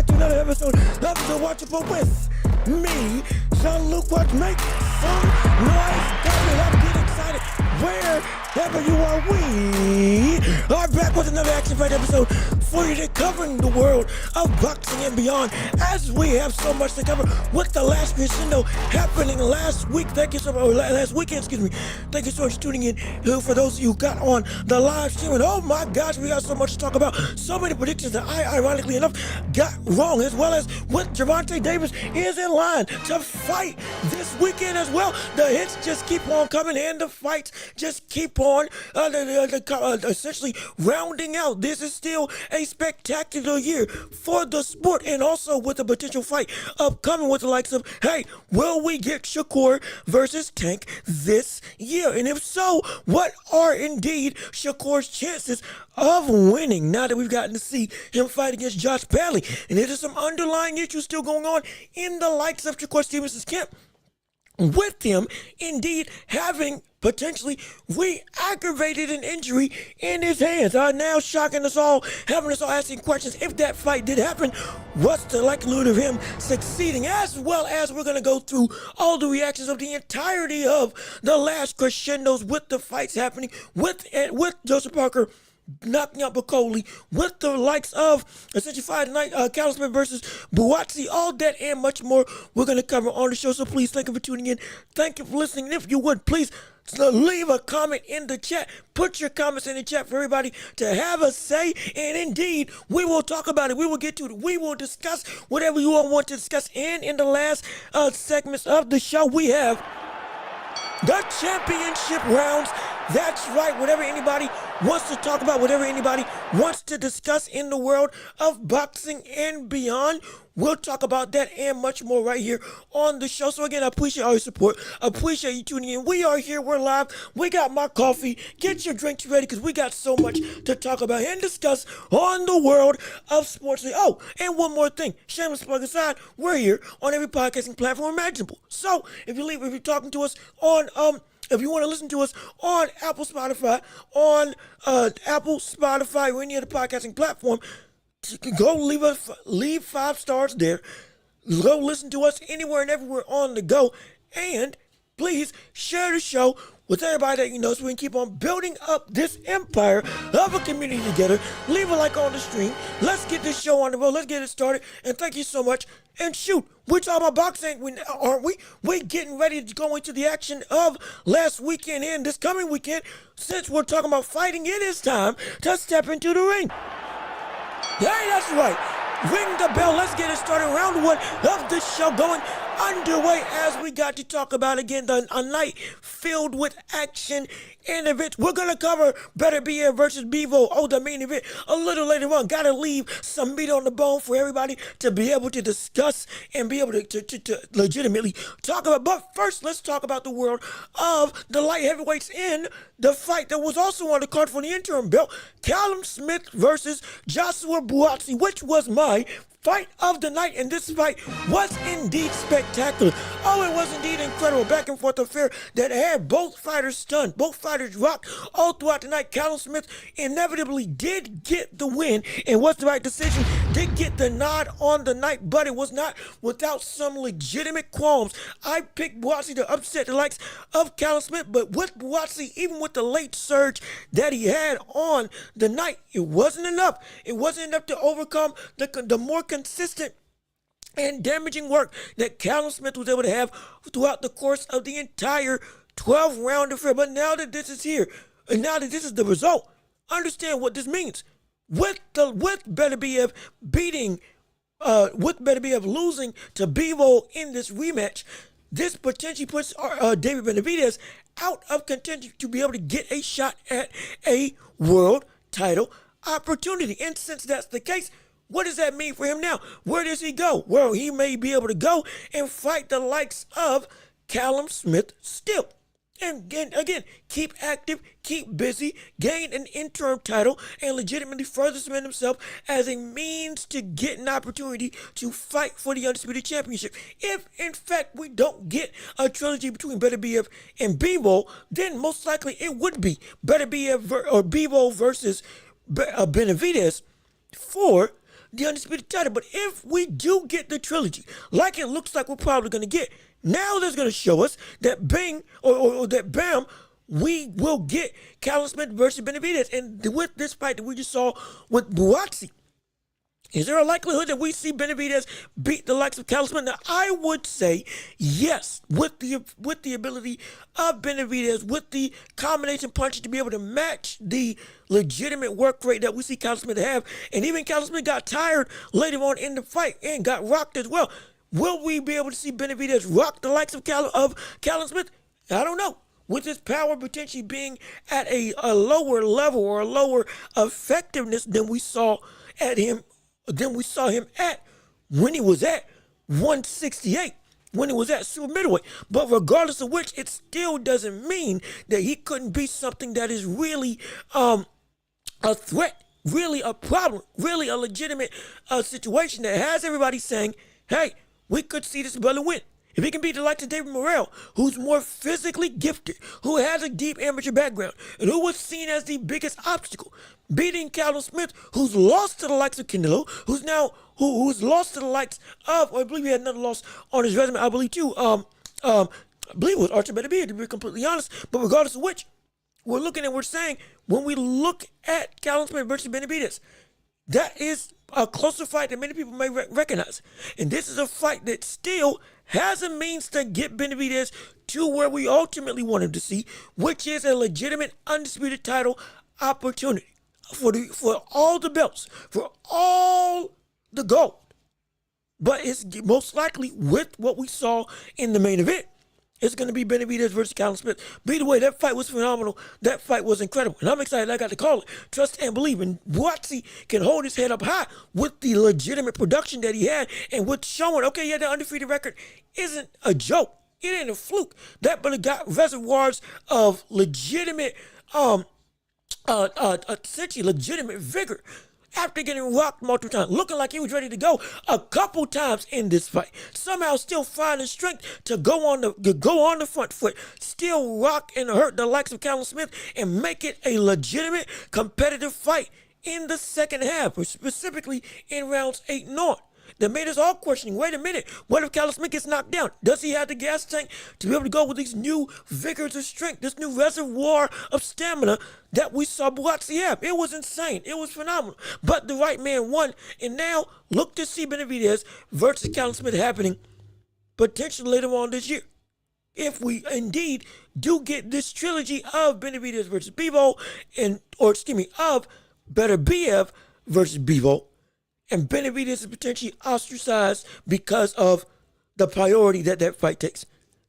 back to another episode of The Watchable with me, Jean-Luc Welch. Make some noise, I'm getting excited. Wherever you are, we are back with another action-packed episode for you, covering the world of boxing and beyond, as we have so much to cover with the last crescendo happening last week. Thank you so much, last weekend, excuse me. Thank you so much for tuning in. For those of you who got on the live stream, and oh my gosh, we got so much to talk about. So many predictions that I, ironically enough, got wrong, as well as what Gervonta Davis is in line to fight this weekend as well. The hits just keep on coming, and the fights just keep on essentially rounding out. This is still a spectacular year for the sport, and also with a potential fight upcoming with the likes of, hey, will we get Shakur versus Tank this year? And if so, what are indeed Shakur's chances of winning now that we've gotten to see him fight against Josh Padley? And there's some underlying issues still going on in the likes of Shakur Stevenson's camp, with him indeed having potentially re-aggravated an injury in his hands. Now shocking us all, having us all asking questions, if that fight did happen, what's the likelihood of him succeeding? As well as we're going to go through all the reactions of the entirety of the last crescendos with the fights happening, with Joseph Parker knocking out Bakole, with the likes of essentially Friday tonight, Callum versus Buatsi, all that and much more we're going to cover on the show. So please, thank you for tuning in. Thank you for listening. And if you would, please leave a comment in the chat. Put your comments in the chat for everybody to have a say. And indeed, we will talk about it. We will get to it. We will discuss whatever you all want to discuss. And in the last segments of the show, we have the championship rounds. That's right, whatever anybody wants to talk about, whatever anybody wants to discuss in the world of boxing and beyond, we'll talk about that and much more right here on the show. So again, I appreciate all your support. I appreciate you tuning in. We are here. We're live. We got my coffee. Get your drinks ready, because we got so much to talk about and discuss on the world of sports. Oh, and one more thing. Shameless plug aside, we're here on every podcasting platform imaginable. So if you're talking to us on if you want to listen to us on Apple, Spotify, or any other podcasting platform, you can go leave 5 stars there. Go listen to us anywhere and everywhere on the go. And please share the show with everybody that you know, so we can keep on building up this empire of a community together. Leave a like on the stream. Let's get this show on the road. Let's get it started. And thank you so much. And shoot, we're talking about boxing, aren't we? We're getting ready to go into the action of last weekend and this coming weekend. Since we're talking about fighting, it is time to step into the ring. Hey, that's right. Ring the bell. Let's get it started. Round one of the show going underway, as we got to talk about again a night filled with action and events. We're going to cover Beterbiev versus Bivol, the main event, a little later on. Got to leave some meat on the bone for everybody to be able to discuss and be able to legitimately talk about. But first, let's talk about the world of the light heavyweights in the fight that was also on the card for the interim belt. Callum Smith versus Joshua Buatsi, which was my fight of the night, and this fight was indeed spectacular. Oh, it was indeed incredible. Back and forth affair that had both fighters stunned, both fighters rocked all throughout the night. Callum Smith inevitably did get the win, and was the right decision, did get the nod on the night, but it was not without some legitimate qualms. I picked Buatsi to upset the likes of Callum Smith, but with Buatsi, even with the late surge that he had on the night, it wasn't enough. It wasn't enough to overcome the more consistent and damaging work that Callum Smith was able to have throughout the course of the entire 12-round affair. But now that this is here, and now that this is the result, understand what this means. With Beterbiev losing to Bivol in this rematch, this potentially puts David Benavidez out of contention to be able to get a shot at a world title opportunity. And since that's the case, what does that mean for him now? Where does he go? Well, he may be able to go and fight the likes of Callum Smith still. And again, keep active, keep busy, gain an interim title, and legitimately further cement himself as a means to get an opportunity to fight for the Undisputed Championship. If, in fact, we don't get a trilogy between Beterbiev and Bivol, then most likely it would be Beterbiev or Bivol versus Benavidez for the undisputed title. But if we do get the trilogy, like it looks like we're probably going to get, now that's going to show us that Bing or that Bam, we will get Callum Smith versus Beterbiev. And with this fight that we just saw with Buatsi, is there a likelihood that we see Beterbiev beat the likes of Callum Smith? Now, I would say yes, with the ability of Beterbiev, with the combination punches to be able to match the legitimate work rate that we see Callum Smith have. And even Callum Smith got tired later on in the fight and got rocked as well. Will we be able to see Beterbiev rock the likes of Callum Smith? I don't know. With his power potentially being at a lower level or a lower effectiveness than we saw him at when he was at 168, when he was at super middleweight. But regardless of which, it still doesn't mean that he couldn't be something that is really a threat, really a problem, really a legitimate situation that has everybody saying, hey, we could see this brother win. If he can beat the likes of David Morrell, who's more physically gifted, who has a deep amateur background, and who was seen as the biggest obstacle, beating Callum Smith, who's lost to the likes of Canelo, who's lost to the likes of, or I believe he had another loss on his resume, I believe too, I believe it was Archie Beterbiev, to be completely honest. But regardless of which, we're saying, when we look at Callum Smith versus Beterbiev, that is a closer fight than many people may recognize. And this is a fight that still has a means to get Beterbiev to where we ultimately want him to see, which is a legitimate undisputed title opportunity for all the belts, for all the gold. But it's most likely with what we saw in the main event. It's going to be Beterbiev versus Callum Smith. By the way, that fight was phenomenal. That fight was incredible. And I'm excited I got to call it. Trust and believe. And Buatsi can hold his head up high with the legitimate production that he had and with showing, okay, yeah, the undefeated record isn't a joke. It ain't a fluke. That brother got reservoirs of legitimate, essentially legitimate vigor after getting rocked multiple times, looking like he was ready to go a couple times in this fight. Somehow still finding strength to go on the front foot, still rock and hurt the likes of Callum Smith and make it a legitimate competitive fight in the second half, or specifically in rounds 8 and on. That made us all questioning, wait a minute, what if Callum Smith gets knocked down? Does he have the gas tank to be able to go with these new vigors of strength, this new reservoir of stamina that we saw Buatsi have? It was insane. It was phenomenal. But the right man won, and now look to see Beterbiev versus Callum Smith happening potentially later on this year. If we indeed do get this trilogy of Beterbiev versus Bivol, of Beterbiev versus Bivol, and Beterbiev is potentially ostracized because of the priority that fight takes.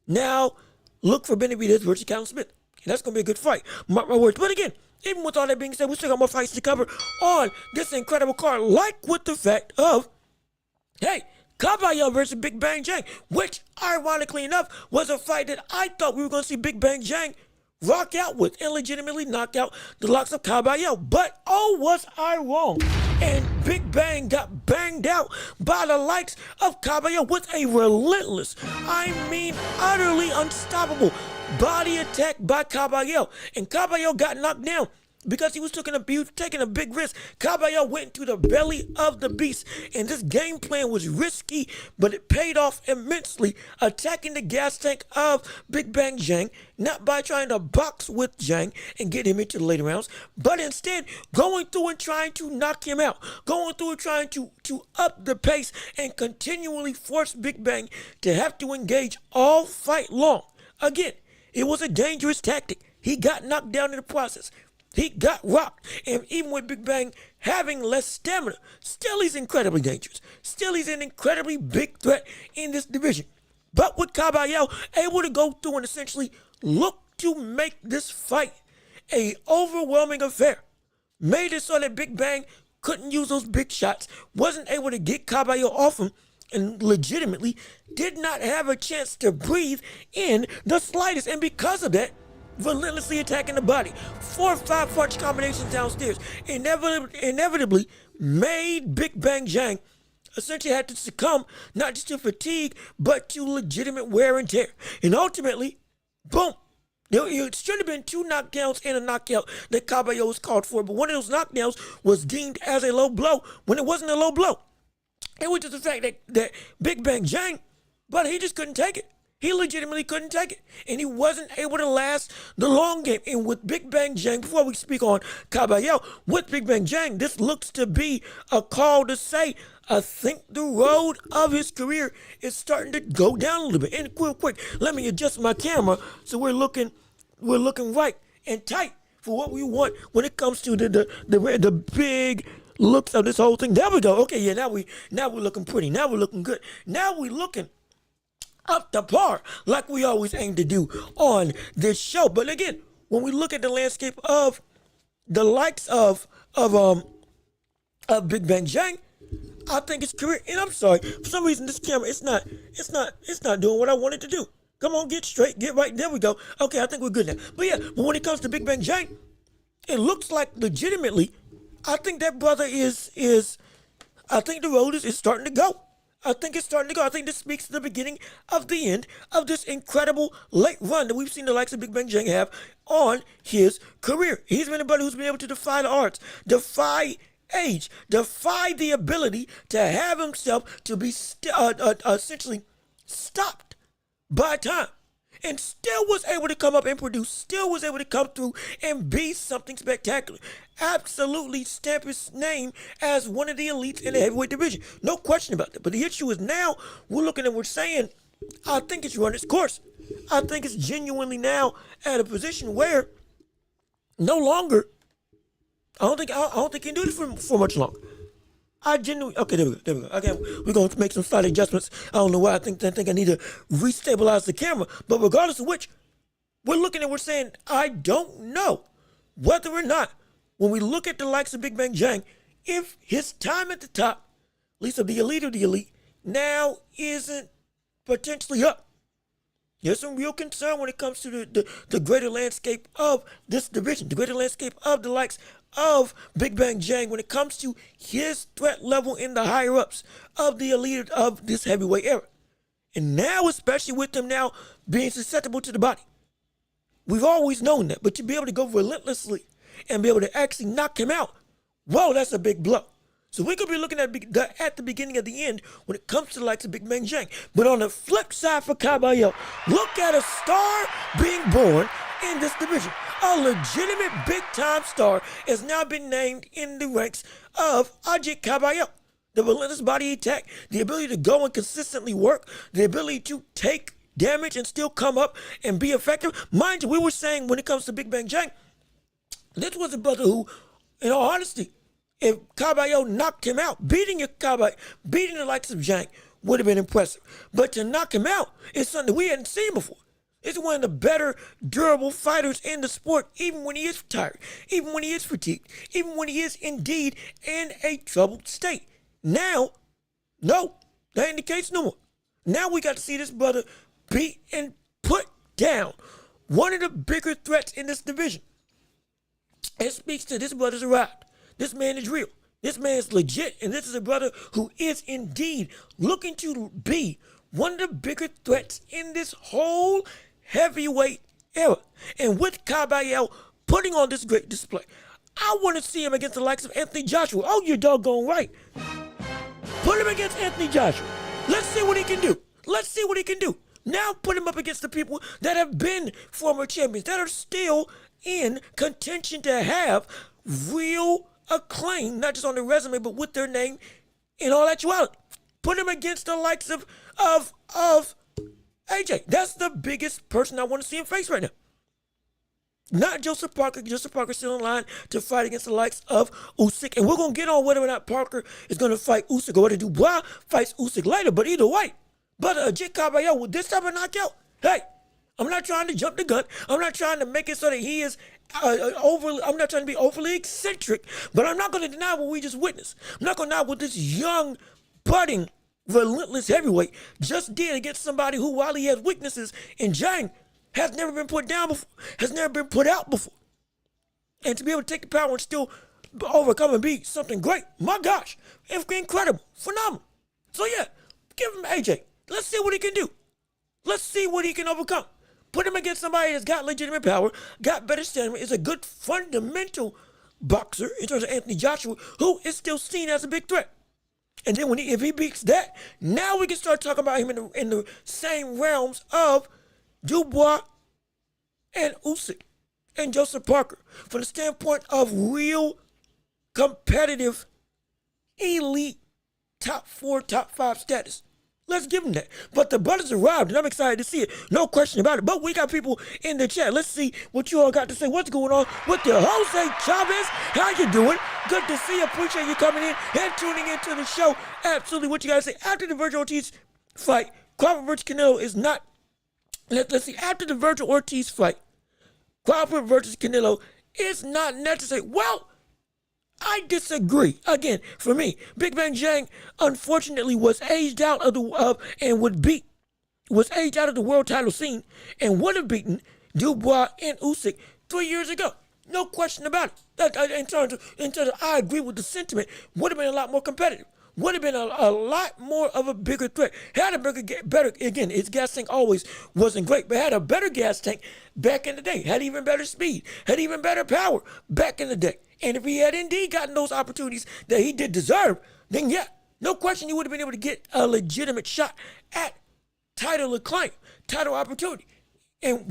Now, look for Beterbiev versus Callum Smith. And that's going to be a good fight. Mark my words. But again, even with all that being said, we still got more fights to cover on this incredible card. Like with the fact of, hey, Kabayel versus Big Bang Zhang, which, ironically enough, was a fight that I thought we were going to see Big Bang Zhang rock out with and legitimately knock out the likes of Kabayel. But, oh, was I wrong? And Big Bang got banged out by the likes of Kabayel with a relentless, utterly unstoppable body attack by Kabayel. And Kabayel got knocked down because he was taking a big risk. Kabayel went into the belly of the beast, and this game plan was risky, but it paid off immensely, attacking the gas tank of Big Bang Zhang, not by trying to box with Zhang and get him into the later rounds, but instead going through and trying to knock him out, going through and trying to up the pace and continually force Big Bang to have to engage all fight long. Again, it was a dangerous tactic. He got knocked down in the process. He got rocked. And even with Big Bang having less stamina, still he's incredibly dangerous. Still he's an incredibly big threat in this division. But with Kabayel able to go through and essentially look to make this fight a overwhelming affair, made it so that Big Bang couldn't use those big shots, wasn't able to get Kabayel off him, and legitimately did not have a chance to breathe in the slightest. And because of that, relentlessly attacking the body, 4 or 5 punch combinations downstairs, inevitably made Big Bang Zhang essentially had to succumb not just to fatigue, but to legitimate wear and tear. And ultimately, boom, It should have been 2 knockdowns and a knockout that Kabayel was called for, but one of those knockdowns was deemed as a low blow when it wasn't a low blow. It was just the fact that Big Bang Zhang, but he just couldn't take it. He legitimately couldn't take it. And he wasn't able to last the long game. And with Big Bang Zhang, before we speak on Kabayel, with Big Bang Zhang, this looks to be a call to say, I think the road of his career is starting to go down a little bit. And quick, let me adjust my camera so we're looking right and tight for what we want when it comes to the big looks of this whole thing. There we go. Okay, yeah, now we're looking pretty. Now we're looking good. Now we're looking up to par like we always aim to do on this show. But again, when we look at the landscape of the likes of Big Bang Zhang, I think his career, and I'm sorry, for some reason this camera it's not doing what I wanted to do. Come on, get straight, get right. There we go. Okay, I think we're good now. But yeah, but when it comes to Big Bang Zhang, it looks like legitimately, I think that brother is I think the road is starting to go. I think it's starting to go. I think this speaks to the beginning of the end of this incredible late run that we've seen the likes of Big Bang Zhang have on his career. He's been a brother who's been able to defy the odds, defy age, defy the ability to have himself to be essentially stopped by time, and still was able to come up and produce, still was able to come through and be something spectacular. Absolutely stamp his name as one of the elites in the heavyweight division. No question about that. But the issue is now we're looking and we're saying, I think it's run its course. I think it's genuinely now at a position where no longer, I don't think he can do this for much longer. Okay, there we go. Okay, we're going to make some slight adjustments. I don't know why. I think I need to restabilize the camera. But regardless of which, we're looking and we're saying, I don't know whether or not, when we look at the likes of Big Bang Zhang, if his time at the top, at least of the elite, now isn't potentially up. There's some real concern when it comes to the greater landscape of this division, the greater landscape of the likes of Big Bang Zhang when it comes to his threat level in the higher ups of the elite of this heavyweight era. And now, especially with him now being susceptible to the body, we've always known that, but to be able to go relentlessly and be able to actually knock him out, whoa, that's a big blow. So we could be looking at the beginning of the end when it comes to the likes of Big Bang Zhang. But on the flip side for Kabayel, look at a star being born in this division. A legitimate big-time star has now been named in the ranks of Agit Kabayel. The relentless body attack, the ability to go and consistently work, the ability to take damage and still come up and be effective. Mind you, we were saying when it comes to Big Bang Zhang, this was a brother who, in all honesty, if Kabayel knocked him out, beating the likes of Zhang would have been impressive. But to knock him out is something we hadn't seen before. It's one of the better durable fighters in the sport, even when he is tired, even when he is fatigued, even when he is indeed in a troubled state. Now, no, that ain't the case no more. Now we got to see this brother beat and put down one of the bigger threats in this division. It speaks to this brother's arrived. This man is real. This man is legit. And this is a brother who is indeed looking to be one of the bigger threats in this whole heavyweight era. And with Kabayel putting on this great display, I want to see him against the likes of Anthony Joshua. Oh, you're doggone right. Put him against Anthony Joshua. Let's see what he can do. Let's see what he can do. Now put him up against the people that have been former champions, that are still in contention to have real acclaim, not just on their resume, but with their name in all actuality. Put him against the likes of AJ. That's the biggest person I want to see him face right now. Not Joseph Parker. Joseph Parker still in line to fight against the likes of Usyk. And we're going to get on whether or not Parker is going to fight Usyk or whether Dubois fights Usyk later. But either way, but Agit Kabayel with this type of knockout, hey, I'm not trying to jump the gun. I'm not trying to make it so that he is I'm not trying to be overly eccentric, but I'm not going to deny what we just witnessed. I'm not going to deny what this young, budding, relentless heavyweight just did against somebody who, while he has weaknesses in Zhang, has never been put down before, has never been put out before. And to be able to take the power and still overcome and be something great, my gosh, incredible, phenomenal. So yeah, give him AJ. Let's see what he can do. Let's see what he can overcome. Put him against somebody that's got legitimate power, got better stamina, is a good fundamental boxer in terms of Anthony Joshua, who is still seen as a big threat. And then if he beats that, now we can start talking about him in the same realms of Dubois and Usyk and Joseph Parker from the standpoint of real competitive elite top 4, top 5 status. Let's give him that. But the brothers arrived, and I'm excited to see it. No question about it. But we got people in the chat. Let's see what you all got to say. What's going on with the Jose Chavez? How you doing? Good to see you. Appreciate you coming in and tuning into the show. Absolutely. What you got to say? After the Virgil Ortiz fight, Crawford versus Canelo is not... Let's see. After the Virgil Ortiz fight, Crawford versus Canelo is not necessary. Well, I disagree. Again, for me, Big Bang Zhang unfortunately was aged out of the was aged out of the world title scene and would have beaten Dubois and Usyk 3 years ago. No question about it. In terms of, I agree with the sentiment. Would have been a lot more competitive. Would have been a lot more of a bigger threat. Had a better, again, his gas tank always wasn't great, but had a better gas tank back in the day. Had even better speed. Had even better power back in the day. And if he had indeed gotten those opportunities that he did deserve, then yeah, no question he would have been able to get a legitimate shot at title acclaim, title opportunity, and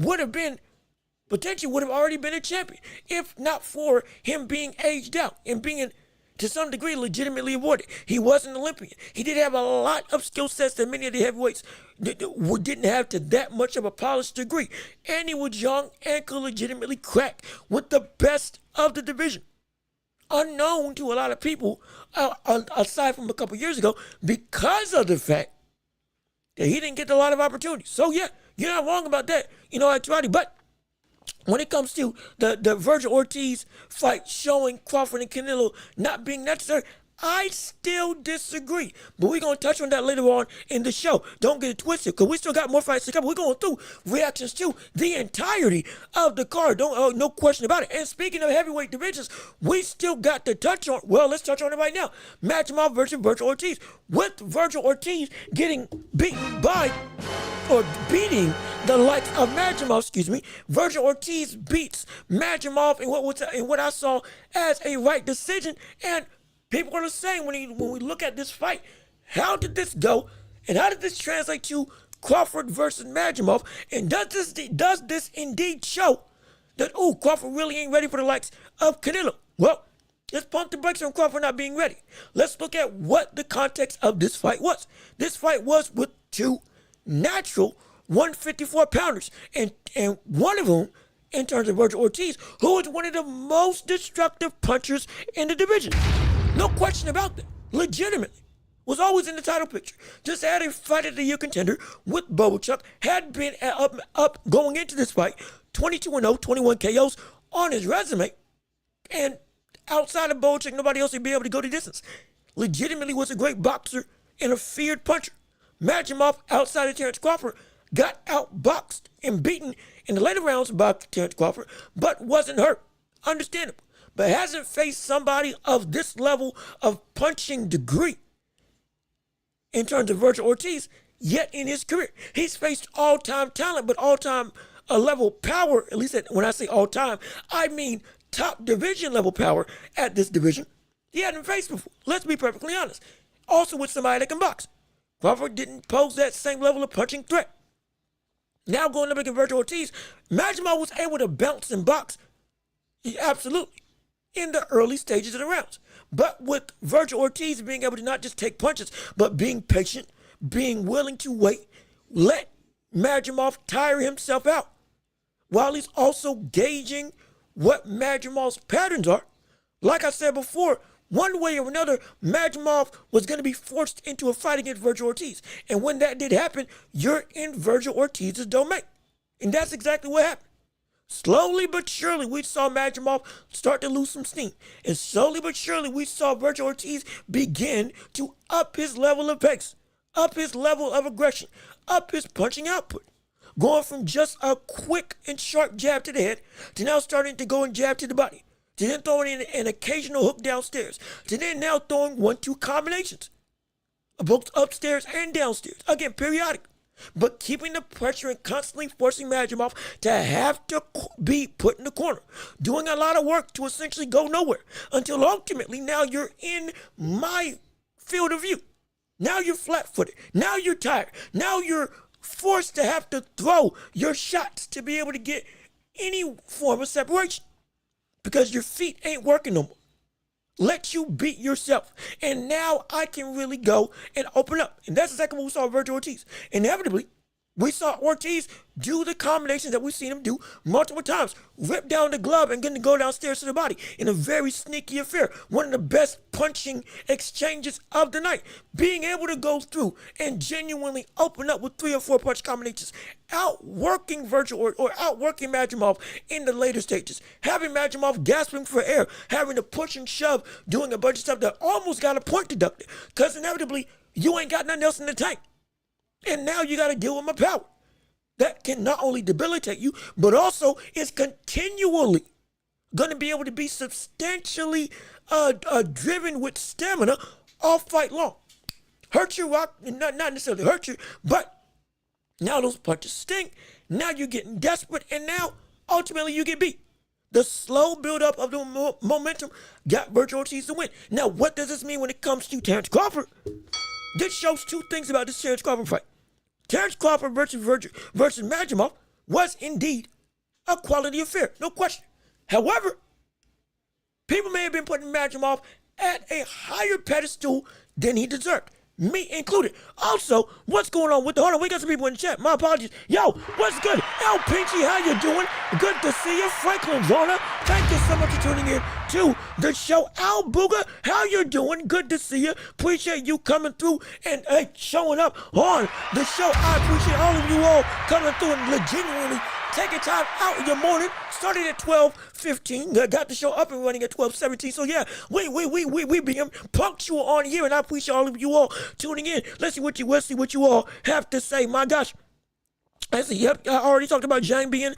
potentially would have already been a champion, if not for him being aged out and being, to some degree, legitimately awarded. He was an Olympian. He did have a lot of skill sets that many of the heavyweights didn't have to that much of a polished degree. And he was young and could legitimately crack with the best of the division. Unknown to a lot of people, aside from a couple years ago, because of the fact that he didn't get a lot of opportunities. So yeah, you're not wrong about that, actually. But when it comes to the Virgil Ortiz fight showing Crawford and Canelo not being necessary, I still disagree. But we're going to touch on that later on in the show. Don't get it twisted, because we still got more fights to come. We're going through reactions to the entirety of the card. No question about it. And speaking of heavyweight divisions, we still got to touch on, let's touch on it right now. Madrimov versus Virgil Ortiz. With Virgil Ortiz getting beaten by, or beating the likes of Madrimov, Virgil Ortiz beats Madrimov in what I saw as a right decision. And people are saying when we look at this fight, how did this go, and how did this translate to Crawford versus Madrimov? And does this indeed show that Crawford really ain't ready for the likes of Canelo? Well, let's pump the brakes on Crawford not being ready. Let's look at what the context of this fight was. This fight was with two natural 154-pounders, and one of whom, in terms of Virgil Ortiz, who is one of the most destructive punchers in the division. No question about that. Legitimately. Was always in the title picture. Just had a fight of the year contender with Bobochuk. Had been up going into this fight. 22-0, 21 KOs on his resume. And outside of Bobochuk, nobody else would be able to go the distance. Legitimately was a great boxer and a feared puncher. Madrimov, outside of Terence Crawford, got outboxed and beaten in the later rounds by Terence Crawford, but wasn't hurt. Understandable. But hasn't faced somebody of this level of punching degree in terms of Virgil Ortiz yet in his career. He's faced all-time talent, but all-time level power, at least when I say all-time, I mean top division level power at this division. He hadn't faced before. Let's be perfectly honest. Also with somebody that can box. Crawford didn't pose that same level of punching threat. Now going up against Virgil Ortiz, Madrimov was able to bounce and box. Absolutely. In the early stages of the rounds. But with Virgil Ortiz being able to not just take punches, but being patient, being willing to wait, let Madrimov tire himself out, while he's also gauging what Madrimov's patterns are. Like I said before, one way or another, Madrimov was going to be forced into a fight against Virgil Ortiz. And when that did happen, you're in Virgil Ortiz's domain. And that's exactly what happened. Slowly but surely, we saw Madrimov start to lose some steam. And slowly but surely, we saw Virgil Ortiz begin to up his level of pace, up his level of aggression, up his punching output. Going from just a quick and sharp jab to the head to now starting to go and jab to the body. To then throwing in an occasional hook downstairs. To then now throwing 1-2 combinations. Both upstairs and downstairs. Again, periodic. but keeping the pressure and constantly forcing Madrimov to have to be put in the corner, doing a lot of work to essentially go nowhere until ultimately now you're in my field of view. Now you're flat-footed. Now you're tired. Now you're forced to have to throw your shots to be able to get any form of separation because your feet ain't working no more. Let you beat yourself. And now I can really go and open up. And that's exactly what we saw with Virgil Ortiz. Inevitably, we saw Ortiz do the combinations that we've seen him do multiple times. Rip down the glove and get to go downstairs to the body in a very sneaky affair. One of the best punching exchanges of the night. Being able to go through and genuinely open up with 3 or 4 punch combinations. Outworking Virgil or outworking Madrimov in the later stages. Having Madrimov gasping for air. Having to push and shove. Doing a bunch of stuff that almost got a point deducted. Because inevitably, you ain't got nothing else in the tank. And now you got to deal with my power. That can not only debilitate you, but also is continually going to be able to be substantially driven with stamina all fight long. Hurt you, not necessarily hurt you, but now those punches stink. Now you're getting desperate, and now ultimately you get beat. The slow buildup of the momentum got Virgil Ortiz to win. Now, what does this mean when it comes to Terence Crawford? This shows 2 things about this Terence Crawford fight. Terence Crawford versus Madrimov was indeed a quality affair, no question. However, people may have been putting Madrimov at a higher pedestal than he deserved, me included. Also, what's going on with the, hold on, we got some people in the chat, my apologies. Yo, what's good? El Pinchy, how you doing? Good to see you. Franklin Zona, thank you so much for tuning in to the show. Al Booga, how you doing? Good to see you. Appreciate you coming through and showing up on the show. I appreciate all of you all coming through and legitimately taking time out in your morning. Started at 12:15. Got the show up and running at 12:17. So yeah, we being punctual on here, and I appreciate all of you all tuning in. Let's see what you all have to say. My gosh. I see. Yep, I already talked about Zhang being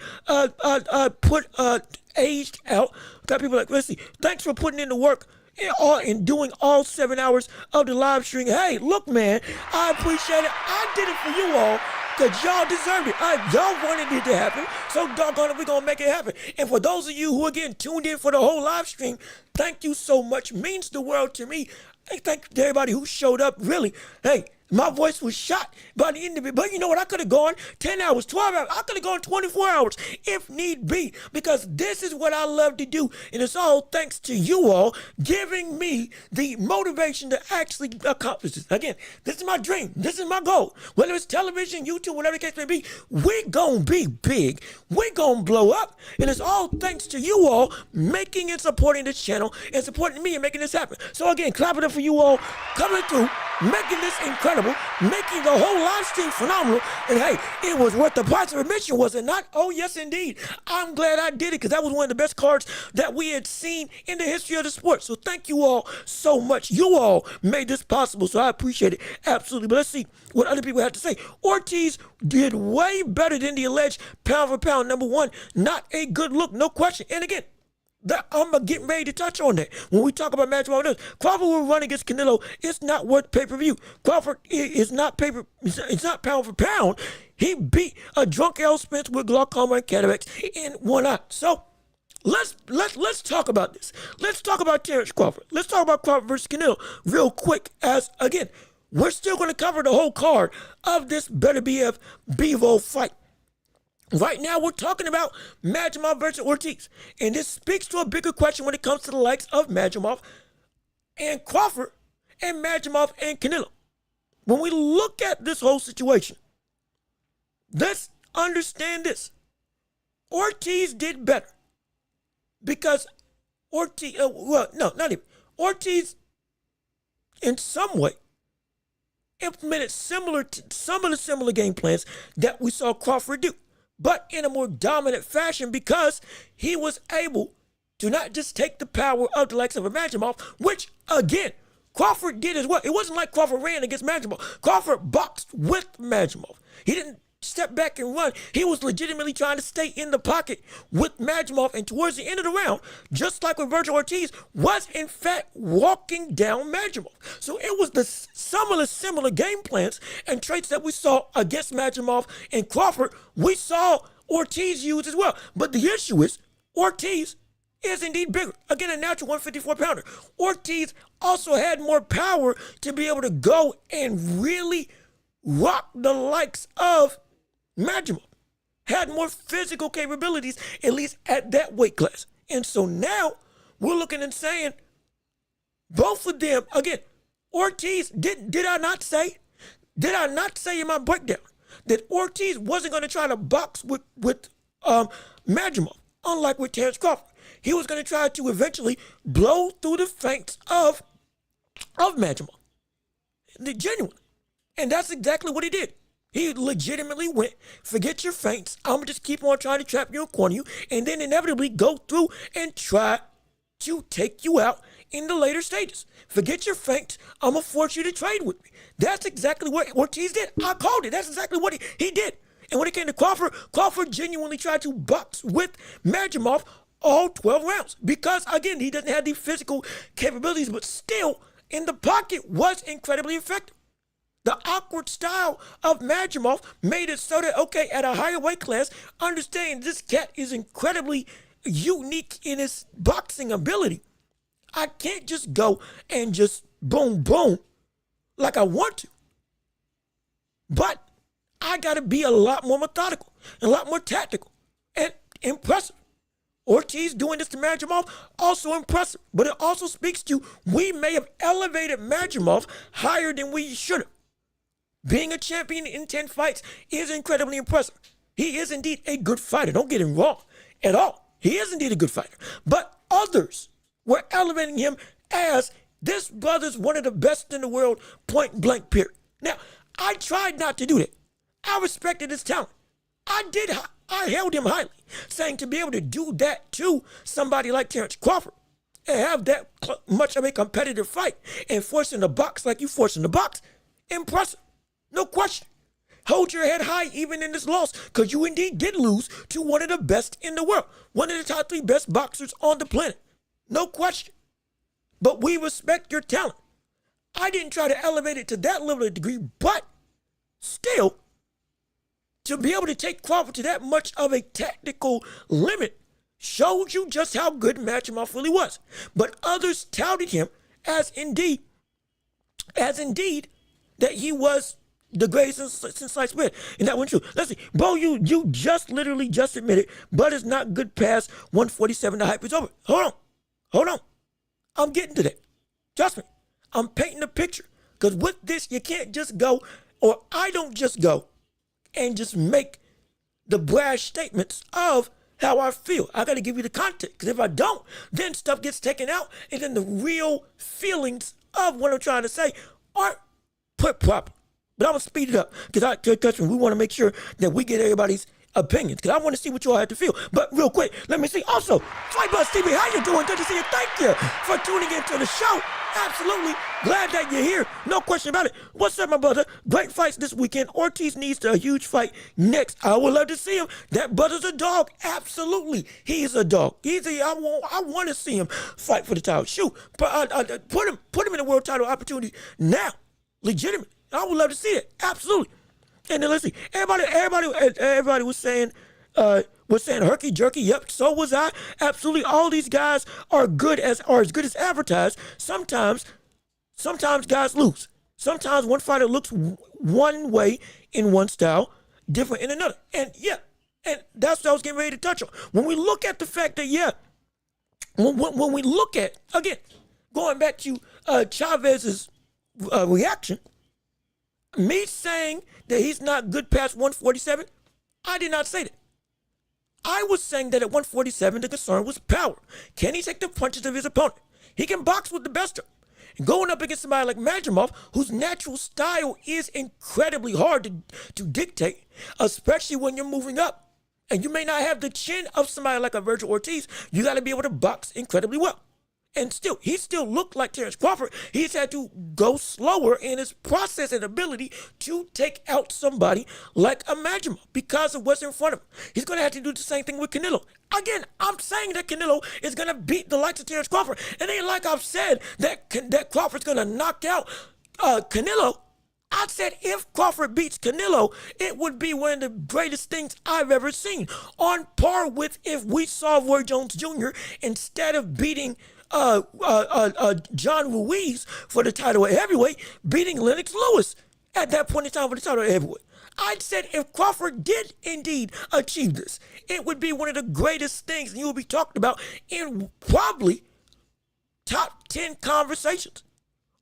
aged out. Got people like, let's see. Thanks for putting in the work and doing all 7 hours of the live stream. Hey, look, man, I appreciate it. I did it for you all because y'all deserved it. Y'all wanted it to happen, so doggone it, we're going to make it happen. And for those of you who are getting tuned in for the whole live stream, thank you so much. Means the world to me. Hey, thank you to everybody who showed up. Really, hey, my voice was shot by the end of it. But you know what? I could have gone 10 hours, 12 hours. I could have gone 24 hours if need be. Because this is what I love to do. And it's all thanks to you all giving me the motivation to actually accomplish this. Again, this is my dream. This is my goal. Whether it's television, YouTube, whatever the case may be, we gonna be big. We gonna blow up. And it's all thanks to you all making and supporting this channel and supporting me and making this happen. So again, clap it up for you all coming through, making this incredible, making the whole live stream phenomenal. And hey, it was worth the price of admission, was it not? Oh, yes, indeed. I'm glad I did it because that was one of the best cards that we had seen in the history of the sport. So thank you all so much. You all made this possible, so I appreciate it. Absolutely. But let's see what other people have to say. Ortiz did way better than the alleged pound for pound number 1. Not a good look, no question. And again, I'm getting ready to touch on that when we talk about Madrimov. Crawford will run against Canelo. It's not worth pay-per-view. Crawford is not it's not pound for pound. He beat a drunk L. Spence with glaucoma and cataracts in one eye. So let's talk about this. Let's talk about Terence Crawford. Let's talk about Crawford versus Canelo real quick. As again, we're still going to cover the whole card of this Beterbiev Bivol fight. Right now, we're talking about Madrimov versus Ortiz. And this speaks to a bigger question when it comes to the likes of Madrimov and Crawford and Madrimov and Canelo. When we look at this whole situation, let's understand this. Ortiz did better because Ortiz, Ortiz in some way implemented some of the similar game plans that we saw Crawford do, but in a more dominant fashion because he was able to not just take the power of the likes of a Madrimov, which, again, Crawford did as well. It wasn't like Crawford ran against Madrimov. Crawford boxed with Madrimov. He didn't step back and run. He was legitimately trying to stay in the pocket with Madrimov, and towards the end of the round, just like with Virgil Ortiz, was in fact walking down Madrimov. So it was the similar game plans and traits that we saw against Madrimov and Crawford, we saw Ortiz use as well. But the issue is, Ortiz is indeed bigger. Again, a natural 154-pounder. Ortiz also had more power to be able to go and really rock the likes of Madrimov. Had more physical capabilities, at least at that weight class. And so now we're looking and saying, both of them, again, Ortiz, did I not say in my breakdown that Ortiz wasn't going to try to box with Madrimov, unlike with Terence Crawford. He was going to try to eventually blow through the feints of Madrimov. Genuinely. And that's exactly what he did. He legitimately went, forget your feints, I'm going to just keep on trying to trap you and corner you, and then inevitably go through and try to take you out in the later stages. Forget your feints, I'm going to force you to trade with me. That's exactly what Ortiz did. I called it. That's exactly what he did. And when it came to Crawford genuinely tried to box with Madrimov all 12 rounds. Because, again, he doesn't have the physical capabilities, but still, in the pocket, was incredibly effective. The awkward style of Madrimov made it so that, okay, at a higher weight class, understand this cat is incredibly unique in his boxing ability. I can't just go and just boom, boom, like I want to. But I got to be a lot more methodical, a lot more tactical, and impressive. Ortiz doing this to Madrimov, also impressive. But it also speaks to, we may have elevated Madrimov higher than we should have. Being a champion in 10 fights is incredibly impressive. He is indeed a good fighter. Don't get him wrong at all. He is indeed a good fighter. But others were elevating him as this brother's one of the best in the world, point blank, period. Now, I tried not to do that. I respected his talent. I held him highly, saying to be able to do that to somebody like Terence Crawford and have that much of a competitive fight and forcing the box like you forcing the box, impressive. No question. Hold your head high even in this loss, because you indeed did lose to one of the best in the world, one of the top 3 best boxers on the planet. No question. But we respect your talent. I didn't try to elevate it to that level of degree, but still, to be able to take Crawford to that much of a tactical limit showed you just how good Madrimov really was. But others touted him as indeed that he was the greatest since sliced bread. And that wasn't true. Let's see. Bro, you literally just admitted Bud is not good past 147. The hype is over. Hold on. I'm getting to that. Trust me. I'm painting a picture. Because with this, you can't just go, or I don't just go and just make the brash statements of how I feel. I got to give you the context. Because if I don't, then stuff gets taken out. And then the real feelings of what I'm trying to say aren't put proper. But I'm going to speed it up because we want to make sure that we get everybody's opinions, because I want to see what you all have to feel. But real quick, let me see. Also, Fight Buzz TV, how you doing? Good to see you. Thank you for tuning into the show. Absolutely glad that you're here. No question about it. What's up, my brother? Great fights this weekend. Ortiz needs a huge fight next. I would love to see him. That brother's a dog. Absolutely. He's a dog. I want to see him fight for the title. Shoot. But put him in a world title opportunity now. Legitimate. I would love to see it. Absolutely. And then let's see. Everybody was saying herky jerky. Yep, so was I. Absolutely. All these guys are as good as advertised. Sometimes guys lose. Sometimes one fighter looks one way in one style, different in another. And yeah, and that's what I was getting ready to touch on. When we look at the fact that when we look at, again, going back to Chavez's reaction, me saying that he's not good past 147, I did not say that. I was saying that at 147, the concern was power. Can he take the punches of his opponent? He can box with the best of them. And going up against somebody like Madrimov, whose natural style is incredibly hard to dictate, especially when you're moving up. And you may not have the chin of somebody like a Virgil Ortiz. You got to be able to box incredibly well. And still, he still looked like Terence Crawford. He's had to go slower in his process and ability to take out somebody like a Madrimov because of what's in front of him. He's going to have to do the same thing with Canelo. Again, I'm saying that Canelo is going to beat the likes of Terence Crawford. It ain't like I've said that Crawford's going to knock out Canelo. I said if Crawford beats Canelo, it would be one of the greatest things I've ever seen. On par with if we saw Roy Jones Jr. instead of beating John Ruiz for the title at heavyweight, beating Lennox Lewis at that point in time for the title at heavyweight. I said if Crawford did indeed achieve this, it would be one of the greatest things, and you will be talked about in probably top 10 conversations.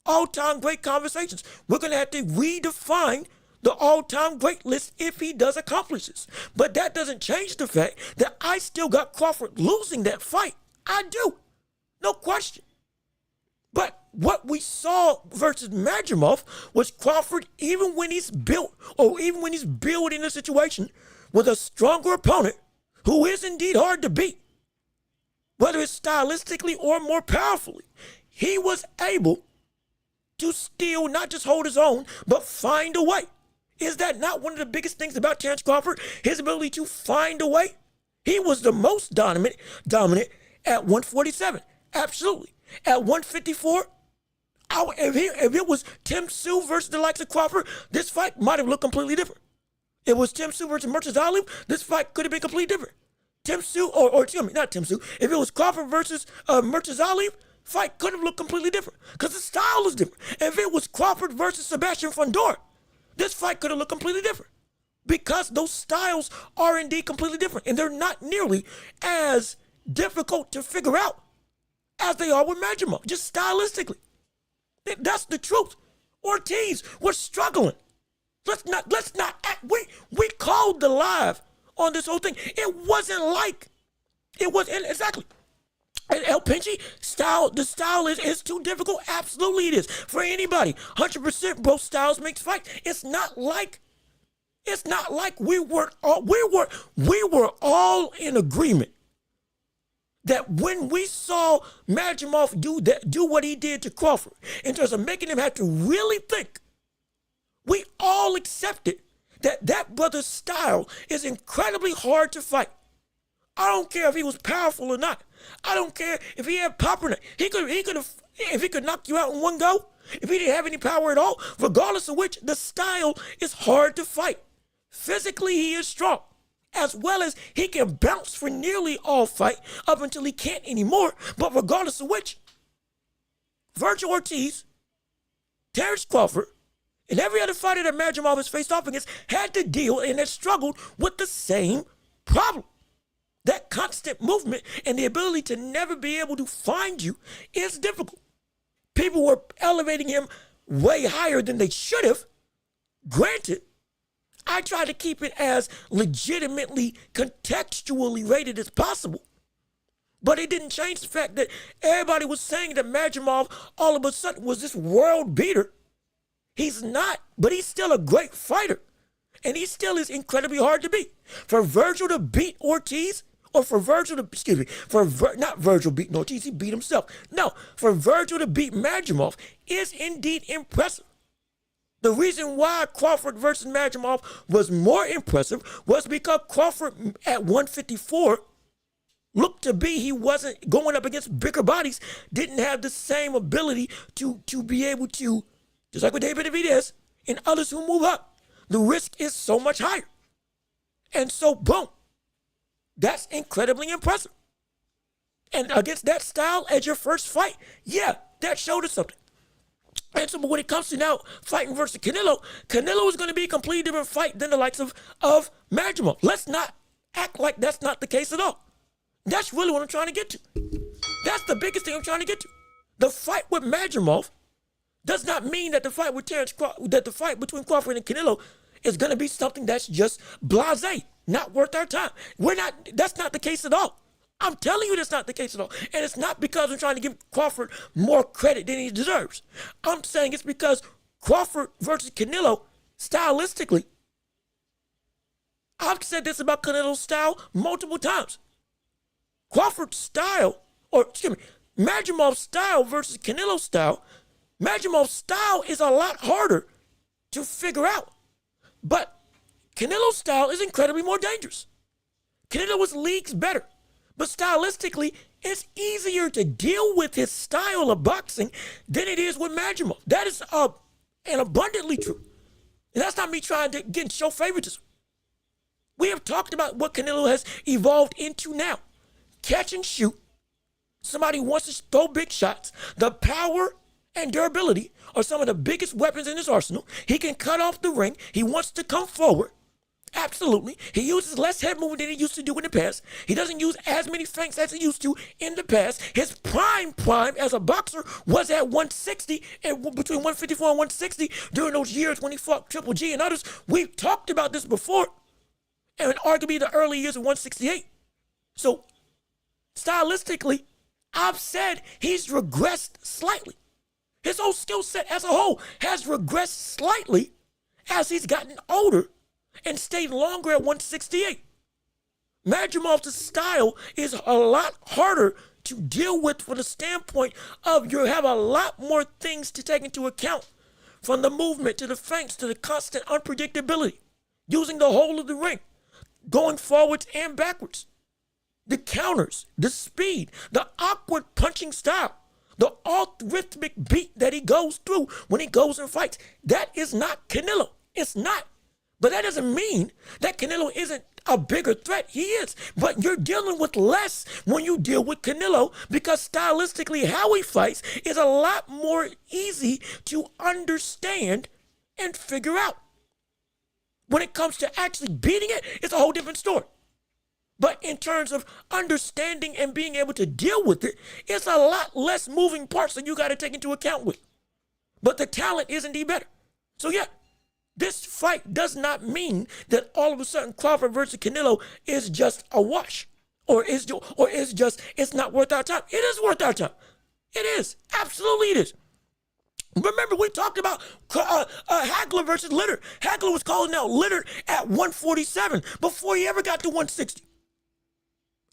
All-time great conversations. We're going to have to redefine the all-time great list if he does accomplish this. But that doesn't change the fact that I still got Crawford losing that fight. I do. No question. But what we saw versus Madrimov was Crawford, even when he's built, or even when he's building a situation with a stronger opponent who is indeed hard to beat, whether it's stylistically or more powerfully, he was able to still not just hold his own, but find a way. Is that not one of the biggest things about Terence Crawford? His ability to find a way? He was the most dominant at 147. Absolutely. At 154, if it was Tim Tszyu versus the likes of Crawford, this fight might have looked completely different. It was Tim Tszyu versus Murtazalia, this fight could have been completely different. Tim Tszyu, or excuse me, not Tim Tszyu. If it was Crawford versus Murtazalia, fight could have looked completely different because the style is different. If it was Crawford versus Sebastian Fundora, this fight could have looked completely different because those styles are indeed completely different, and they're not nearly as difficult to figure out as they are with Madrimov, just stylistically. That's the truth. Ortiz was struggling. Let's not act. We called the live on this whole thing. It wasn't like it was exactly. And El Pinchi, the style is too difficult. Absolutely it is. For anybody. 100% both styles makes fight. It's not like we were all in agreement that when we saw Madrimov do what he did to Crawford, in terms of making him have to really think, we all accepted that brother's style is incredibly hard to fight. I don't care if he was powerful or not. I don't care if he had pop or not. If he could knock you out in one go, if he didn't have any power at all, regardless of which, the style is hard to fight. Physically, he is strong, as well as he can bounce for nearly all fight up until he can't anymore. But regardless of which, Virgil Ortiz, Terence Crawford, and every other fighter that Madrimov has faced off against had to deal and has struggled with the same problem. That constant movement and the ability to never be able to find you is difficult. People were elevating him way higher than they should have. Granted, I try to keep it as legitimately contextually rated as possible. But it didn't change the fact that everybody was saying that Madrimov all of a sudden was this world beater. He's not, but he's still a great fighter. And he still is incredibly hard to beat. For Virgil to beat Ortiz, or for Virgil to, not Virgil beating Ortiz, he beat himself. No, for Virgil to beat Madrimov is indeed impressive. The reason why Crawford versus Madrimov was more impressive was because Crawford at 154 looked to be, he wasn't going up against bigger bodies, didn't have the same ability to be able to, just like with David Beterbiev and others who move up, the risk is so much higher. And so, boom, that's incredibly impressive. And against that style as your first fight, yeah, that showed us something. And so when it comes to now fighting versus Canelo is going to be a completely different fight than the likes of Madrimov. Let's not act like that's not the case at all. That's really what I'm trying to get to. That's the biggest thing I'm trying to get to. The fight with Madrimov does not mean that the fight with that the fight between Crawford and Canelo is going to be something that's just blasé, not worth our time. That's not the case at all. I'm telling you that's not the case at all. And it's not because I'm trying to give Crawford more credit than he deserves. I'm saying it's because Crawford versus Canelo, stylistically, I've said this about Canelo's style multiple times. Crawford's style, or excuse me, Madrimov's style versus Canelo's style, Madrimov's style is a lot harder to figure out. But Canelo's style is incredibly more dangerous. Canelo is leagues better. But stylistically, it's easier to deal with his style of boxing than it is with Madrimov. That is and abundantly true. And that's not me trying to show favoritism. We have talked about what Canelo has evolved into now. Catch and shoot. Somebody wants to throw big shots. The power and durability are some of the biggest weapons in his arsenal. He can cut off the ring. He wants to come forward. Absolutely. He uses less head movement than he used to do in the past. He doesn't use as many feints as he used to in the past. His prime as a boxer was at 160 and between 154 and 160 during those years when he fought Triple G and others. We've talked about this before, and arguably the early years of 168. So stylistically, I've said he's regressed slightly. His whole skill set as a whole has regressed slightly as he's gotten older and stayed longer at 168. Madrimov's style is a lot harder to deal with from the standpoint of you have a lot more things to take into account, from the movement to the feints to the constant unpredictability, using the whole of the ring, going forwards and backwards, the counters, the speed, the awkward punching style, the algorithmic beat that he goes through when he goes and fights. That is not Canelo. It's not. But that doesn't mean that Canelo isn't a bigger threat. He is. But you're dealing with less when you deal with Canelo, because stylistically how he fights is a lot more easy to understand and figure out. When it comes to actually beating it, it's a whole different story. But in terms of understanding and being able to deal with it, it's a lot less moving parts that you got to take into account with. But the talent is indeed better. So yeah, this fight does not mean that all of a sudden Crawford versus Canelo is just a wash, or is just it's not worth our time. It is worth our time. It is. Absolutely it is. Remember, we talked about Hagler versus Leonard. Hagler was calling out Leonard at 147 before he ever got to 160.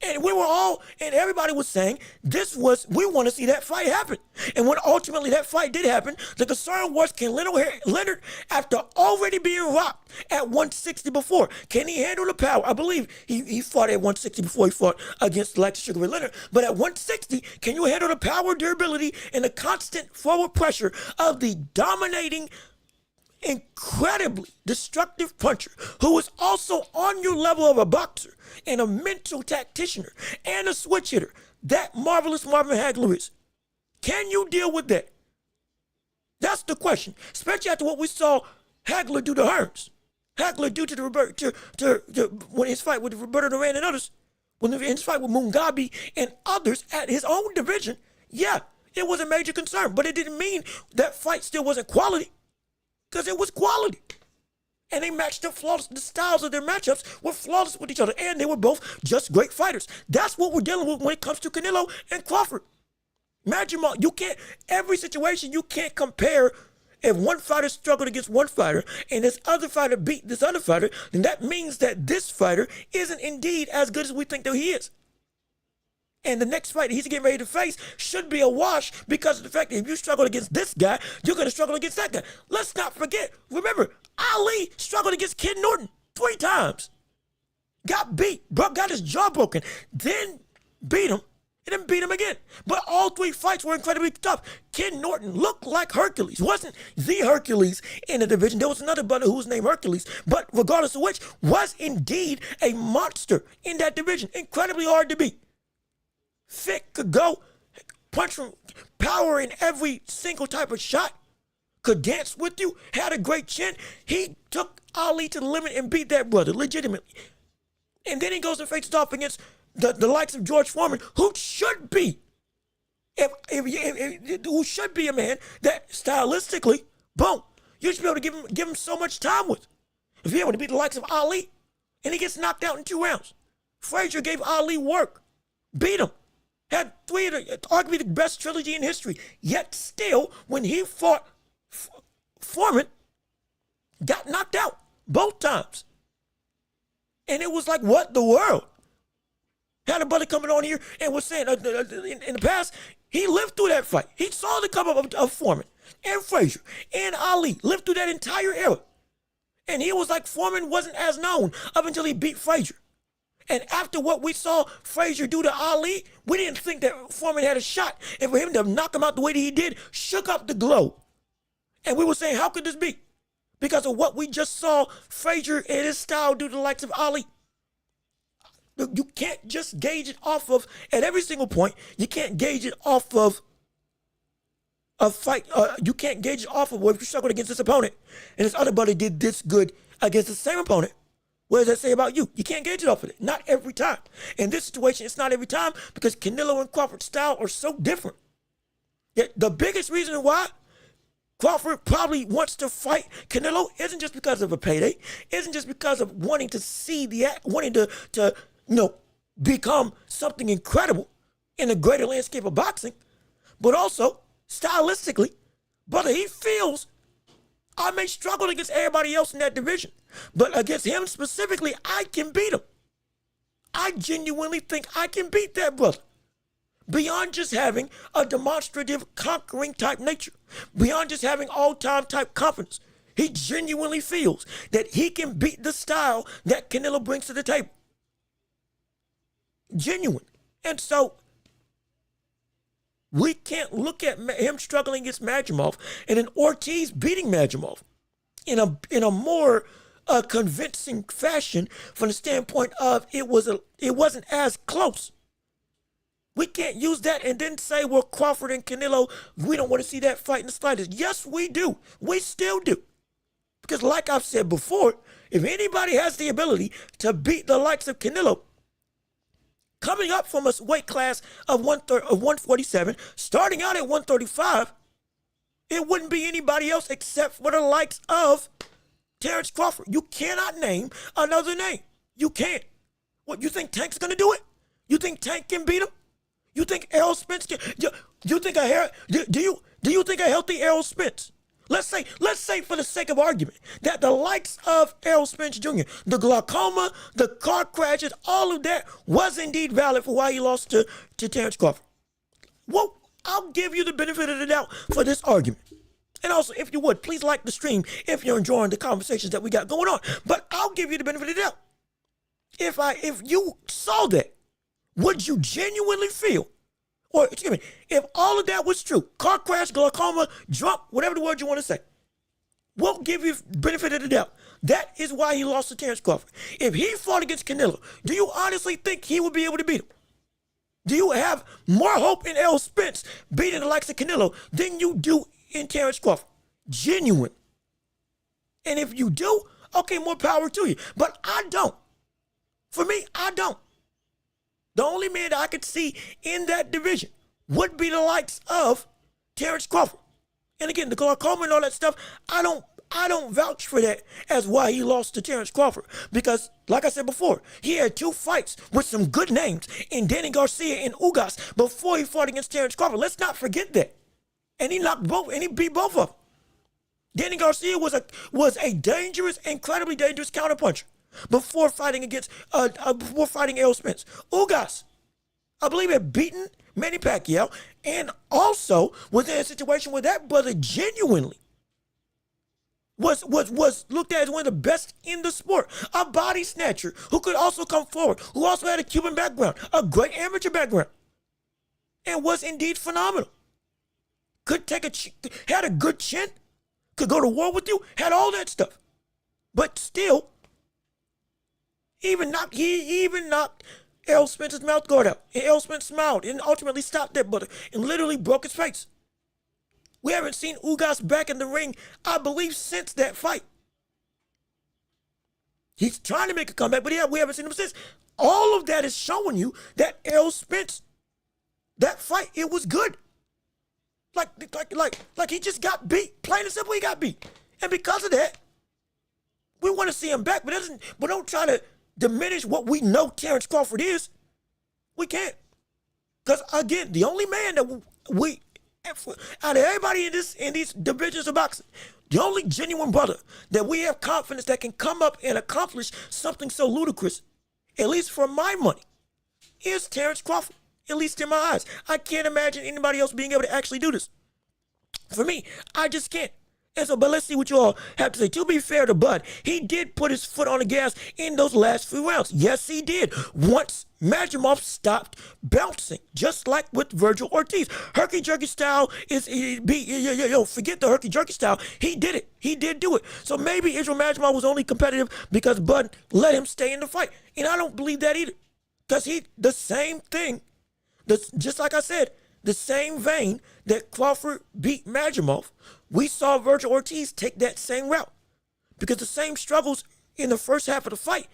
And we were all, and everybody was saying, we want to see that fight happen. And when ultimately that fight did happen, the concern was, can Leonard, after already being rocked at 160 before, can he handle the power? I believe he fought at 160 before he fought against the likes of Sugar Ray Leonard. But at 160, can you handle the power, durability, and the constant forward pressure of the dominating, incredibly destructive puncher who is also on your level of a boxer and a mental tactician and a switch hitter that marvelous Marvin Hagler is? Can you deal with that? That's the question, especially after what we saw Hagler do to Hearns, Hagler do to the when his fight with Roberto Duran and others, when his fight with Mugabe and others at his own division. Yeah, it was a major concern, but it didn't mean that fight still wasn't quality, because it was quality. And they matched up flawless. The styles of their matchups were flawless with each other, and they were both just great fighters. That's what we're dealing with when it comes to Canelo and Crawford. Madrimov, every situation you can't compare. If one fighter struggled against one fighter and this other fighter beat this other fighter, then that means that this fighter isn't indeed as good as we think that he is. And the next fight he's getting ready to face should be a wash, because of the fact that if you struggle against this guy, you're going to struggle against that guy. Let's not forget, remember, Ali struggled against Kid Norton 3 times. Got beat, got his jaw broken, then beat him, and then beat him again. But all 3 fights were incredibly tough. Kid Norton looked like Hercules. Wasn't the Hercules in the division. There was another brother who was named Hercules, but regardless of which, was indeed a monster in that division. Incredibly hard to beat. Fit, could go, punch from power in every single type of shot, could dance with you, had a great chin. He took Ali to the limit and beat that brother, legitimately. And then he goes and faces off against the likes of George Foreman, who should be, who should be a man that stylistically, boom, you should be able to give him so much time with. If you're able to beat the likes of Ali, and he gets knocked out in 2 rounds. Frazier gave Ali work, beat him. Had 3 of arguably the best trilogy in history. Yet still, when he fought Foreman, got knocked out both times. And it was like, what the world? Had a brother coming on here and was saying, in the past, He lived through that fight. He saw the come up of Foreman and Frazier and Ali, lived through that entire era. And he was like, Foreman wasn't as known up until he beat Frazier. And after what we saw Frazier do to Ali, we didn't think that Foreman had a shot. And for him to knock him out the way that he did, shook up the globe. And we were saying, how could this be? Because of what we just saw Frazier and his style do to the likes of Ali. You can't just gauge it off of, at every single point, you can't gauge it off of a fight. You can't gauge it off of, well, if you struggled against this opponent and this other buddy did this good against the same opponent, what does that say about you? You can't gauge it off of it. Not every time. In this situation, it's not every time because Canelo and Crawford's style are so different. Yet the biggest reason why Crawford probably wants to fight Canelo isn't just because of a payday, isn't just because of wanting to see wanting to become something incredible in the greater landscape of boxing, but also stylistically, brother, he feels I may struggle against everybody else in that division, but against him specifically, I can beat him. I genuinely think I can beat that brother. Beyond just having a demonstrative, conquering type nature, beyond just having all-time type confidence, he genuinely feels that he can beat the style that Canelo brings to the table. Genuine. And so we can't look at him struggling against Madrimov and then Ortiz beating Madrimov in a more convincing fashion from the standpoint of it wasn't as close. We can't use that and then say, well, Crawford and Canelo, we don't want to see that fight in the slightest. Yes, we do. We still do. Because like I've said before, if anybody has the ability to beat the likes of Canelo, coming up from a weight class of 147, starting out at 135, it wouldn't be anybody else except for the likes of Terence Crawford. You cannot name another name. You can't. What, you think Tank's going to do it? You think Tank can beat him? You think Errol Spence can? Do you think a healthy Errol Spence? Let's say for the sake of argument that the likes of Errol Spence Jr., the glaucoma, the car crashes, all of that was indeed valid for why he lost to Terence Crawford. Well, I'll give you the benefit of the doubt for this argument. And also, if you would, please like the stream if you're enjoying the conversations that we got going on. But I'll give you the benefit of the doubt. If you saw that, would you genuinely feel, or excuse me, if all of that was true, car crash, glaucoma, drunk, whatever the word you want to say, won't give you benefit of the doubt. That is why he lost to Terence Crawford. If he fought against Canelo, do you honestly think he would be able to beat him? Do you have more hope in Errol Spence beating the likes of Canelo than you do in Terence Crawford? Genuine. And if you do, okay, more power to you. But I don't. For me, I don't. The only man that I could see in that division would be the likes of Terence Crawford. And again, the glaucoma and all that stuff, I don't vouch for that as why he lost to Terence Crawford. Because, like I said before, he had 2 fights with some good names in Danny Garcia and Ugas before he fought against Terence Crawford. Let's not forget that. And he beat both of them. Danny Garcia was a dangerous, incredibly dangerous counterpuncher before fighting Errol Spence. Ugas, I believe, had beaten Manny Pacquiao and also was in a situation where that brother genuinely was looked at as one of the best in the sport. A body snatcher who could also come forward, who also had a Cuban background, a great amateur background, and was indeed phenomenal. Had a good chin, could go to war with you, had all that stuff. But still, he even knocked Errol Spence's mouth guard out. And Errol Spence smiled and ultimately stopped that brother and literally broke his face. We haven't seen Ugas back in the ring, I believe, since that fight. He's trying to make a comeback, but we haven't seen him since. All of that is showing you that Errol Spence, that fight, it was good. Like he just got beat. Plain and simple, he got beat. And because of that, we want to see him back, but don't try to diminish what we know Terence Crawford is. We can't. Because again, the only man that we out of everybody in these divisions of boxing, the only genuine brother that we have confidence that can come up and accomplish something so ludicrous, at least for my money, is Terence Crawford. at least in my eyes. I can't imagine anybody else being able to actually do this. For me, I just can't. And so, but let's see what you all have to say. To be fair to Bud, he did put his foot on the gas in those last few rounds. Yes, he did. Once Madrimov stopped bouncing, just like with Virgil Ortiz. Herky-jerky style is, forget the herky-jerky style. He did it. He did do it. So maybe Israel Madrimov was only competitive because Bud let him stay in the fight. And I don't believe that either. Because the same thing, just like I said, the same vein that Crawford beat Madrimov, we saw Virgil Ortiz take that same route. Because the same struggles in the first half of the fight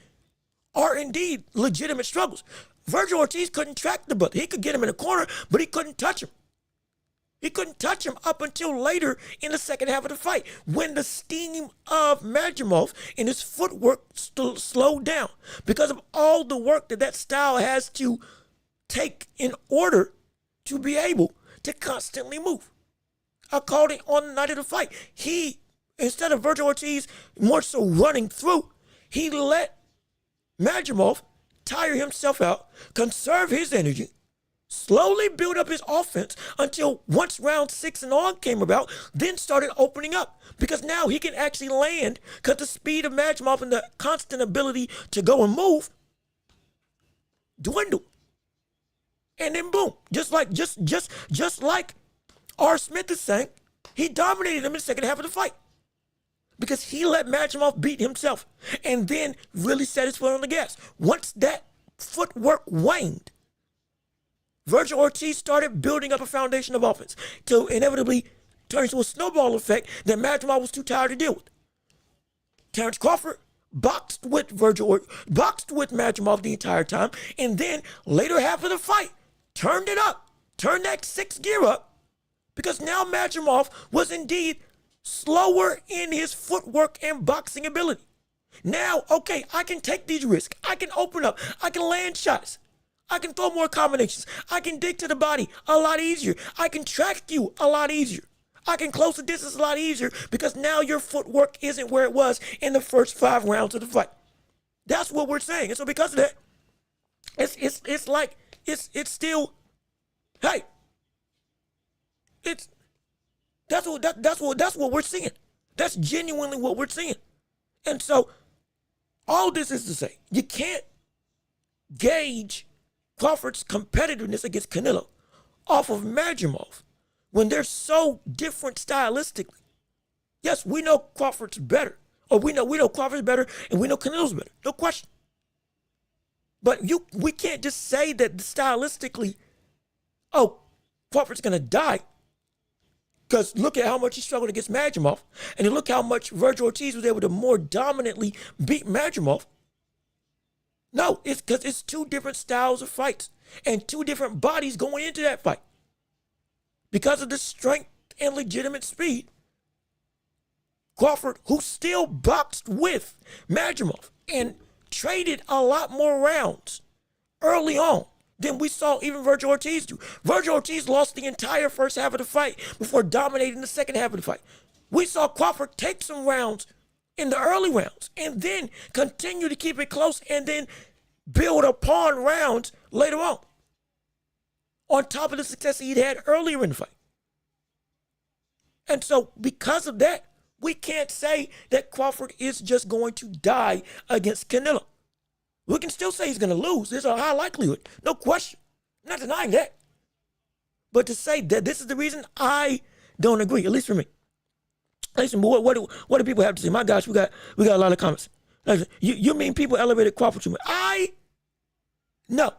are indeed legitimate struggles. Virgil Ortiz couldn't track the Bud. He could get him in the corner, but he couldn't touch him. He couldn't touch him up until later in the second half of the fight, when the steam of Madrimov and his footwork slowed down because of all the work that style has to take in order to be able to constantly move. I called it on the night of the fight. He, instead of Virgil Ortiz more so running through, he let Madrimov tire himself out, conserve his energy, slowly build up his offense until once round 6 and on came about, then started opening up. Because now he can actually land, because the speed of Madrimov and the constant ability to go and move dwindled. And then boom, just like R. Smith is saying, he dominated him in the second half of the fight. Because he let Madrimov beat himself and then really set his foot on the gas. Once that footwork waned, Virgil Ortiz started building up a foundation of offense to inevitably turn into a snowball effect that Madrimov was too tired to deal with. Terence Crawford boxed with Madrimov the entire time, and then later half of the fight, turned it up, turned that 6th gear up, because now Madrimov was indeed slower in his footwork and boxing ability. Now, okay, I can take these risks. I can open up. I can land shots. I can throw more combinations. I can dig to the body a lot easier. I can track you a lot easier. I can close the distance a lot easier because now your footwork isn't where it was in the first 5 rounds of the fight. That's what we're saying. And so because of that, it's still, hey, that's what we're seeing. That's genuinely what we're seeing. And so all this is to say, you can't gauge Crawford's competitiveness against Canelo off of Madrimov when they're so different stylistically. Yes, we know Crawford's better, or we know Crawford's better, and we know Canelo's better, no question. But we can't just say that stylistically, oh, Crawford's gonna die. Because look at how much he struggled against Madrimov, and then look how much Virgil Ortiz was able to more dominantly beat Madrimov. No, it's because it's 2 different styles of fights and 2 different bodies going into that fight. Because of the strength and legitimate speed, Crawford, who still boxed with Madrimov and traded a lot more rounds early on than we saw even Virgil Ortiz do. Virgil Ortiz lost the entire first half of the fight before dominating the second half of the fight. We saw Crawford take some rounds in the early rounds and then continue to keep it close and then build upon rounds later on top of the success he'd had earlier in the fight. And so because of that, we can't say that Crawford is just going to die against Canelo. We can still say he's going to lose. There's a high likelihood, no question. I'm not denying that. But to say that this is the reason, I don't agree, at least for me. Listen, what do people have to say? My gosh, we got a lot of comments. Listen, you mean people elevated Crawford too much? No.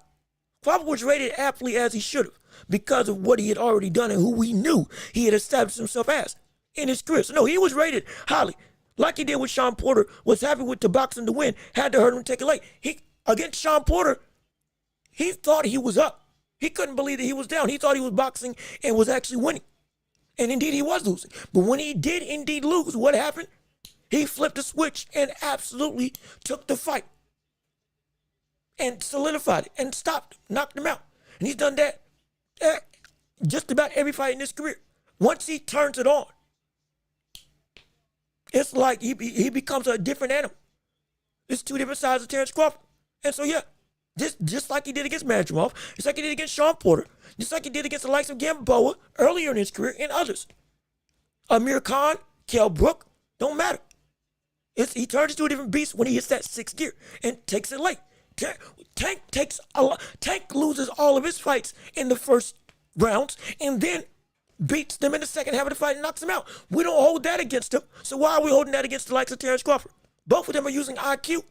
Crawford was rated aptly as he should have because of what he had already done and who we knew he had established himself as in his career. So no, he was rated highly. Like he did with Sean Porter, was happy with the boxing to win, had to hurt him to take it late. Against Sean Porter, he thought he was up. He couldn't believe that he was down. He thought he was boxing and was actually winning. And indeed he was losing. But when he did indeed lose, what happened? He flipped the switch and absolutely took the fight and solidified it and stopped him, knocked him out. And he's done that just about every fight in his career. Once he turns it on, it's like he becomes a different animal. It's 2 different sides of Terence Crawford. And so, yeah, Just like he did against Madrimov, just like he did against Sean Porter, just like he did against the likes of Gamboa earlier in his career and others. Amir Khan, Kell Brook, don't matter. He turns into a different beast when he hits that sixth gear and takes it late. Tank loses all of his fights in the first rounds and then beats them in the second half of the fight and knocks them out. We don't hold that against him. So why are we holding that against the likes of Terence Crawford? Both of them are using IQ.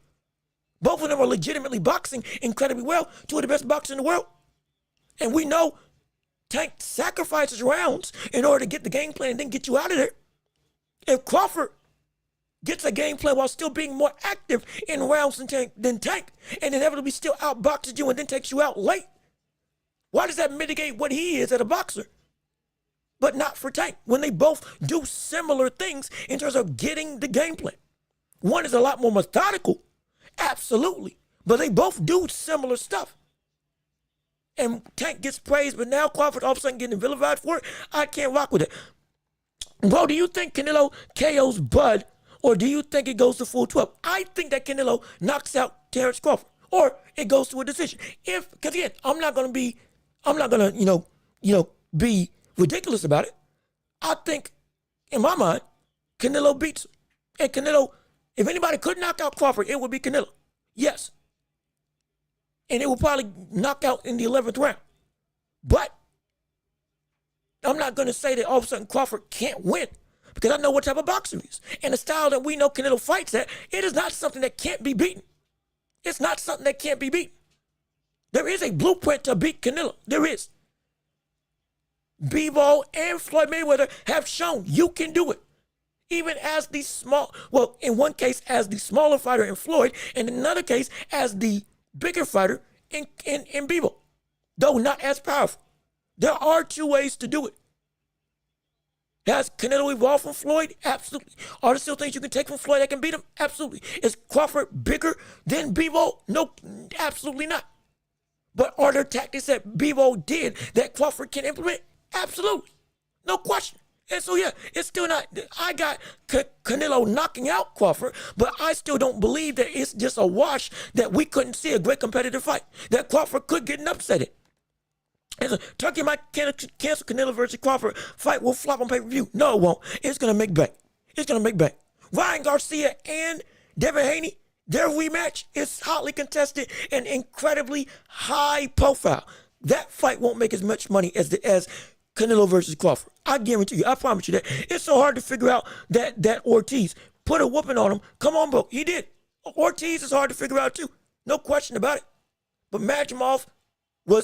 Both of them are legitimately boxing incredibly well. Two of the best boxers in the world. And we know Tank sacrifices rounds in order to get the game plan and then get you out of there. If Crawford gets a game plan while still being more active in rounds than Tank, and inevitably still outboxes you and then takes you out late, why does that mitigate what he is as a boxer, but not for Tank, when they both do similar things in terms of getting the game plan? One is a lot more methodical, absolutely, but they both do similar stuff. And Tank gets praised, but now Crawford all of a sudden getting vilified for it. I can't rock with it. Bro, do you think Canelo KOs Bud, or do you think it goes to full 12? I think that Canelo knocks out Terence Crawford, or it goes to a decision. Because again, I'm not gonna be ridiculous about it. I think, in my mind, Canelo beats him. And Canelo, if anybody could knock out Crawford, it would be Canelo. Yes. And it will probably knock out in the 11th round. But I'm not going to say that all of a sudden Crawford can't win, because I know what type of boxer he is. And the style that we know Canelo fights at, it is not something that can't be beaten. It's not something that can't be beaten. There is a blueprint to beat Canelo. There is. Bivol and Floyd Mayweather have shown you can do it. Even as the in one case as the smaller fighter in Floyd, and in another case as the bigger fighter in Bivol, though not as powerful. There are two ways to do it. Has Canelo evolved from Floyd? Absolutely. Are there still things you can take from Floyd that can beat him? Absolutely. Is Crawford bigger than Bivol? No, absolutely not. But are there tactics that Bivol did that Crawford can implement? Absolutely. No question. And so, yeah, it's still not, I got Canelo knocking out Crawford, but I still don't believe that it's just a wash that we couldn't see a great competitive fight, that Crawford could get an upset in. And so, Turkey might cancel Canelo versus Crawford fight will flop on pay-per-view. No, it won't. It's going to make bank. It's going to make bank. Ryan Garcia and Devin Haney, their rematch is hotly contested and incredibly high profile. That fight won't make as much money as Canelo versus Crawford. I guarantee you. I promise you that. It's so hard to figure out that Ortiz put a whooping on him. Come on, bro. He did. Ortiz is hard to figure out too. No question about it. But Madrimov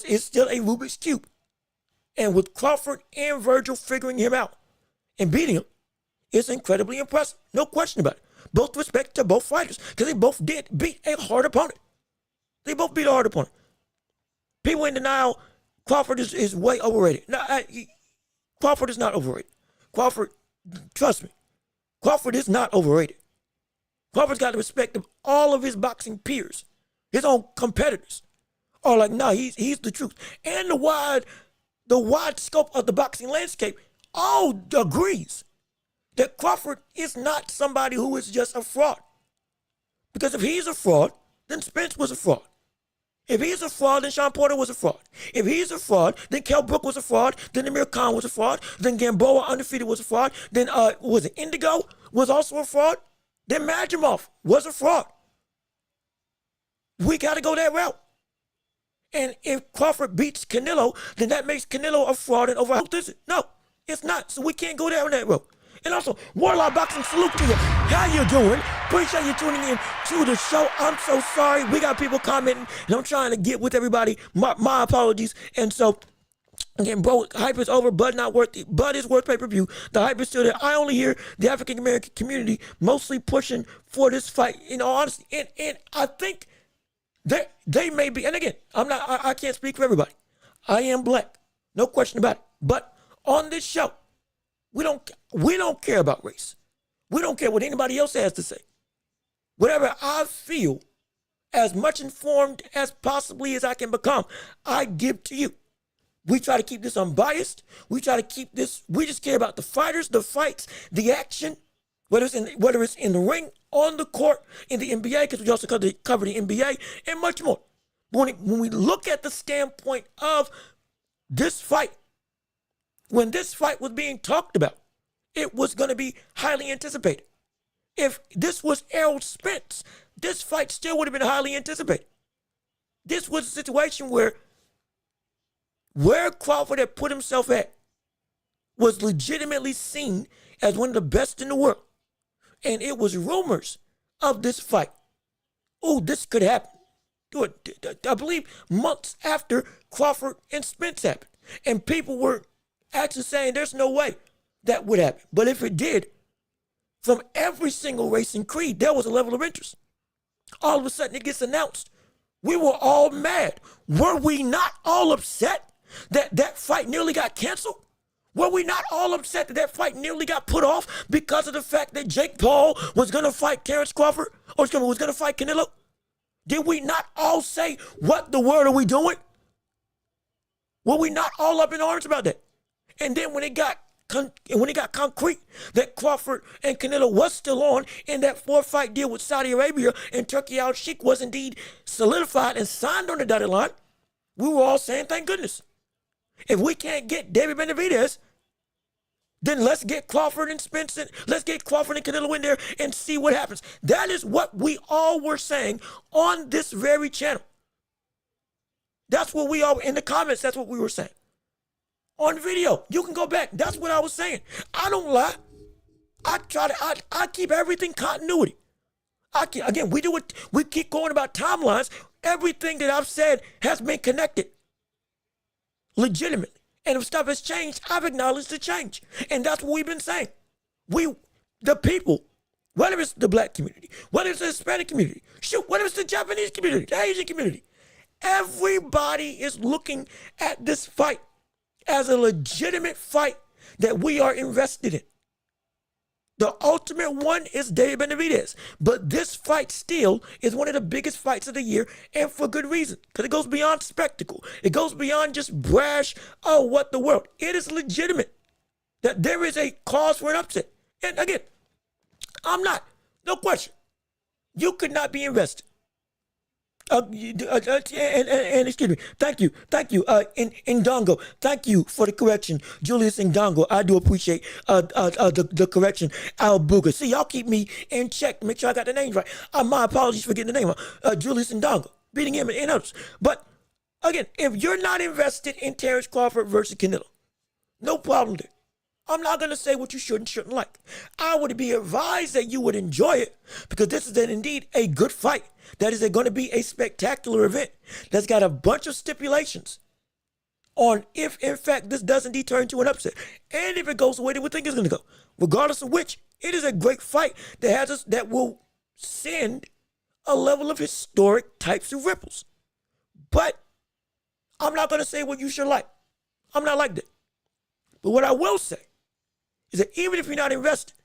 is still a Rubik's Cube. And with Crawford and Virgil figuring him out and beating him, it's incredibly impressive. No question about it. Both respect to both fighters, because they both did beat a hard opponent. They both beat a hard opponent. People in denial, Crawford is way overrated. No, Crawford is not overrated. Crawford, trust me, Crawford is not overrated. Crawford's got the respect of all of his boxing peers. His own competitors are like, nah, he's the truth. And the wide scope of the boxing landscape all agrees that Crawford is not somebody who is just a fraud. Because if he's a fraud, then Spence was a fraud. If he's a fraud, then Sean Porter was a fraud. If he's a fraud, then Kell Brook was a fraud. Then Amir Khan was a fraud. Then Gamboa undefeated was a fraud. Then was it Indigo was also a fraud. Then Madrimov was a fraud. We got to go that route. And if Crawford beats Canelo, then that makes Canelo a fraud and over. No, it's not. So we can't go down that road. And also, Warlord Boxing, salute to you. How you doing? Appreciate you tuning in to the show. I'm so sorry. We got people commenting, and I'm trying to get with everybody. My apologies. And so, again, bro, hype is over. Bud not worth it. Bud is worth pay-per-view. The hype is still there. I only hear the African-American community mostly pushing for this fight, in all honesty. And I think that they may be, and again, I can't speak for everybody. I am black. No question about it. But on this show, we don't care about race. We don't care what anybody else has to say. Whatever I feel, as much informed as possibly as I can become, I give to you. We try to keep this unbiased. We try to keep this, we just care about the fighters, the fights, the action, whether it's in the ring, on the court, in the NBA, because we also cover the NBA, and much more. When we look at the standpoint of this fight, when this fight was being talked about, it was going to be highly anticipated. If this was Errol Spence, this fight still would have been highly anticipated. This was a situation where Crawford had put himself at was legitimately seen as one of the best in the world. And it was rumors of this fight. Oh, this could happen. I believe months after Crawford and Spence happened. And people were actually saying there's no way that would happen. But if it did, from every single racing creed, there was a level of interest. All of a sudden it gets announced. We were all mad. Were we not all upset that that fight nearly got canceled? Were we not all upset that that fight nearly got put off because of the fact that Jake Paul was going to fight Terence Crawford or was going to fight Canelo? Did we not all say, what the world are we doing? Were we not all up in arms about that? And then when it got concrete that Crawford and Canelo was still on and that 4-fight deal with Saudi Arabia and Turkey Al-Sheikh was indeed solidified and signed on the dotted line, we were all saying, thank goodness. If we can't get David Benavidez, then let's get Crawford and Spence, let's get Crawford and Canelo in there and see what happens. That is what we all were saying on this very channel. That's what we all, in the comments, that's what we were saying. On video, you can go back. That's what I was saying. I don't lie. I keep everything continuity. Again, we keep going about timelines. Everything that I've said has been connected. Legitimately. And if stuff has changed, I've acknowledged the change. And that's what we've been saying. The people, whether it's the black community, whether it's the Hispanic community, whether it's the Japanese community, the Asian community, everybody is looking at this fight as a legitimate fight that we are invested in. The ultimate one is David Benavidez. But this fight still is one of the biggest fights of the year, and for good reason. Because it goes beyond spectacle. It goes beyond just brash, oh, what the world. It is legitimate that there is a cause for an upset. And again, I'm not. No question. You could not be invested. Excuse me. Thank you. Ndongo. Thank you for the correction. Julius Ndongo. I do appreciate the correction. Al Booger. See, y'all keep me in check. Make sure I got the names right. My apologies for getting the name wrong. Julius Ndongo. Beating him and others. But again, if you're not invested in Terence Crawford versus Canelo, no problem there. I'm not going to say what you should and shouldn't like. I would be advised that you would enjoy it because this is indeed a good fight. That is going to be a spectacular event that's got a bunch of stipulations on if, in fact, this does indeed turn into an upset. And if it goes the way that we think it's going to go. Regardless of which, it is a great fight that will send a level of historic types of ripples. But I'm not going to say what you should like. I'm not like that. But what I will say is that even if you're not invested,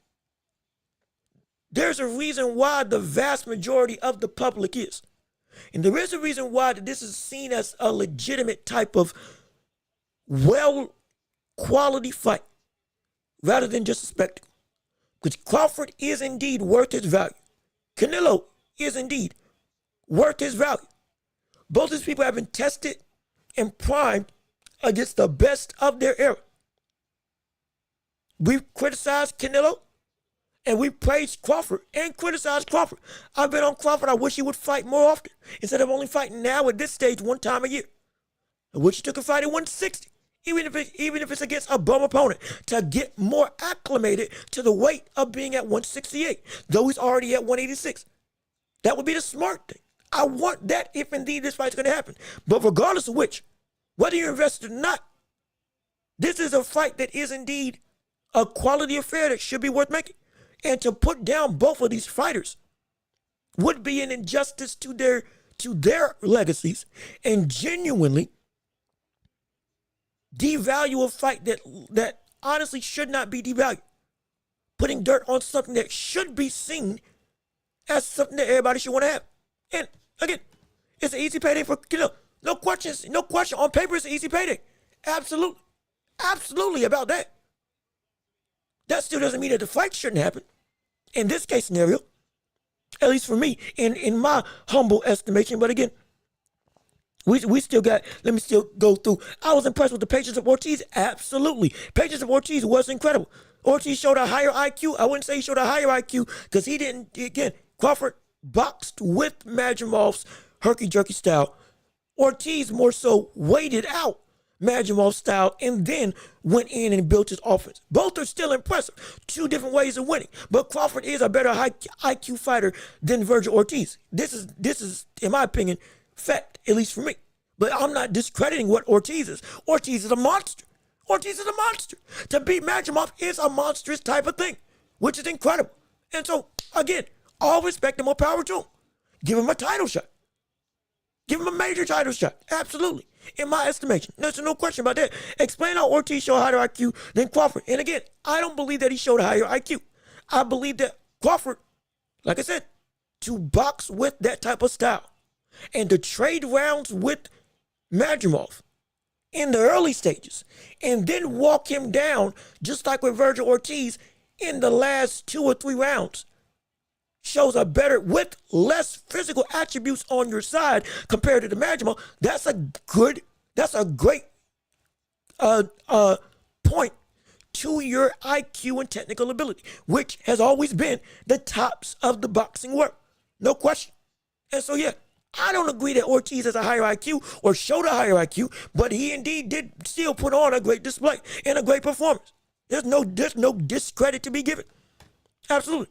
there's a reason why the vast majority of the public is. And there is a reason why this is seen as a legitimate type of well-quality fight rather than just a spectacle. Because Crawford is indeed worth his value. Canelo is indeed worth his value. Both these people have been tested and primed against the best of their era. We've criticized Canelo, and we praised Crawford and criticized Crawford. I've been on Crawford. I wish he would fight more often instead of only fighting now at this stage one time a year. I wish he took a fight at 160, even if it's against a bum opponent, to get more acclimated to the weight of being at 168, though he's already at 186. That would be the smart thing. I want that if indeed this fight's going to happen. But regardless of which, whether you're invested or not, this is a fight that is indeed a quality affair that should be worth making. And to put down both of these fighters would be an injustice to their legacies and genuinely devalue a fight that honestly should not be devalued. Putting dirt on something that should be seen as something that everybody should want to have. And again, it's an easy payday for Canelo. No question. On paper, it's an easy payday. Absolutely about that. That still doesn't mean that the fight shouldn't happen. In this case scenario, at least for me, in my humble estimation. But again, We still got, let me still go through. I was impressed with the patience of Ortiz. Absolutely. Patience of Ortiz was incredible. Ortiz showed a higher IQ. I wouldn't say he showed a higher IQ because he didn't, again, Crawford boxed with Madrimov's herky-jerky style. Ortiz more so waited out Madrimov's style and then went in and built his offense. Both are still impressive. Two different ways of winning. But Crawford is a better high IQ fighter than Virgil Ortiz. This is, in my opinion, fact, at least for me. But I'm not discrediting what Ortiz is. Ortiz is a monster. Ortiz is a monster. To beat Madrimov is a monstrous type of thing, which is incredible. And so, again, all respect and more power to him. Give him a title shot. Give him a major title shot. Absolutely. In my estimation. There's no question about that. Explain how Ortiz showed a higher IQ than Crawford. And again, I don't believe that he showed a higher IQ. I believe that Crawford, like I said, to box with that type of style and to trade rounds with Madrimov in the early stages and then walk him down just like with Virgil Ortiz in the last 2 or 3 rounds shows a better, with less physical attributes on your side compared to the Madrimov. That's a great point to your IQ and technical ability, which has always been the tops of the boxing world. No question. And so, yeah, I don't agree that Ortiz has a higher IQ or showed a higher IQ, but he indeed did still put on a great display and a great performance. There's no discredit to be given. Absolutely.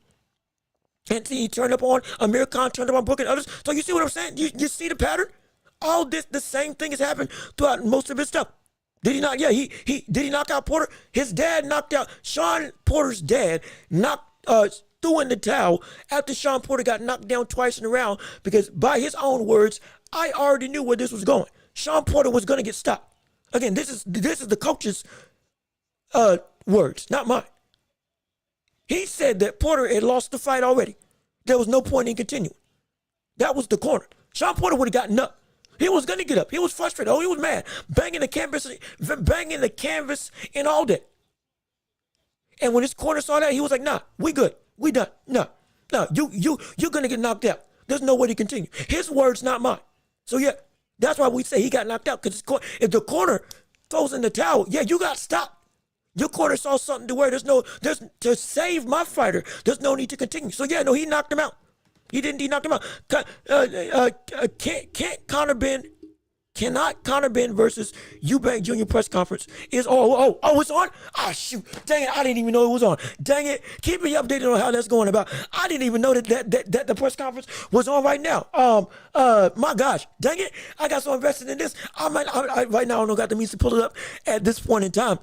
And see, he turned up on Amir Khan, turned up on Brook and others. So you see what I'm saying? You see the pattern? All this, the same thing has happened throughout most of his stuff. Did he not? Yeah, did he knock out Porter? His dad knocked out, Sean Porter's dad threw in the towel after Sean Porter got knocked down twice in a round because by his own words, I already knew where this was going. Sean Porter was going to get stopped. Again, this is the coach's words, not mine. He said that Porter had lost the fight already. There was no point in continuing. That was the corner. Sean Porter would have gotten up. He was going to get up. He was frustrated. Oh, he was mad. Banging the canvas and all that. And when his corner saw that, he was like, nah, we good. We done. No, you're going to get knocked out. There's no way to continue. His words, not mine. So, yeah, that's why we say he got knocked out. Because if the corner throws in the towel, yeah, you got stopped. Your corner saw something to where there's to save my fighter, there's no need to continue. So, yeah, no, he knocked him out. He knocked him out. Cannot Conor Benn versus Eubanks Jr. press conference is it's on? Ah, shoot. Dang it, I didn't even know it was on. Dang it. Keep me updated on how that's going about. I didn't even know that the press conference was on right now. My gosh. Dang it. I got so invested in this. I right now I don't got the means to pull it up at this point in time.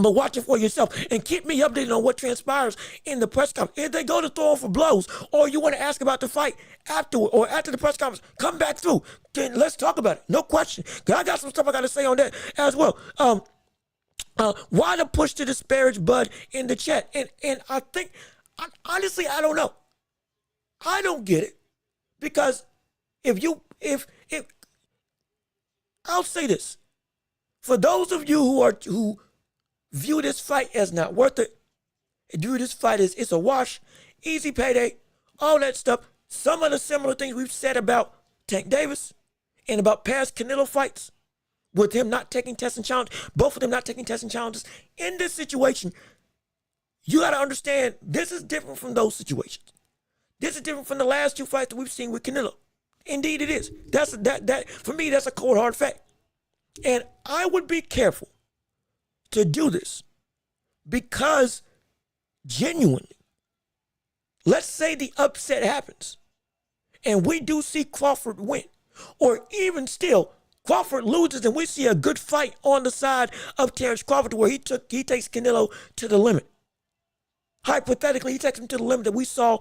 But watch it for yourself and keep me updated on what transpires in the press conference. If they go to throw for blows or you want to ask about the fight afterward or after the press conference, come back through. Then let's talk about it. No question. Because I got some stuff I got to say on that as well. Why the push to disparage Bud in the chat? And I think, honestly, I don't know. I don't get it. Because if I'll say this. For those of you who view this fight as not worth it, view this fight as it's a wash, easy payday, all that stuff. Some of the similar things we've said about Tank Davis and about past Canelo fights with him not taking testing challenges, both of them not taking testing challenges. In this situation, you got to understand this is different from those situations. This is different from the last 2 fights that we've seen with Canelo. Indeed it is. That for me, that's a cold hard fact. And I would be careful to do this because genuinely, let's say the upset happens and we do see Crawford win, or even still Crawford loses and we see a good fight on the side of Terence Crawford where he takes Canelo to the limit. Hypothetically, he takes him to the limit that we saw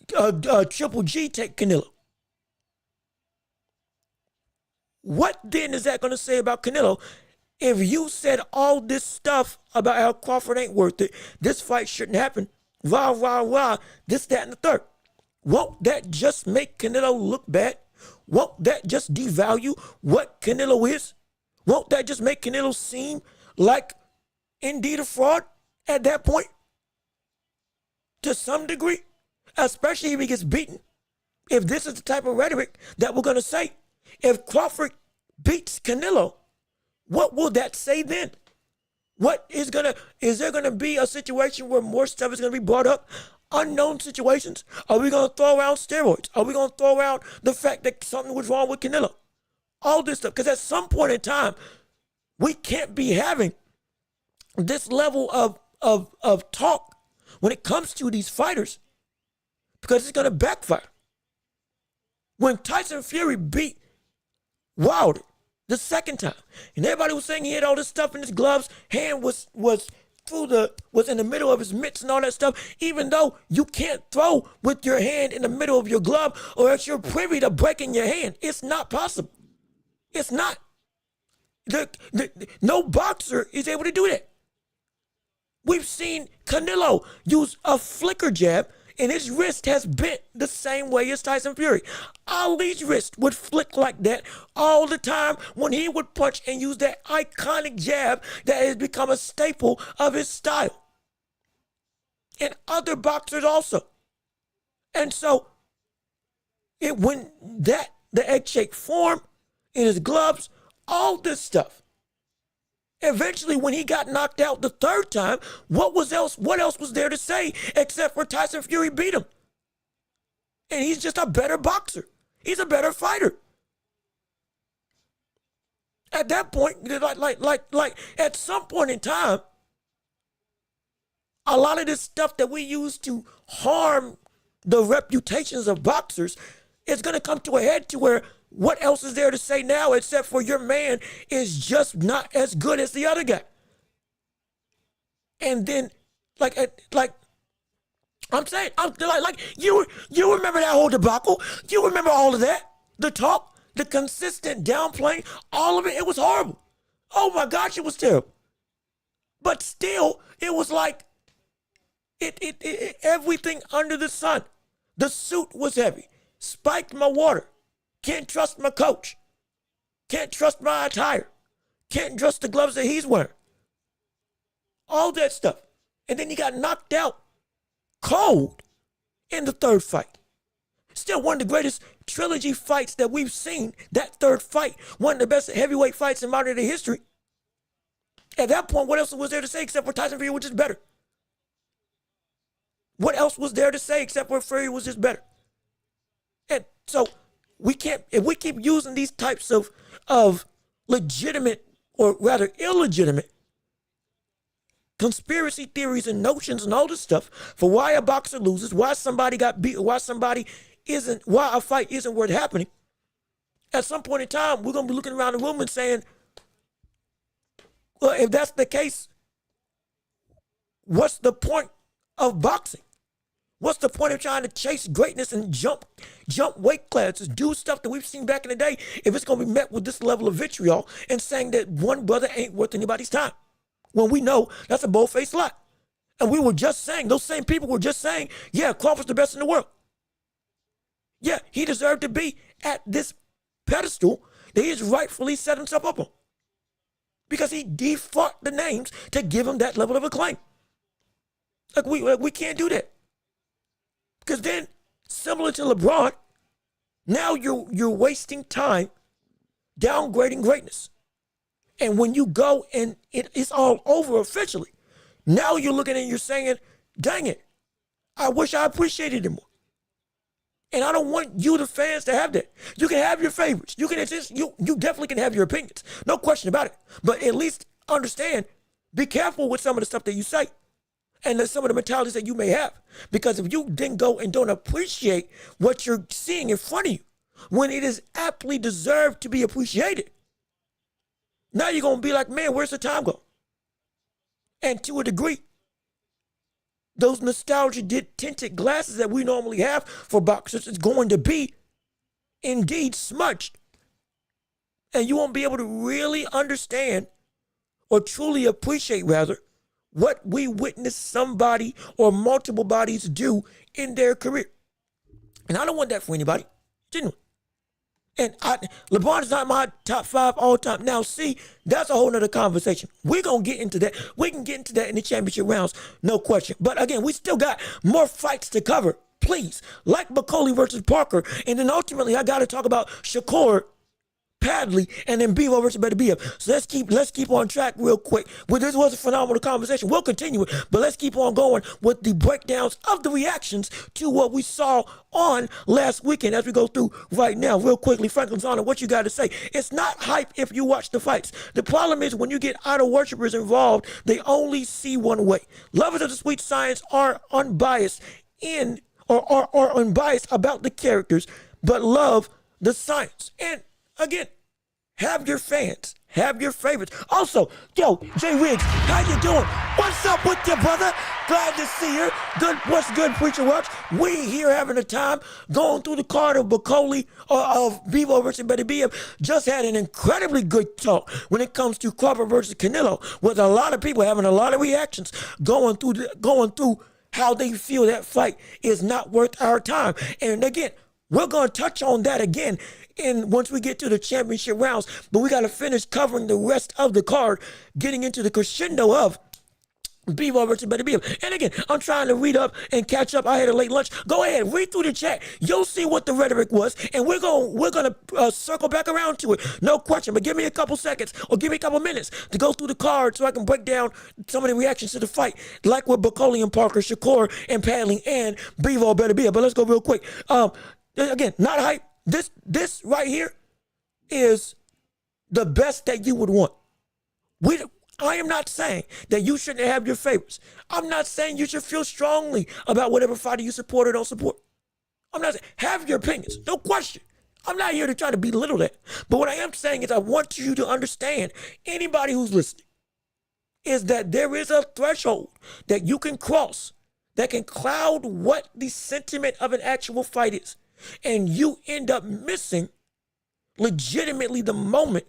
Triple G take Canelo. What then is that going to say about Canelo? If you said all this stuff about how Crawford ain't worth it, this fight shouldn't happen, this, that, and the third. Won't that just make Canelo look bad? Won't that just devalue what Canelo is? Won't that just make Canelo seem like indeed a fraud at that point? To some degree, especially if he gets beaten. If this is the type of rhetoric that we're going to say, if Crawford beats Canelo, what will that say then? Is there gonna be a situation where more stuff is gonna be brought up? Unknown situations? Are we gonna throw around steroids? Are we gonna throw around the fact that something was wrong with Canelo? All this stuff, because at some point in time, we can't be having this level of talk when it comes to these fighters, because it's gonna backfire. When Tyson Fury beat Wilder the second time, and everybody was saying he had all this stuff in his gloves, hand was in the middle of his mitts and all that stuff, even though you can't throw with your hand in the middle of your glove or else you're privy to breaking your hand. It's not possible. It's not. No boxer is able to do that. We've seen Canelo use a flicker jab, and his wrist has bent the same way as Tyson Fury. Ali's wrist would flick like that all the time when he would punch and use that iconic jab that has become a staple of his style. And other boxers also. And so, the egg-shaped form in his gloves, all this stuff. Eventually, when he got knocked out the third time, what else was there to say except for Tyson Fury beat him? And he's just a better boxer. He's a better fighter. At that point, like at some point in time, a lot of this stuff that we use to harm the reputations of boxers is going to come to a head to where what else is there to say now except for your man is just not as good as the other guy? And then, I'm saying, you remember that whole debacle? You remember all of that? The talk, the consistent downplaying, all of it. It was horrible. Oh my gosh, it was terrible. But still, it was like everything under the sun. The suit was heavy. Spiked my water. Can't trust my coach. Can't trust my attire. Can't trust the gloves that he's wearing. All that stuff. And then he got knocked out cold in the third fight. Still one of the greatest trilogy fights that we've seen. That third fight, one of the best heavyweight fights in modern day history. At that point, what else was there to say except for Tyson Fury was just better? What else was there to say except for Fury was just better? And so, if we keep using these types of legitimate or rather illegitimate conspiracy theories and notions and all this stuff for why a boxer loses, why somebody got beat, why a fight isn't worth happening, at some point in time, we're going to be looking around the room and saying, well, if that's the case, what's the point of boxing? What's the point of trying to chase greatness and jump weight classes, do stuff that we've seen back in the day, if it's going to be met with this level of vitriol and saying that one brother ain't worth anybody's time? When we know that's a bold-faced lie. And we were just saying, those same people were just saying, yeah, Crawford's the best in the world. Yeah, he deserved to be at this pedestal that he's rightfully set himself up on. Because he fought the names to give him that level of acclaim. We can't do that. Because then, similar to LeBron, now you're wasting time downgrading greatness. And when you go and it's all over officially, now you're looking and you're saying, dang it, I wish I appreciated it more. And I don't want you, the fans, to have that. You can have your favorites. You definitely can have your opinions. No question about it. But at least understand, be careful with some of the stuff that you say. And some of the mentalities that you may have. Because if you then go and don't appreciate what you're seeing in front of you, when it is aptly deserved to be appreciated, now you're going to be like, man, where's the time go? And to a degree, those nostalgia tinted glasses that we normally have for boxers is going to be indeed smudged. And you won't be able to really understand or truly appreciate, rather, what we witness somebody or multiple bodies do in their career. And I don't want that for anybody. Genuine. And LeBron is not my top 5 all time. Now, see, that's a whole nother conversation. We're going to get into that. We can get into that in the championship rounds, no question. But again, we still got more fights to cover. Please, like Bakole versus Parker. And then ultimately, I got to talk about Shakur Padley, and then Bivol versus Beterbiev. So let's keep on track real quick. Well, this was a phenomenal conversation. We'll continue it, but let's keep on going with the breakdowns of the reactions to what we saw on last weekend as we go through right now. Real quickly, Franklin's Honor, what you got to say? It's not hype if you watch the fights. The problem is when you get idol worshipers involved, they only see one way. Lovers of the sweet science are unbiased are unbiased about the characters, but love the science. And again, have your fans, have your favorites. Also, yo, Jay Riggs, how you doing? What's up with you, brother? Glad to see you. Good, what's good, Preacher Welch? We here having a time going through the card of Bakole of Bivol versus Beterbiev. Just had an incredibly good talk when it comes to Crawford versus Canelo, with a lot of people having a lot of reactions going through how they feel that fight is not worth our time. And again, we're going to touch on that again once we get to the championship rounds, but we got to finish covering the rest of the card, getting into the crescendo of Bivol versus Beterbiev. And again, I'm trying to read up and catch up. I had a late lunch. Go ahead, read through the chat. You'll see what the rhetoric was, and we're gonna circle back around to it. No question. But give me a couple seconds or give me a couple minutes to go through the card so I can break down some of the reactions to the fight, like with Bakole and Parker, Shakur and Padley, and Bivol Beterbiev. But let's go real quick. Again, not hype. This right here is the best that you would want. I am not saying that you shouldn't have your favorites. I'm not saying you should feel strongly about whatever fighter you support or don't support. I'm not saying, have your opinions, no question. I'm not here to try to belittle that. But what I am saying is I want you to understand, anybody who's listening, is that there is a threshold that you can cross that can cloud what the sentiment of an actual fight is. And you end up missing legitimately the moment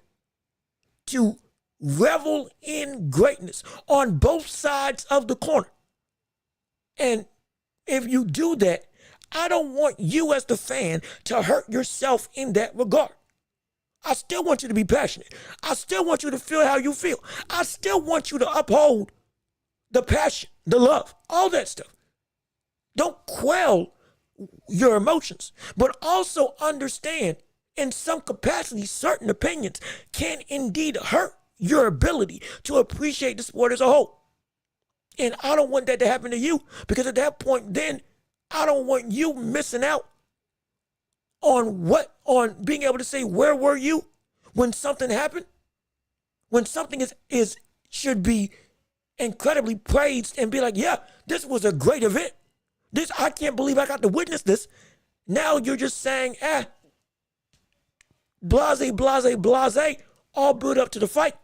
to revel in greatness on both sides of the corner. And if you do that, I don't want you as the fan to hurt yourself in that regard. I still want you to be passionate. I still want you to feel how you feel. I still want you to uphold the passion, the love, all that stuff. Don't quell your emotions, but also understand in some capacity, certain opinions can indeed hurt your ability to appreciate the sport as a whole. And I don't want that to happen to you, because at that point, then I don't want you missing out on being able to say, where were you when something happened? When something should be incredibly praised and be like, yeah, this was a great event. I can't believe I got to witness this. Now you're just saying, blase, blase, blase, all built up to the fight.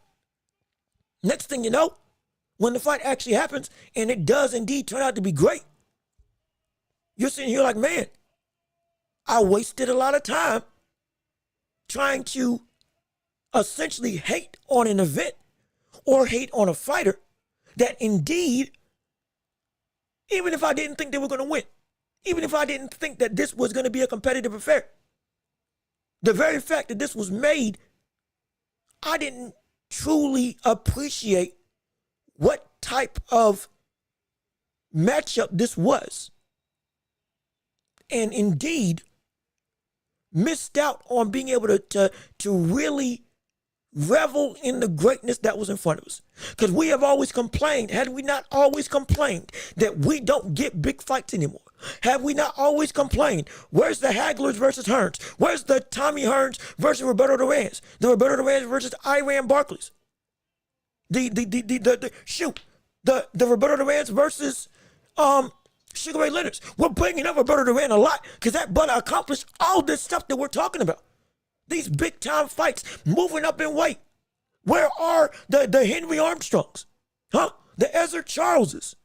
Next thing you know, when the fight actually happens, and it does indeed turn out to be great, you're sitting here like, man, I wasted a lot of time trying to essentially hate on an event or hate on a fighter that indeed, even if I didn't think they were going to win, even if I didn't think that this was going to be a competitive affair, the very fact that this was made, I didn't truly appreciate what type of matchup this was. And indeed, missed out on being able to really revel in the greatness that was in front of us. Because we have always complained, had we not always complained, that we don't get big fights anymore? Have we not always complained, where's the Hagglers versus Hearns? Where's the Tommy Hearns versus Roberto Duran's? The Roberto Duran versus Iran Barclays? The Roberto Duran's versus Sugar Ray Leonard's. We're bringing up Roberto Duran a lot because that brother accomplished all this stuff that we're talking about. These big time fights, moving up in weight. Where are the Henry Armstrongs? The Ezra Charleses?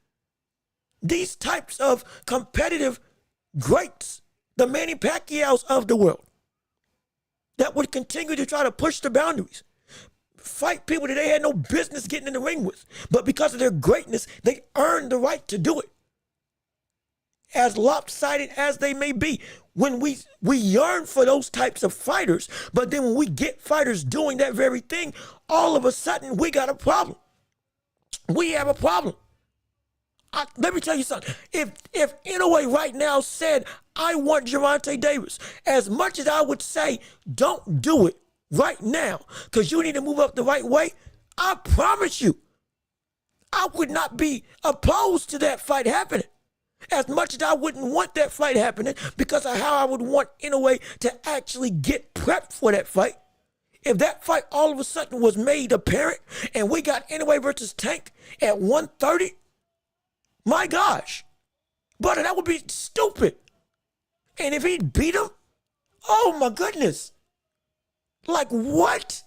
These types of competitive greats, the Manny Pacquiao's of the world, that would continue to try to push the boundaries, fight people that they had no business getting in the ring with, but because of their greatness, they earned the right to do it. As lopsided as they may be, when we yearn for those types of fighters, but then when we get fighters doing that very thing, all of a sudden we got a problem. We have a problem. Let me tell you something. If Inoue right now said, I want Gervonta Davis, as much as I would say, don't do it, right now because you need to move up the right way, I promise you, I would not be opposed to that fight happening. As much as I wouldn't want that fight happening because of how I would want, in a way, to actually get prepped for that fight. If that fight all of a sudden was made apparent and we got Anyway versus Tank at 130, my gosh, brother, that would be stupid. And if he beat him, oh my goodness. Like what?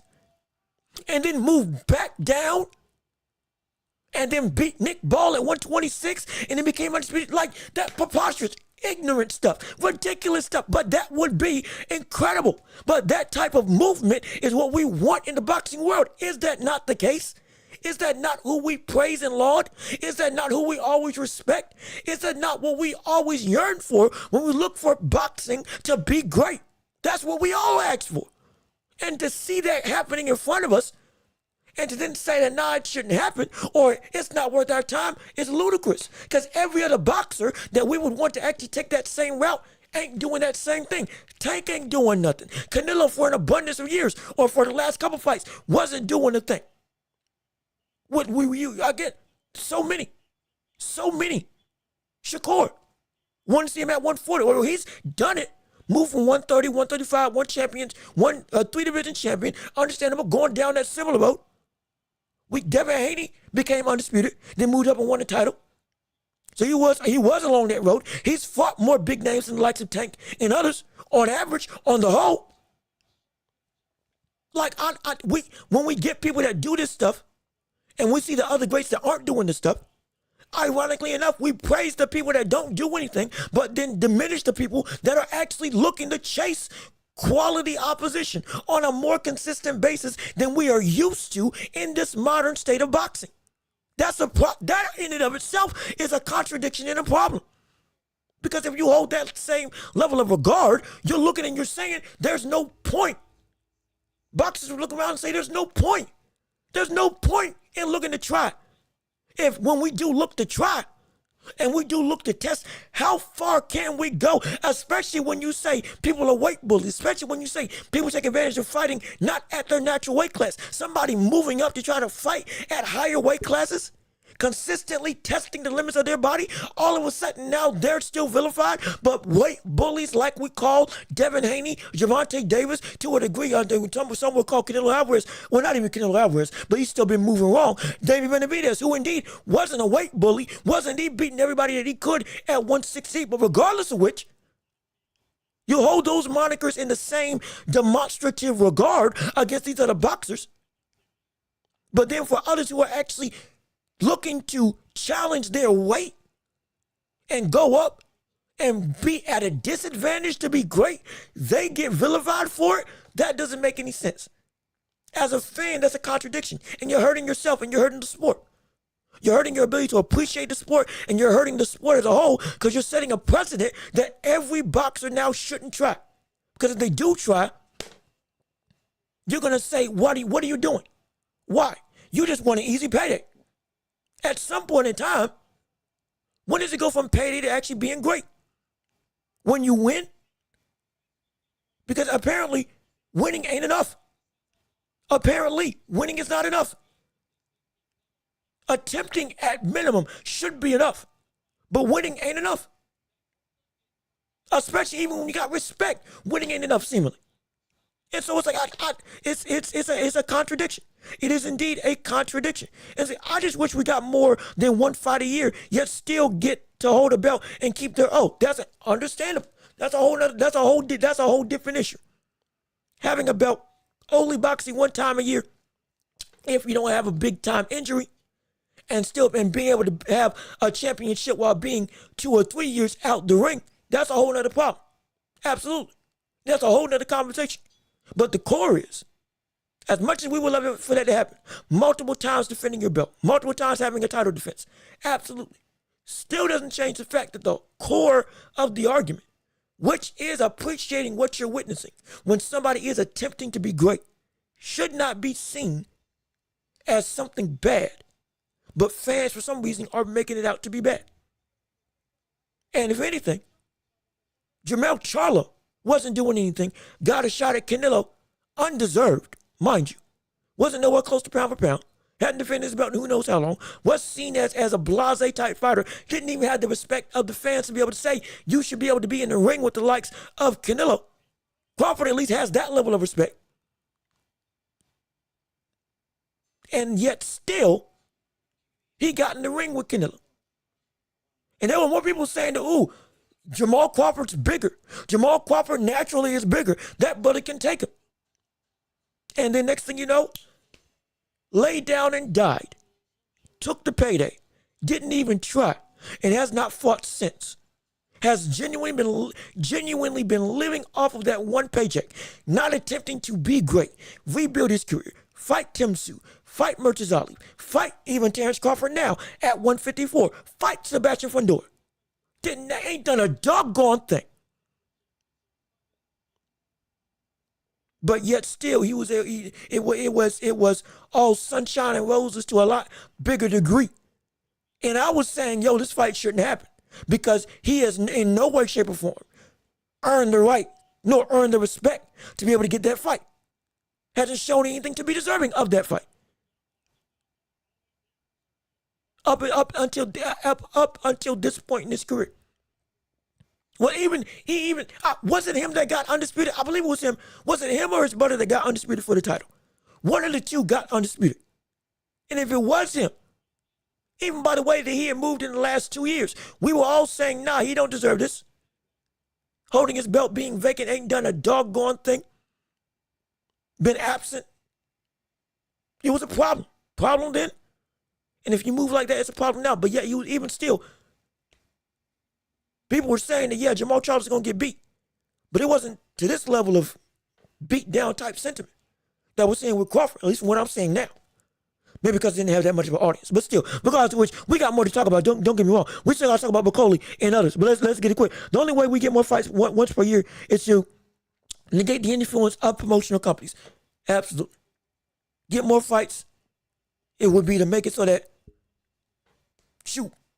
And then move back down and then beat Nick Ball at 126 and then became undisputed. Like that preposterous, ignorant stuff, ridiculous stuff. But that would be incredible. But that type of movement is what we want in the boxing world. Is that not the case? Is that not who we praise and laud? Is that not who we always respect? Is that not what we always yearn for when we look for boxing to be great? That's what we all ask for. And to see that happening in front of us and to then say that, nah, it shouldn't happen or it's not worth our time is ludicrous. Because every other boxer that we would want to actually take that same route ain't doing that same thing. Tank ain't doing nothing. Canelo, for an abundance of years or for the last couple fights, wasn't doing a thing. Again, so many. Shakur, want to see him at 140. Well, he's done it. Moved from 130, 135, one champion, three-division champion, understandable, going down that similar road. Devin Haney became undisputed, then moved up and won the title. So he was along that road. He's fought more big names than the likes of Tank and others, on average, on the whole. Like, when we get people that do this stuff, and we see the other greats that aren't doing this stuff, ironically enough, we praise the people that don't do anything, but then diminish the people that are actually looking to chase quality opposition on a more consistent basis than we are used to in this modern state of boxing. That in and of itself is a contradiction and a problem. Because if you hold that same level of regard, you're looking and you're saying there's no point. Boxers will look around and say there's no point. There's no point in looking to try. If when we do look to try and we do look to test, how far can we go? Especially when you say people are weight bullies, especially when you say people take advantage of fighting not at their natural weight class. Somebody moving up to try to fight at higher weight classes, consistently testing the limits of their body, all of a sudden now they're still vilified, but weight bullies like we call Devin Haney, Gervonta Davis, to a degree, some will call Canelo Alvarez, well, not even Canelo Alvarez, but he's still been moving wrong, David Benavidez, who indeed wasn't a weight bully, was indeed beating everybody that he could at 160, but regardless of which, you hold those monikers in the same demonstrative regard against these other boxers, but then for others who are actually looking to challenge their weight and go up and be at a disadvantage to be great, they get vilified for it. That doesn't make any sense. As a fan, that's a contradiction. And you're hurting yourself and you're hurting the sport. You're hurting your ability to appreciate the sport and you're hurting the sport as a whole because you're setting a precedent that every boxer now shouldn't try. Because if they do try, you're going to say, what are you doing? Why? You just want an easy payday. At some point in time, when does it go from payday to actually being great? When you win? Because apparently, winning ain't enough. Apparently, winning is not enough. Attempting at minimum should be enough, but winning ain't enough. Especially even when you got respect, winning ain't enough seemingly. And so it's like, it's a contradiction. It is indeed a contradiction. And see, I just wish we got more than one fight a year, yet still get to hold a belt and keep their oath. That's understandable. That's a whole different issue. Having a belt, only boxing one time a year, if you don't have a big time injury, and being able to have a championship while being 2 or 3 years out the ring, that's a whole nother problem. Absolutely. That's a whole nother conversation. But the core is, as much as we would love it for that to happen, multiple times defending your belt, multiple times having a title defense, absolutely, still doesn't change the fact that the core of the argument, which is appreciating what you're witnessing when somebody is attempting to be great, should not be seen as something bad. But fans, for some reason, are making it out to be bad. And if anything, Jermell Charlo wasn't doing anything, got a shot at Canelo undeserved, mind you. Wasn't nowhere close to pound for pound. Hadn't defended his belt in who knows how long. Was seen as a blase type fighter. Didn't even have the respect of the fans to be able to say you should be able to be in the ring with the likes of Canelo. Crawford at least has that level of respect. And yet still, he got in the ring with Canelo. And there were more people saying that, ooh, Jamal Crawford's bigger. Jamal Crawford naturally is bigger. That bullet can take him. And then next thing you know, laid down and died. Took the payday. Didn't even try. And has not fought since. Has genuinely been living off of that one paycheck. Not attempting to be great. Rebuild his career. Fight Tim Tszyu. Fight Merchants Ali. Fight even Terence Crawford now at 154. Fight Sebastian Fundora. Ain't done a doggone thing. But yet still, it was all sunshine and roses to a lot bigger degree. And I was saying, yo, this fight shouldn't happen because he has in no way, shape, or form earned the right nor earned the respect to be able to get that fight. Hasn't shown anything to be deserving of that fight. Up until this point in his career. Well, was it him that got undisputed? I believe it was him. Was it him or his brother that got undisputed for the title? One of the two got undisputed. And if it was him, even by the way that he had moved in the last 2 years, we were all saying, nah, he don't deserve this. Holding his belt, being vacant, ain't done a doggone thing. Been absent. It was a problem. Problem then. And if you move like that, it's a problem now. But yet, even still, people were saying that, yeah, Jamal Charles is going to get beat. But it wasn't to this level of beat down type sentiment that we're seeing with Crawford, at least from what I'm saying now. Maybe because it didn't have that much of an audience. But still, regardless of which, we got more to talk about. Don't get me wrong. We still got to talk about Bakole and others. But let's get it quick. The only way we get more fights once per year is to negate the influence of promotional companies. Absolutely. Get more fights. It would be to make it so that,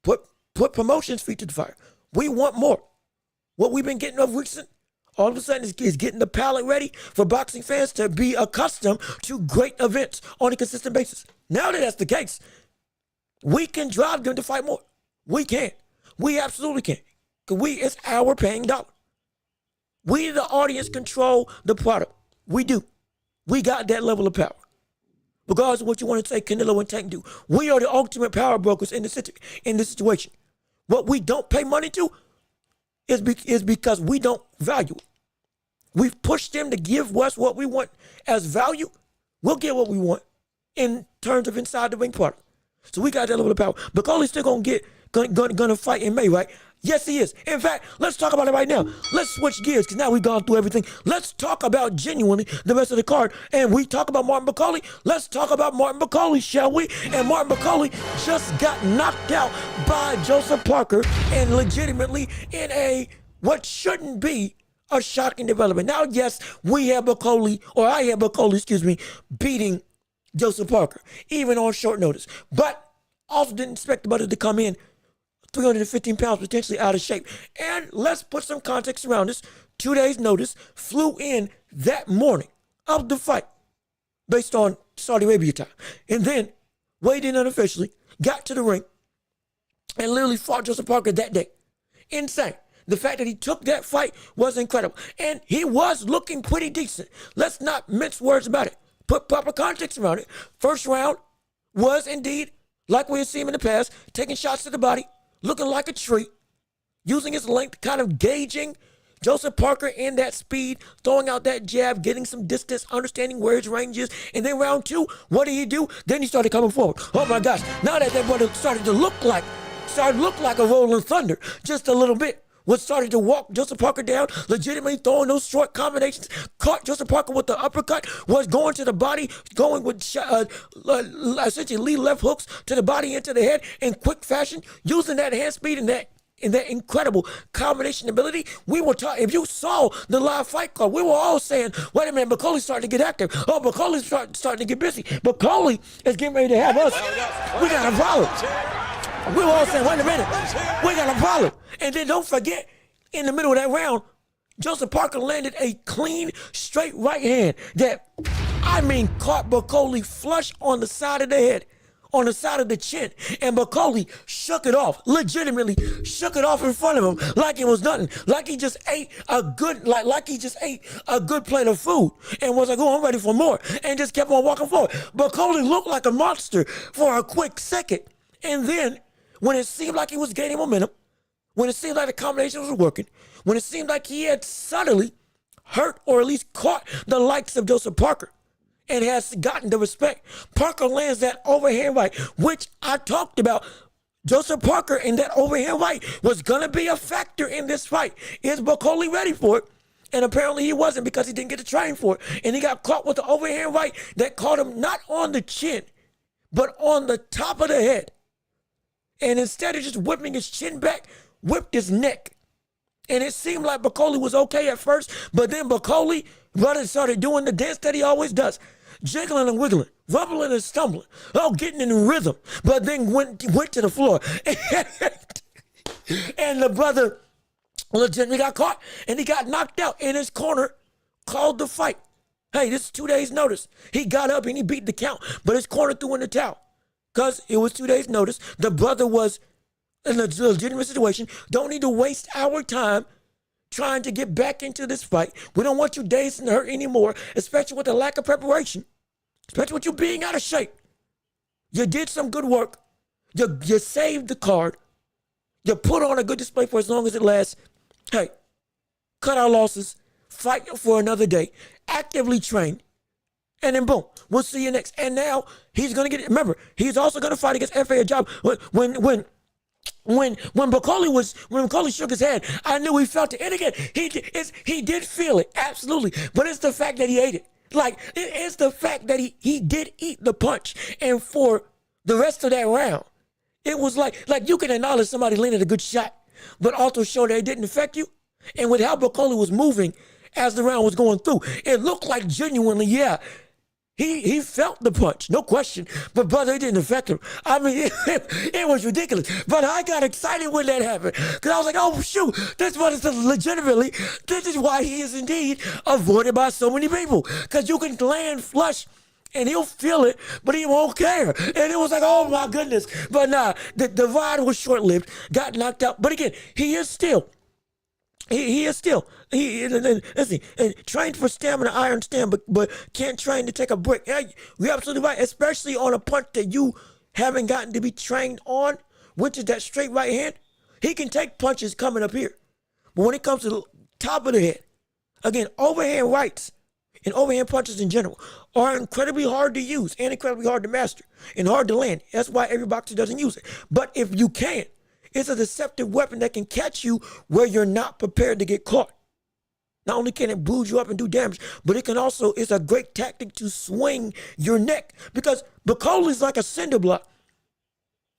put promotions feet to the fire. We want more. What we've been getting of recent, all of a sudden is getting the palate ready for boxing fans to be accustomed to great events on a consistent basis. Now that that's the case, we can drive them to fight more. We can. We absolutely can. Because it's our paying dollar. We, the audience, control the product. We do. We got that level of power. Regardless of what you want to say Canelo and Tank do. We are the ultimate power brokers in this situation. What we don't pay money to is because we don't value it. We've pushed them to give us what we want as value. We'll get what we want in terms of inside the ring product. So we got that level of power. Bakole's still gonna fight in May, right? Yes, he is. In fact, let's talk about it right now. Let's switch gears because now we've gone through everything. Let's talk about genuinely the rest of the card. And we talk about Martin Bakole. Let's talk about Martin Bakole, shall we? And Martin Bakole just got knocked out by Joseph Parker and legitimately in what shouldn't be a shocking development. Now, yes, I have Bakole, beating Joseph Parker, even on short notice. But also didn't expect the brother to come in 315 pounds, potentially out of shape. And let's put some context around this. 2 days notice, flew in that morning of the fight based on Saudi Arabia time. And then weighed in unofficially, got to the ring, and literally fought Joseph Parker that day. Insane. The fact that he took that fight was incredible. And he was looking pretty decent. Let's not mince words about it. Put proper context around it. First round was indeed, like we had seen in the past, taking shots to the body, looking like a tree, using his length, kind of gauging Joseph Parker in that speed, throwing out that jab, getting some distance, understanding where his range is. And then round two, what did he do? Then he started coming forward. Oh my gosh, now that brother started to look like a rolling thunder just a little bit. Was started to walk Joseph Parker down, legitimately throwing those short combinations, caught Joseph Parker with the uppercut, was going to the body, going with essentially lead left hooks to the body, into the head in quick fashion, using that hand speed and that incredible combination ability. We were talking, if you saw the live fight card, we were all saying, wait a minute, Bakole's starting to get active. Oh, Bakole's starting to get busy. Bakole is getting ready to have us. We got a problem. We were all saying, wait a minute, we got a problem. And then don't forget, in the middle of that round, Joseph Parker landed a clean, straight right hand that, caught Bakole flush on the side of the head, on the side of the chin, and Bakole shook it off, legitimately shook it off in front of him like it was nothing, like he just ate a good, like he just ate a good plate of food and was like, oh, I'm ready for more, and just kept on walking forward. Bakole looked like a monster for a quick second, and then when it seemed like he was gaining momentum, when it seemed like the combination was working, when it seemed like he had subtly hurt or at least caught the likes of Joseph Parker and has gotten the respect, Parker lands that overhand right, which I talked about. Joseph Parker and that overhand right was going to be a factor in this fight. Is Bakole ready for it? And apparently he wasn't, because he didn't get to train for it. And he got caught with the overhand right that caught him not on the chin, but on the top of the head. And instead of just whipping his chin back, whipped his neck. And it seemed like Bakole was okay at first, but then Bakole started doing the dance that he always does, jiggling and wiggling, rumbling and stumbling, getting in rhythm, but then went to the floor. And the brother legitimately got caught, and he got knocked out, and his corner called the fight. Hey, this is 2 days' notice. He got up and he beat the count, but his corner threw in the towel because it was 2 days' notice. The brother was in a legitimate situation. Don't need to waste our time trying to get back into this fight. We don't want you dazed and hurt anymore, especially with the lack of preparation, especially with you being out of shape. You did some good work. You saved the card. You put on a good display for as long as it lasts. Hey, cut our losses, fight for another day, actively train, and then boom, we'll see you next. And now he's going to get it. Remember, he's also going to fight against FA Job. When Bakole shook his head, I knew he felt it. And again, he did feel it, absolutely. But it's the fact that he ate it. Like, it's the fact that he did eat the punch. And for the rest of that round, it was like you can acknowledge somebody landed a good shot, but also show that it didn't affect you. And with how Bakole was moving as the round was going through, it looked like genuinely, yeah, he felt the punch, no question. But brother, it didn't affect him. I mean, it was ridiculous. But I got excited when that happened, because I was like, oh shoot, this one is legitimately, this is why he is indeed avoided by so many people. Because you can land flush and he'll feel it, but he won't care. And it was like, oh my goodness. But nah, the ride was short-lived, got knocked out. But again, he is still trained for stamina, iron stand, but can't train to take a break. Yeah, you're absolutely right, especially on a punch that you haven't gotten to be trained on, which is that straight right hand. He can take punches coming up here. But when it comes to the top of the head, again, overhand rights and overhand punches in general are incredibly hard to use and incredibly hard to master and hard to land. That's why every boxer doesn't use it. But if you can, it's a deceptive weapon that can catch you where you're not prepared to get caught. Not only can it bruise you up and do damage, but it's a great tactic to swing your neck, because Bakole is like a cinder block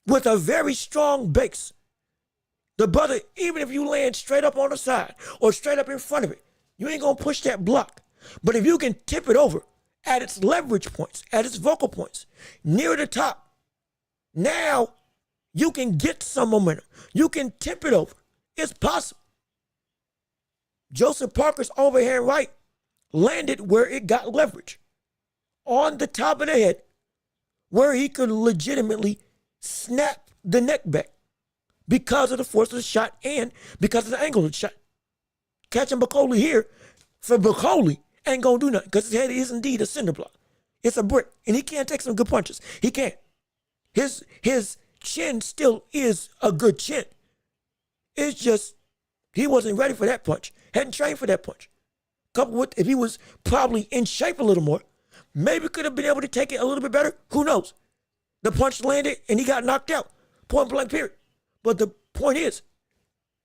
with a very strong base. The brother, even if you land straight up on the side or straight up in front of it, you ain't gonna push that block. But if you can tip it over at its leverage points, at its vocal points, near the top, now you can get some momentum. You can tip it over. It's possible. Joseph Parker's overhand right landed where it got leverage, on the top of the head, where he could legitimately snap the neck back because of the force of the shot and because of the angle of the shot. Catching Bakole here, for Bakole, ain't gonna do nothing, because his head is indeed a cinder block. It's a brick, and he can take some good punches. He can. His chin still is a good chin. It's just he wasn't ready for that punch. Hadn't trained for that punch. Coupled with, if he was probably in shape a little more, maybe could have been able to take it a little bit better. Who knows? The punch landed and he got knocked out. Point blank period. But the point is,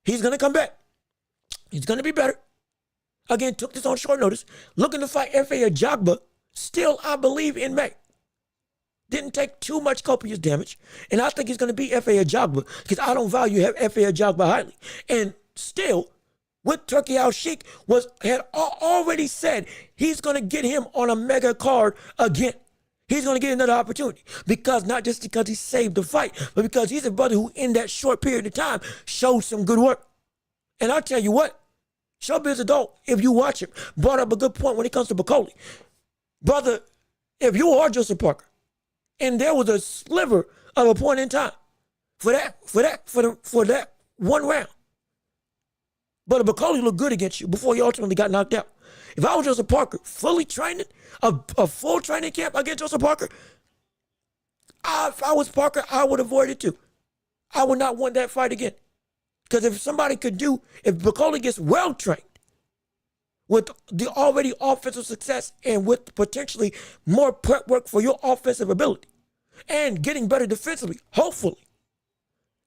he's going to come back. He's going to be better. Again, took this on short notice. Looking to fight F.A. Ajagba, still, I believe, in May. Didn't take too much copious damage. And I think he's going to beat F.A. Ajagba, because I don't value F.A. Ajagba highly. And still, with Turkey Al-Sheikh, had already said he's going to get him on a mega card again. He's going to get another opportunity, because not just because he saved the fight, but because he's a brother who in that short period of time showed some good work. And I'll tell you what, Showbiz Adult, if you watch it, brought up a good point when it comes to Bakole. Brother, if you are Joseph Parker, and there was a sliver of a point in time for that one round, but Bakole looked good against you before he ultimately got knocked out. If I was Joseph Parker, fully training, a full training camp against Joseph Parker, if I was Parker, I would avoid it too. I would not want that fight again. Because if Bakole gets well trained with the already offensive success and with potentially more prep work for your offensive ability and getting better defensively, hopefully,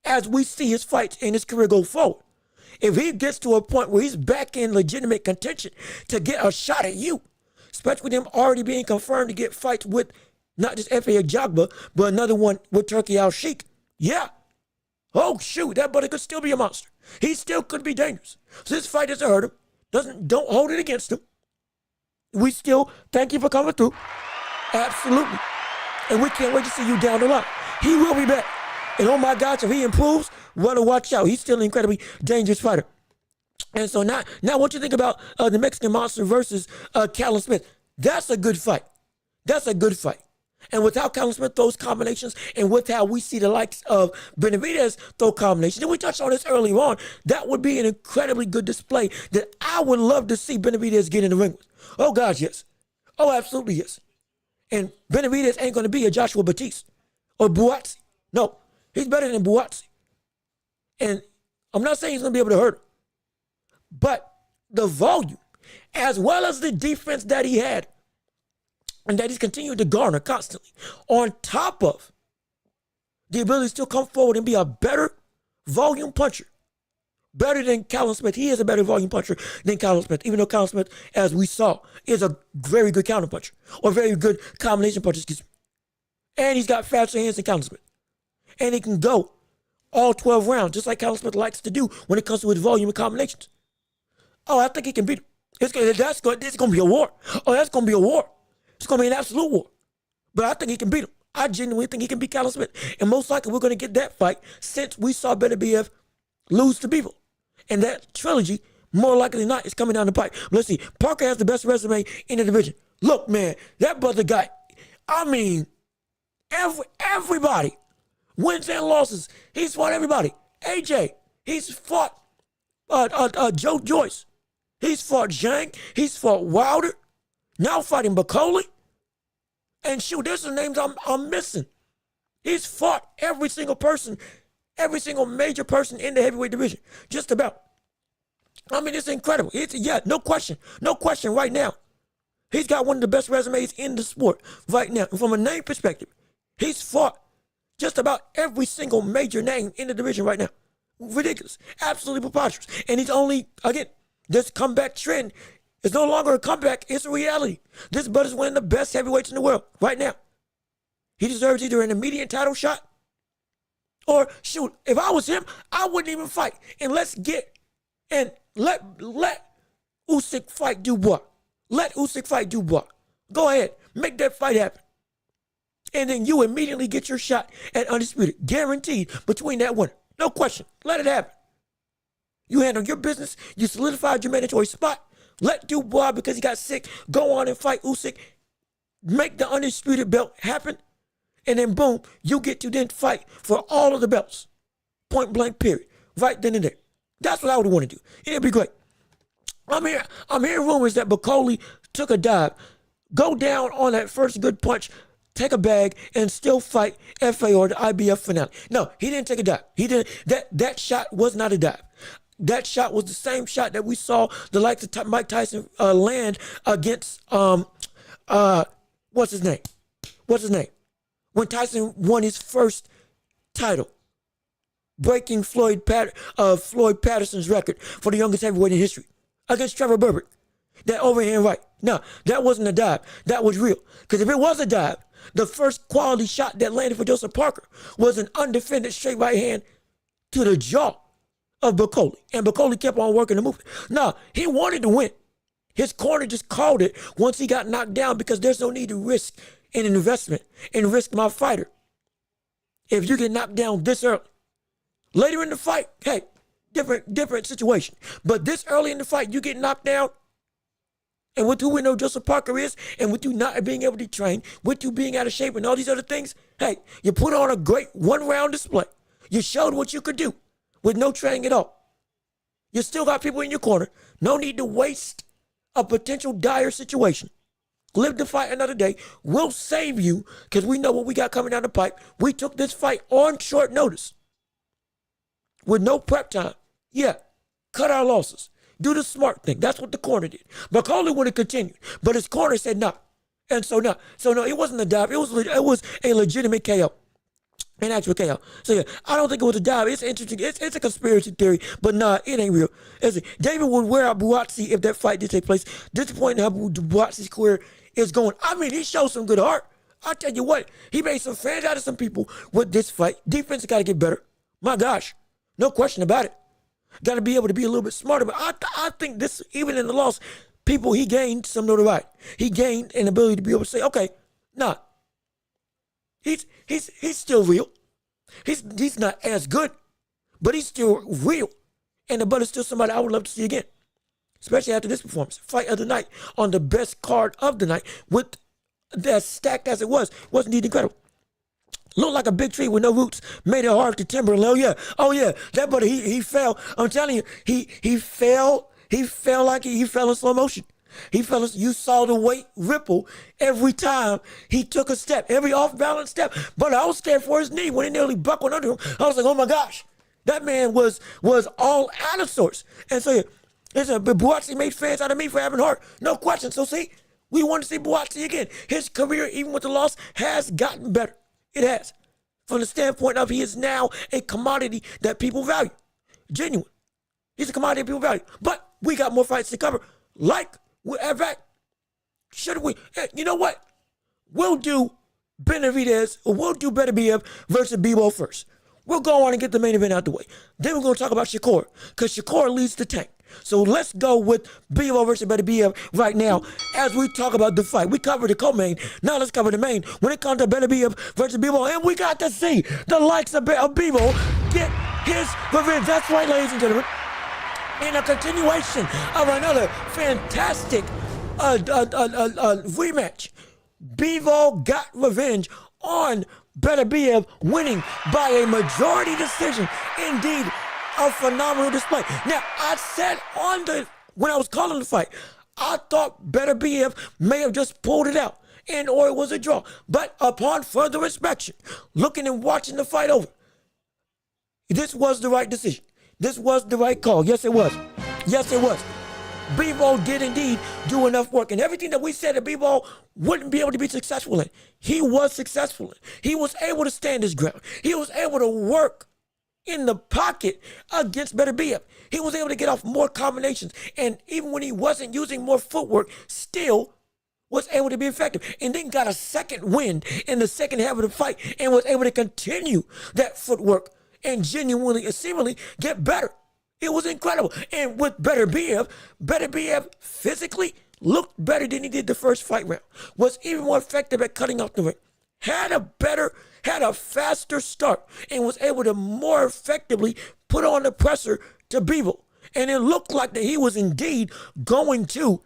as we see his fights and his career go forward, if he gets to a point where he's back in legitimate contention to get a shot at you, especially with him already being confirmed to get fights with not just F.A. Jagba, but another one with Turkey Al-Sheikh, yeah. Oh, shoot, that brother could still be a monster. He still could be dangerous. So this fight doesn't hurt him. Don't hold it against him. We still thank you for coming through. Absolutely. And we can't wait to see you down the line. He will be back. And oh my gosh, if he improves, well, to watch out. He's still an incredibly dangerous fighter. And so now what you think about the Mexican Monster versus Callum Smith? That's a good fight. That's a good fight. And with how Callum Smith throws combinations and with how we see the likes of Benavidez throw combinations, and we touched on this earlier on, that would be an incredibly good display that I would love to see Benavidez get in the ring with. Oh, gosh, yes. Oh, absolutely, yes. And Benavidez ain't going to be a Joshua Batiste or Buatsi. No, he's better than Buatsi. And I'm not saying he's going to be able to hurt him. But the volume, as well as the defense that he had, and that he's continued to garner constantly, on top of the ability to still come forward and be a better volume puncher, better than Callum Smith. He is a better volume puncher than Callum Smith, even though Callum Smith, as we saw, is a very good counter puncher, or very good combination puncher, excuse me. And he's got faster hands than Callum Smith. And he can go all 12 rounds, just like Callum Smith likes to do when it comes to his volume and combinations. Oh, I think he can beat him. It's going to be a war. Oh, that's going to be a war. It's going to be an absolute war. But I think he can beat him. I genuinely think he can beat Callum Smith. And most likely we're going to get that fight since we saw Beterbiev lose to Bivol. And that trilogy, more likely than not, is coming down the pipe. But let's see. Parker has the best resume in the division. Look, man, that brother guy, I mean, everybody, wins and losses. He's fought everybody. AJ, he's fought Joe Joyce. He's fought Zhang. He's fought Wilder. Now fighting Bakole. And shoot, there's some names I'm missing. He's fought every single person, every single major person in the heavyweight division. Just about. I mean, it's incredible. No question. No question right now. He's got one of the best resumes in the sport right now. And from a name perspective, he's fought just about every single major name in the division right now. Ridiculous. Absolutely preposterous. And he's only, again, this comeback trend is no longer a comeback. It's a reality. This brother's one of the best heavyweights in the world right now. He deserves either an immediate title shot or, shoot, if I was him, I wouldn't even fight. And let Usyk fight Dubois. Let Usyk fight Dubois. Go ahead. Make that fight happen. And then you immediately get your shot at Undisputed. Guaranteed between that winner. No question. Let it happen. You handle your business. You solidified your mandatory spot. Let Dubois, because he got sick, go on and fight Usyk. Make the Undisputed belt happen. And then boom, you get to then fight for all of the belts. Point blank period. Right then and there. That's what I would want to do. It'd be great. I'm hearing rumors that Bakole took a dive, go down on that first good punch, take a bag, and still fight FA or the IBF finale. No, he didn't take a dive. He didn't. That shot was not a dive. That shot was the same shot that we saw the likes of Mike Tyson land against what's his name? When Tyson won his first title, breaking Floyd Patterson's record for the youngest heavyweight in history against Trevor Burbick. That overhand right. No, that wasn't a dive. That was real. Because if it was a dive, the first quality shot that landed for Joseph Parker was an undefended straight right hand to the jaw of Bakole. And Bakole kept on working the movement. No, he wanted to win. His corner just called it once he got knocked down because there's no need to risk an investment and risk my fighter if you get knocked down this early. Later in the fight, hey, different situation. But this early in the fight, you get knocked down, and with who we know Joseph Parker is, and with you not being able to train, with you being out of shape and all these other things, hey, you put on a great one-round display. You showed what you could do with no training at all. You still got people in your corner. No need to waste a potential dire situation. Live to fight another day. We'll save you because we know what we got coming down the pipe. We took this fight on short notice with no prep time. Yeah, cut our losses. Do the smart thing. That's what the corner did. Bakole would have continued, but his corner said no. And so no, it wasn't a dive. It was a legitimate KO. An actual KO. So yeah, I don't think it was a dive. It's interesting. It's a conspiracy theory, but nah, it ain't real. David would wear out Buatsi if that fight did take place. Disappointing how Buatsi's career is going. I mean, he showed some good heart. I'll tell you what, he made some fans out of some people with this fight. Defense got to get better. My gosh, no question about it. Got to be able to be a little bit smarter. But I think this, even in the loss, he gained some notoriety. He gained an ability to be able to say, okay, nah, he's still real. He's not as good, but he's still real. And the brother's still somebody I would love to see again. Especially after this performance. Fight of the night on the best card of the night with as stacked as it was. Wasn't indeed incredible. Looked like a big tree with no roots. Made it hard to timber. Oh yeah. That brother, he fell. I'm telling you, he fell. He fell like he fell in slow motion. You saw the weight ripple every time he took a step, every off-balance step. But I was scared for his knee when it nearly buckled under him. I was like, oh my gosh, that man was all out of sorts. And so Buatsi made fans out of me for having heart, no question. So see, we want to see Buatsi again. His career, even with the loss, has gotten better. It has, from the standpoint of he is now a commodity that people value, genuine. He's a commodity that people value. But we got more fights to cover. In fact, should we? You know what? We'll do Beterbiev versus Bivol first. We'll go on and get the main event out the way. Then we're going to talk about Shakur, because Shakur leads the tank. So let's go with Bivol versus Beterbiev right now as we talk about the fight. We covered the co-main. Now let's cover the main. When it comes to Beterbiev versus Bivol, and we got to see the likes of Bivol get his revenge. That's right, ladies and gentlemen. In a continuation of another fantastic rematch, Bivol got revenge on Beterbiev, winning by a majority decision. Indeed, a phenomenal display. Now, I said when I was calling the fight, I thought Beterbiev may have just pulled it out or it was a draw. But upon further inspection, looking and watching the fight over, this was the right decision. This was the right call. Yes, it was. Yes, it was. Bivol did indeed do enough work. And everything that we said that Bivol wouldn't be able to be successful in, he was successful in. He was able to stand his ground. He was able to work in the pocket against Beterbiev. He was able to get off more combinations. And even when he wasn't using more footwork, still was able to be effective. And then got a second win in the second half of the fight and was able to continue that footwork and genuinely and seemingly get better. It was incredible. And with Beterbiev physically looked better than he did the first fight round. Was even more effective at cutting off the ring. Had a faster start and was able to more effectively put on the pressure to Bivol. And it looked like that he was indeed going to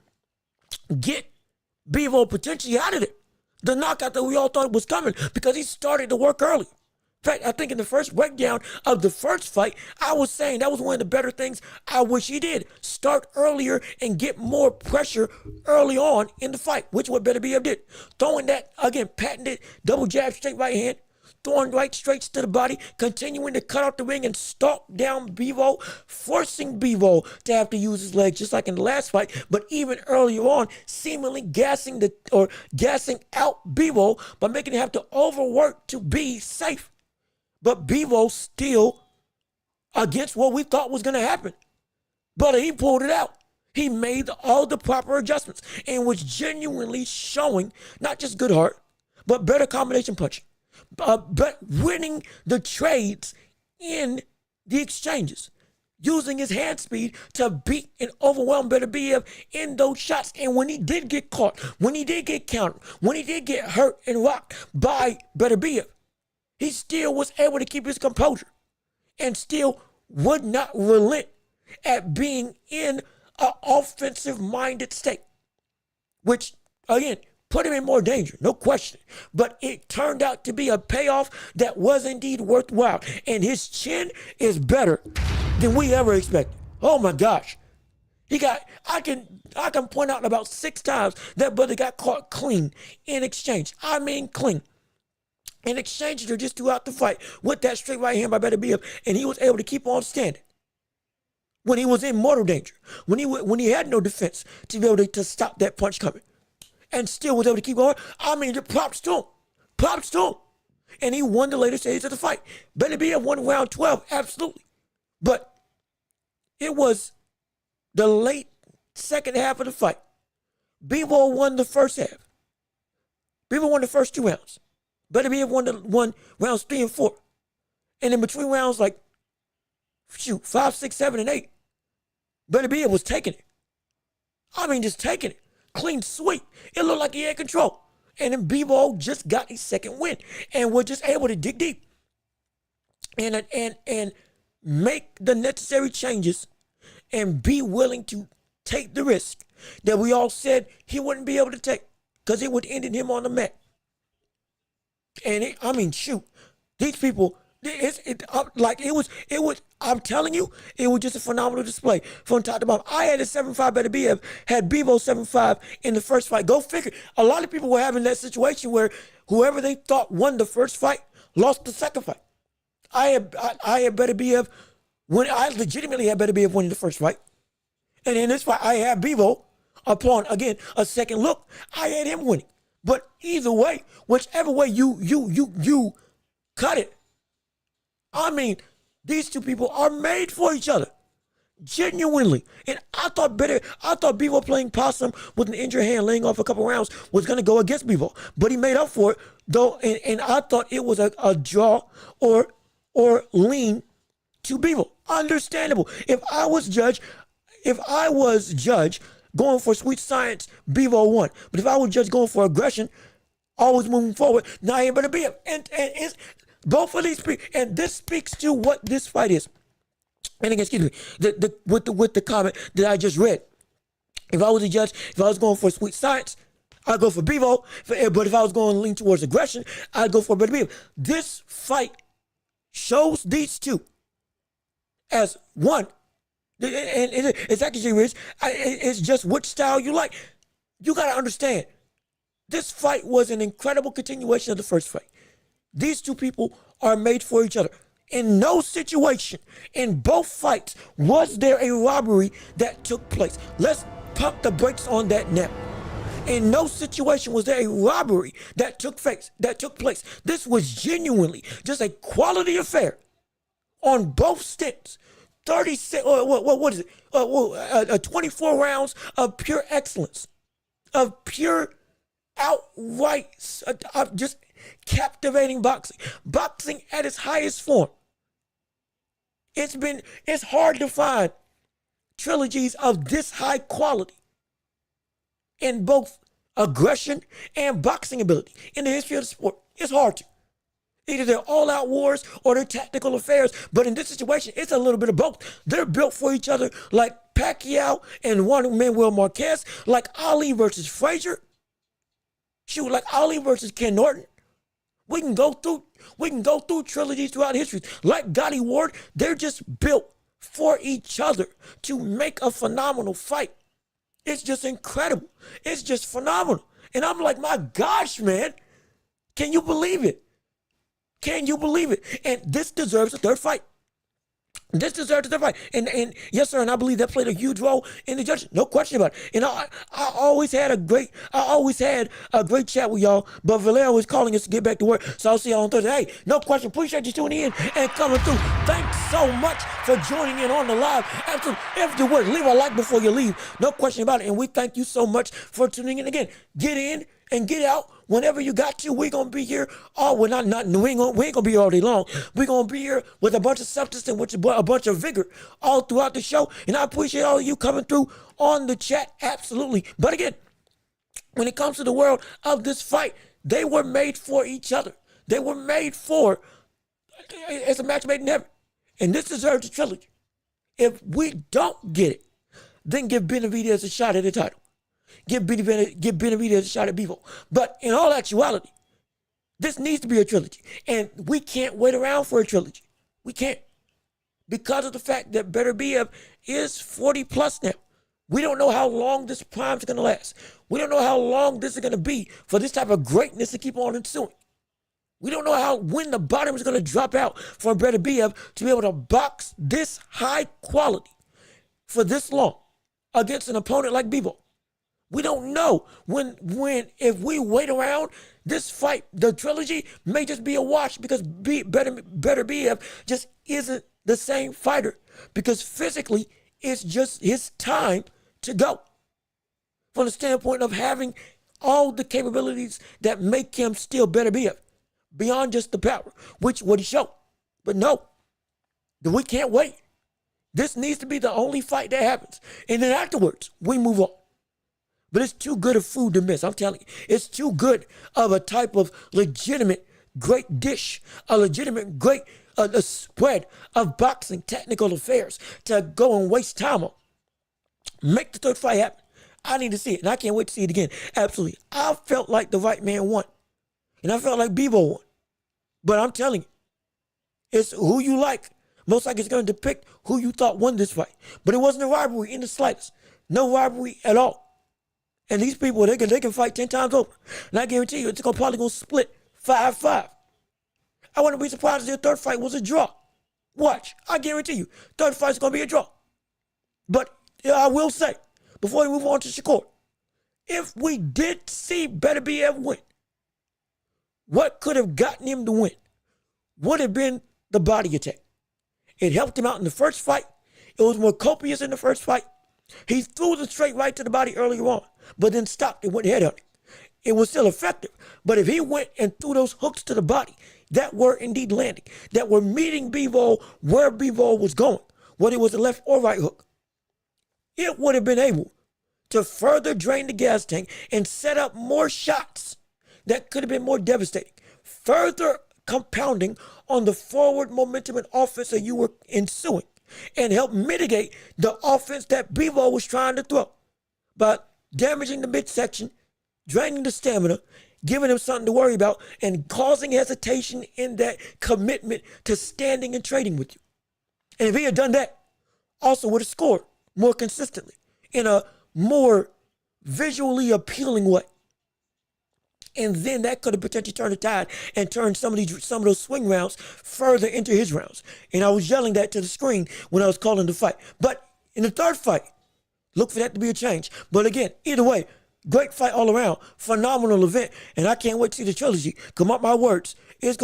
get Bivol potentially out of it. The knockout that we all thought was coming because he started to work early. In fact, I think in the first breakdown of the first fight, I was saying that was one of the better things I wish he did. Start earlier and get more pressure early on in the fight, which what Beterbiev did. Throwing that, again, patented double jab, straight right hand, throwing right straights to the body, continuing to cut out the ring and stalk down Bivol, forcing Bivol to have to use his legs just like in the last fight, but even earlier on, seemingly gassing out Bivol by making him have to overwork to be safe. But Bivol still against what we thought was going to happen. But he pulled it out. He made all the proper adjustments and was genuinely showing not just good heart, but better combination punching. But winning the trades in the exchanges. Using his hand speed to beat and overwhelm Beterbiev in those shots. And when he did get caught, when he did get countered, when he did get hurt and rocked by Beterbiev, he still was able to keep his composure and still would not relent at being in an offensive-minded state, which, again, put him in more danger, no question. But it turned out to be a payoff that was indeed worthwhile. And his chin is better than we ever expected. Oh, my gosh. I can point out about 6 times that brother got caught clean in exchange. I mean clean. In exchange, they're just throughout the fight with that straight right hand by Beterbiev, and he was able to keep on standing when he was in mortal danger, when he had no defense to be able to stop that punch coming, and still was able to keep going. I mean, props to him. Props to him. And he won the later stage of the fight. Beterbiev won round 12, absolutely. But it was the late second half of the fight. Bivol won the first half. Bivol won the first 2 rounds. Beterbiev won rounds 3 and 4. And in between rounds, 5, 6, 7, and 8, Beterbiev was taking it. I mean, just taking it. Clean sweep. It looked like he had control. And then Bivol just got his second win and was just able to dig deep and make the necessary changes and be willing to take the risk that we all said he wouldn't be able to take because it would end in him on the mat. And shoot, these people, I'm telling you, it was just a phenomenal display from top to bottom. I had a 7-5 Beterbiev, had Bivol 7-5 in the first fight. Go figure. A lot of people were having that situation where whoever they thought won the first fight lost the second fight. I had Beterbiev when I legitimately had Beterbiev winning the first fight. And in this fight, I had Bivol upon, again, a second look. I had him winning. But either way, whichever way you cut it, I mean, these two people are made for each other. Genuinely. And I thought Bivol playing possum with an injured hand laying off a couple rounds was going to go against Bivol. But he made up for it, though, and I thought it was a draw or lean to Bivol. Understandable. If I was judge going for sweet science, Bivol won. But if I was judge going for aggression, always moving forward, now he better be. And it's both of these people, and this speaks to what this fight is. And again, excuse me, with the comment that I just read. If I was a judge, if I was going for sweet science, I'd go for Bivol. But if I was going to lean towards aggression, I'd go for Beterbiev. This fight shows these two as one. And it's actually rich. It's just which style you like. You got to understand, this fight was an incredible continuation of the first fight. These two people are made for each other. In no situation, in both fights, was there a robbery that took place. Let's pump the brakes on that now. In no situation was there a robbery that took place. This was genuinely just a quality affair on both stints. 36, what is it? 24 rounds of pure excellence, of pure outright, just captivating boxing at its highest form. It's hard to find trilogies of this high quality in both aggression and boxing ability in the history of the sport. It's hard to. Either they're all-out wars or they're tactical affairs. But in this situation, it's a little bit of both. They're built for each other like Pacquiao and Juan Manuel Marquez, like Ali versus Frazier. Shoot, like Ali versus Ken Norton. We can go through trilogies throughout history. Like Gotti Ward, they're just built for each other to make a phenomenal fight. It's just incredible. It's just phenomenal. And I'm like, my gosh, man. Can you believe it? Can you believe it? And this deserves a third fight. This deserves a third fight. And yes, sir, and I believe that played a huge role in the judging. No question about it. And I always had a great chat with y'all, but Valero is calling us to get back to work. So I'll see y'all on Thursday. Hey, no question. Appreciate you tuning in and coming through. Thanks so much for joining in on the live. Absolutely. If you would, leave a like before you leave. No question about it. And we thank you so much for tuning in again. Get in and get out whenever you got to. We're going to be here. We ain't going to be here all day long. We're going to be here with a bunch of substance and with a bunch of vigor all throughout the show. And I appreciate all of you coming through on the chat. Absolutely. But again, when it comes to the world of this fight, they were made for each other. They were made for, it's a match made in heaven. And this deserves a trilogy. If we don't get it, then give Benavidez a shot at the title. Give Benavidez a shot at Bivol. But in all actuality, this needs to be a trilogy. And we can't wait around for a trilogy. We can't. Because of the fact that Beterbiev is 40 plus now. We don't know how long this prime is going to last. We don't know how long this is going to be for this type of greatness to keep on ensuing. We don't know when the bottom is going to drop out for Beterbiev to be able to box this high quality for this long against an opponent like Bivol. We don't know if we wait around, this fight, the trilogy may just be a wash because Beterbiev just isn't the same fighter because physically it's just his time to go. From the standpoint of having all the capabilities that make him still Beterbiev beyond just the power, which what he showed. But no, we can't wait. This needs to be the only fight that happens. And then afterwards, we move on. But it's too good of food to miss. I'm telling you, it's too good of a type of legitimate great dish, a legitimate great a spread of boxing technical affairs to go and waste time on. Make the third fight happen. I need to see it, and I can't wait to see it again. Absolutely. I felt like the right man won, and I felt like Bivol won. But I'm telling you, it's who you like. Most likely it's going to depict who you thought won this fight. But it wasn't a rivalry in the slightest. No rivalry at all. And these people, they can fight 10 times over. And I guarantee you, it's probably going to split 5-5. I wouldn't be surprised if their third fight was a draw. Watch. I guarantee you, third fight's going to be a draw. But I will say, before we move on to Shakur, if we did see Beterbiev win, what could have gotten him to win would have been the body attack. It helped him out in the first fight. It was more copious in the first fight. He threw the straight right to the body earlier on, but then stopped and went head hunting. It was still effective. But if he went and threw those hooks to the body that were indeed landing, that were meeting Bivol where Bivol was going, whether it was the left or right hook, it would have been able to further drain the gas tank and set up more shots that could have been more devastating, further compounding on the forward momentum and offense that you were ensuing, and help mitigate the offense that Bivol was trying to throw by damaging the midsection, draining the stamina, giving him something to worry about, and causing hesitation in that commitment to standing and trading with you. And if he had done that, also would have scored more consistently in a more visually appealing way. And then that could have potentially turned the tide and turned some of those swing rounds further into his rounds. And I was yelling that to the screen when I was calling the fight. But in the third fight, look for that to be a change. But again, either way, great fight all around. Phenomenal event. And I can't wait to see the trilogy. Come up my words. It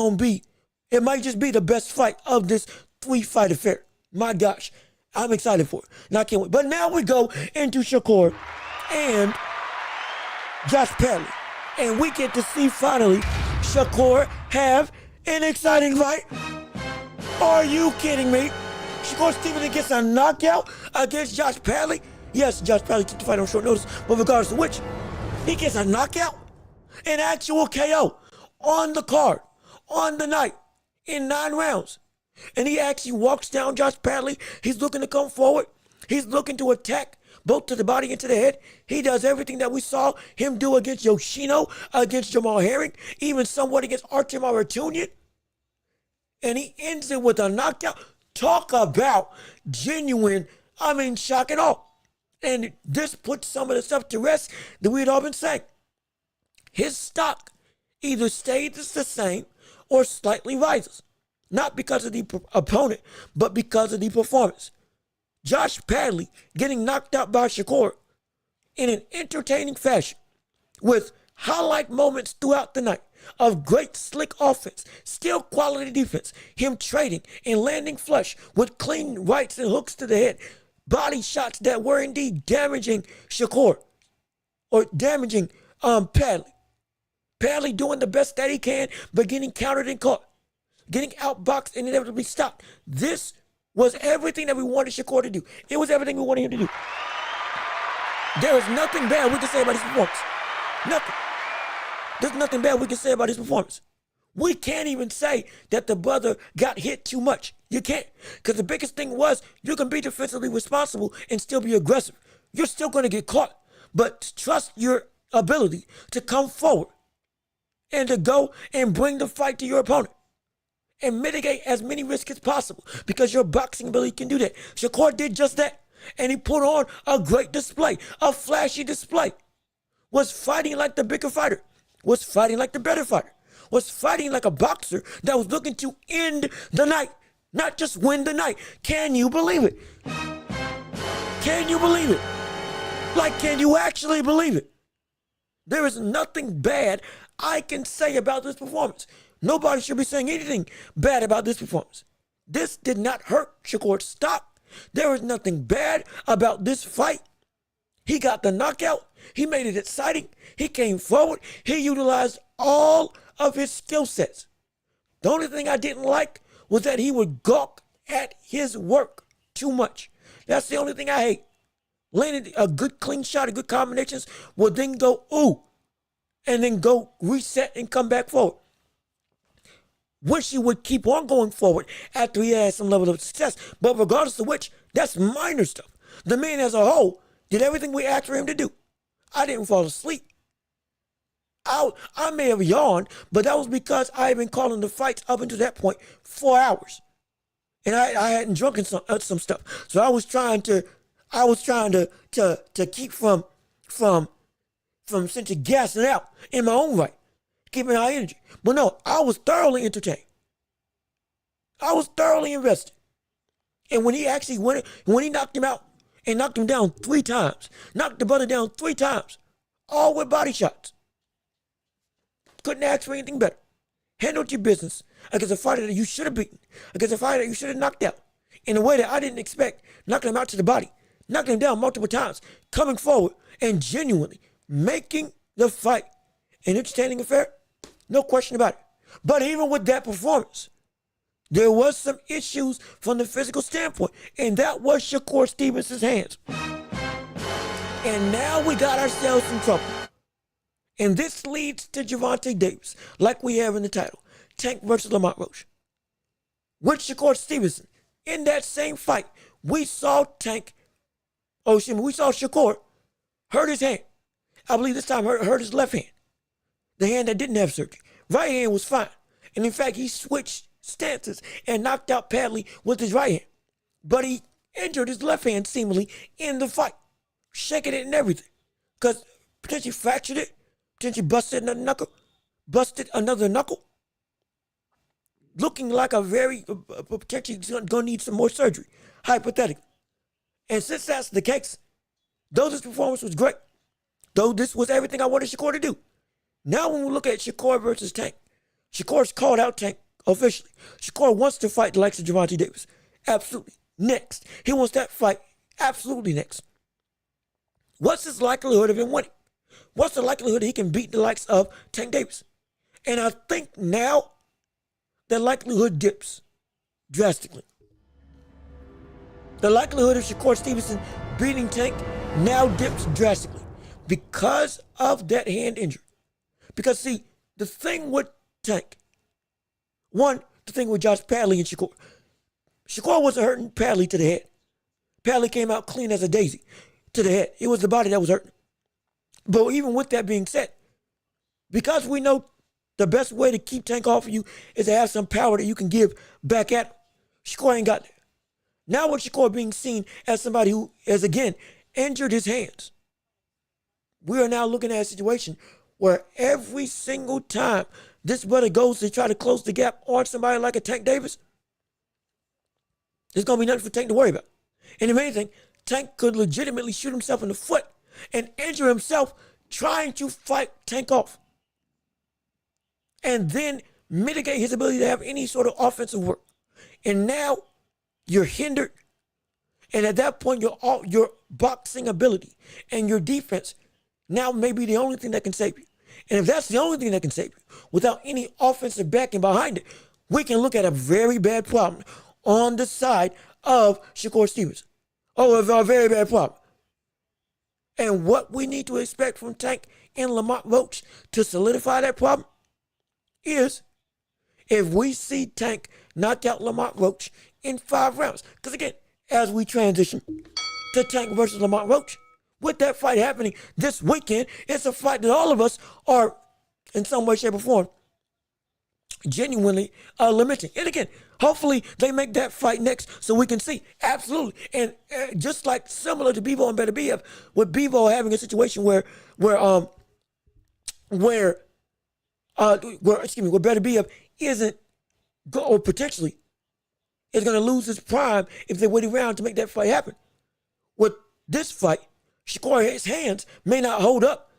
might just be the best fight of this 3-fight affair. My gosh. I'm excited for it. And I can't wait. But now we go into Shakur and Josh Padley. And we get to see finally Shakur have an exciting fight. Are you kidding me? Shakur Stevenson gets a knockout against Josh Padley. Yes, Josh Padley took the fight on short notice, but regardless of which, he gets a knockout, an actual KO on the card, on the night, in 9 rounds. And he actually walks down Josh Padley. He's looking to come forward. He's looking to attack both to the body and to the head. He does everything that we saw him do against Yoshino, against Jamal Herring, even somewhat against Artem Aratunian. And he ends it with a knockout. Talk about genuine, shock and awe. And this puts some of the stuff to rest that we had all been saying. His stock either stays the same or slightly rises. Not because of the opponent, but because of the performance. Josh Padley getting knocked out by Shakur in an entertaining fashion with highlight moments throughout the night of great slick offense, still quality defense, him trading and landing flush with clean rights and hooks to the head, body shots that were indeed damaging Shakur or damaging Padley. Padley doing the best that he can, but getting countered and caught, getting outboxed and inevitably stopped. This was everything that we wanted Shakur to do. It was everything we wanted him to do. There is nothing bad we can say about his performance. Nothing. There's nothing bad we can say about his performance. We can't even say that the brother got hit too much. You can't. Because the biggest thing was you can be defensively responsible and still be aggressive. You're still going to get caught. But trust your ability to come forward and to go and bring the fight to your opponent and mitigate as many risks as possible because your boxing ability can do that. Shakur did just that. And he put on a great display, a flashy display. Was fighting like the bigger fighter. Was fighting like the better fighter. Was fighting like a boxer that was looking to end the night, not just win the night. Can you believe it? Can you believe it? Like, can you actually believe it? There is nothing bad I can say about this performance. Nobody should be saying anything bad about this performance. This did not hurt Shakur's stock. There is nothing bad about this fight. He got the knockout. He made it exciting. He came forward. He utilized all of his skill sets. The only thing I didn't like was that he would gawk at his work too much. That's the only thing I hate. Landing a good clean shot, a good combinations, will then go ooh, and then go reset and come back forward. Wish he would keep on going forward after he had some level of success. But regardless of which, that's minor stuff. The man as a whole did everything we asked for him to do. I didn't fall asleep. I may have yawned, but that was because I had been calling the fights up until that point 4 hours. And I hadn't drunken some stuff. So I was trying to keep from essentially gassing out in my own right, keeping high energy. But no, I was thoroughly entertained. I was thoroughly invested. And when he actually when he knocked him out and knocked him down 3 times, knocked the brother down 3 times, all with body shots. Couldn't ask for anything better. Handled your business against a fighter that you should have beaten, against a fighter that you should have knocked out in a way that I didn't expect, knocking him out to the body, knocking him down multiple times, coming forward and genuinely making the fight an entertaining affair. No question about it. But even with that performance, there was some issues from the physical standpoint, and that was Shakur Stevenson's hands. And now we got ourselves in trouble. And this leads to Gervonta Davis, like we have in the title, Tank versus Lamont Roach. With Shakur Stevenson, in that same fight, we saw Shakur hurt his hand. I believe this time hurt his left hand, the hand that didn't have surgery. Right hand was fine. And in fact, he switched stances and knocked out Padley with his right hand. But he injured his left hand seemingly in the fight, shaking it and everything. Because potentially fractured it, potentially busted another knuckle. Looking like a very, potentially going to need some more surgery, hypothetically. And since that's the case, though this performance was great, though this was everything I wanted Shakur to do, now when we look at Shakur versus Tank, Shakur's called out Tank officially. Shakur wants to fight the likes of Gervonta Davis. Absolutely. Next. He wants that fight absolutely next. What's his likelihood of him winning? What's the likelihood that he can beat the likes of Tank Davis? And I think now the likelihood dips drastically. The likelihood of Shakur Stevenson beating Tank now dips drastically because of that hand injury. Because see, the thing with Tank, the thing with Josh Padley and Shakur. Shakur wasn't hurting Padley to the head. Padley came out clean as a daisy to the head. It was the body that was hurting. But even with that being said, because we know the best way to keep Tank off of you is to have some power that you can give back at him, Shakur ain't got that. Now with Shakur being seen as somebody who has, again, injured his hands, we are now looking at a situation where every single time this brother goes to try to close the gap on somebody like a Tank Davis, there's going to be nothing for Tank to worry about. And if anything, Tank could legitimately shoot himself in the foot and injure himself trying to fight Tank off. And then mitigate his ability to have any sort of offensive work. And now you're hindered. And at that point, your boxing ability and your defense now may be the only thing that can save you. And if that's the only thing that can save you, without any offensive backing behind it, we can look at a very bad problem on the side of Shakur Stevenson. Oh, a very bad problem. And what we need to expect from Tank and Lamont Roach to solidify that problem is if we see Tank knock out Lamont Roach in 5 rounds. Because again, as we transition to Tank versus Lamont Roach, with that fight happening this weekend, it's a fight that all of us are, in some way, shape, or form, genuinely lamenting. And again, hopefully they make that fight next so we can see. Absolutely. And just like similar to Bivol and Beterbiev, with Bivol having a situation where Beterbiev isn't, or potentially is going to lose his prime if they wait around to make that fight happen. With this fight, Shakur, his hands may not hold up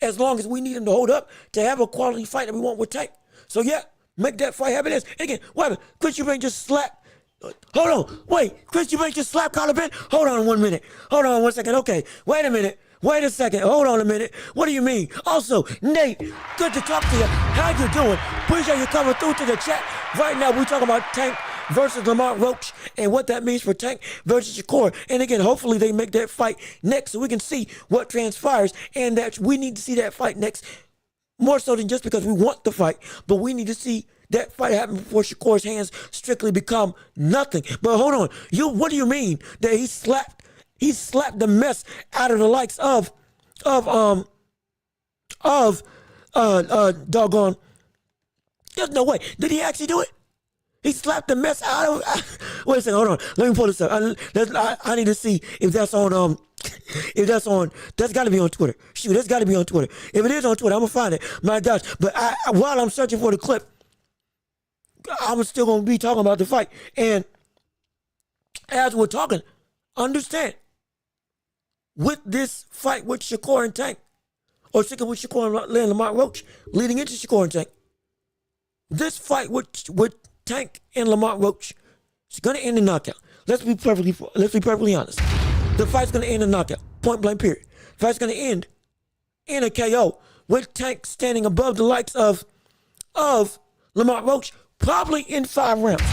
as long as we need him to hold up to have a quality fight that we want with Tank. So yeah, make that fight happen. And again, what happened? Chris Eubanks just slapped. Hold on, wait. Chris Eubanks just slapped Callum. Hold on 1 minute. Hold on 1 second. Okay, wait a minute. Wait a second. Hold on a minute. What do you mean? Also, Nate, good to talk to you. How you doing? Appreciate you coming through to the chat. Right now, we're talking about Tank versus Lamont Roach and what that means for Tank versus Shakur. And again, hopefully they make that fight next so we can see what transpires, and that we need to see that fight next, more so than just because we want the fight, but we need to see that fight happen before Shakur's hands strictly become nothing. But hold on, what do you mean that he slapped the mess out of the likes of doggone? There's no way. Did he actually do it? He slapped the mess out of. Wait a second, hold on. Let me pull this up. I need to see if that's on. If that's on, that's got to be on Twitter. Shoot, that's got to be on Twitter. If it is on Twitter, I'm gonna find it. My gosh! But while I'm searching for the clip, I'm still gonna be talking about the fight. And as we're talking, understand with this fight with Shakur and Tank, or with Shakur and Lamont Roach, leading into Shakur and Tank, this fight with Tank and Lamont Roach is going to end in knockout. Let's be perfectly honest. The fight's going to end in knockout. Point blank period. The fight's going to end in a KO with Tank standing above the likes of Lamont Roach, probably in 5 rounds.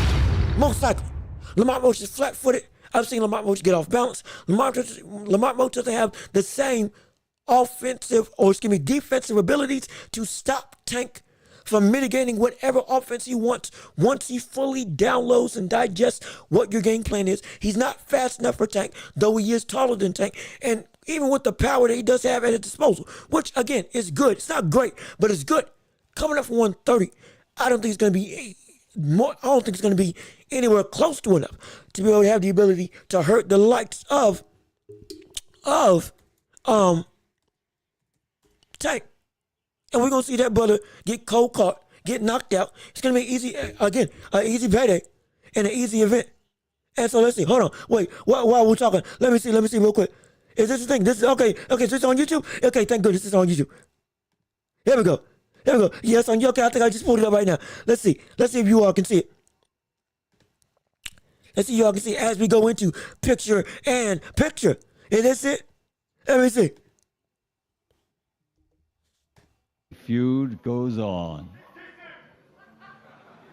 Most likely. Lamont Roach is flat-footed. I've seen Lamont Roach get off balance. Lamont Roach doesn't have the same defensive abilities to stop Tank from mitigating whatever offense he wants once he fully downloads and digests what your game plan is. He's not fast enough for Tank, though he is taller than Tank. And even with the power that he does have at his disposal, which again is good. It's not great, but it's good. Coming up from 130, I don't think it's going to be more. I don't think it's going to be anywhere close to enough to be able to have the ability to hurt the likes of Tank. And we're going to see that brother get cold caught, get knocked out. It's going to be an easy payday and an easy event. And so let's see. Hold on. Wait. While we're talking, let me see real quick. Is this the thing? This is okay. Okay, is this on YouTube? Okay, thank goodness this is on YouTube. Here we go. Yes, on YouTube. Okay, I think I just pulled it up right now. Let's see if you all can see it. Let's see if you all can see it as we go into picture in picture. Is this it? Let me see. Feud goes on.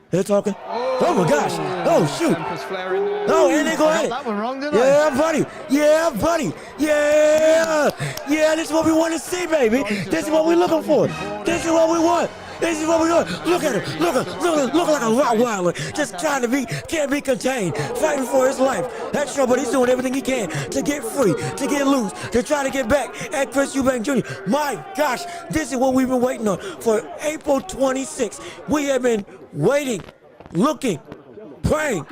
They're talking. Oh my gosh. Oh shoot. Oh, and they go at it. That one wrong, didn't I? Yeah, buddy. Yeah. This is what we want to see, baby. This is what we're looking for. This is what we want. This is what we want. Look at him. Look like a Rottweiler. Just can't be contained. Fighting for his life. That's true, but he's doing everything he can to get free, to get loose, to try to get back at Chris Eubanks Jr. My gosh, this is what we've been waiting on for April 26th. We have been waiting, looking, praying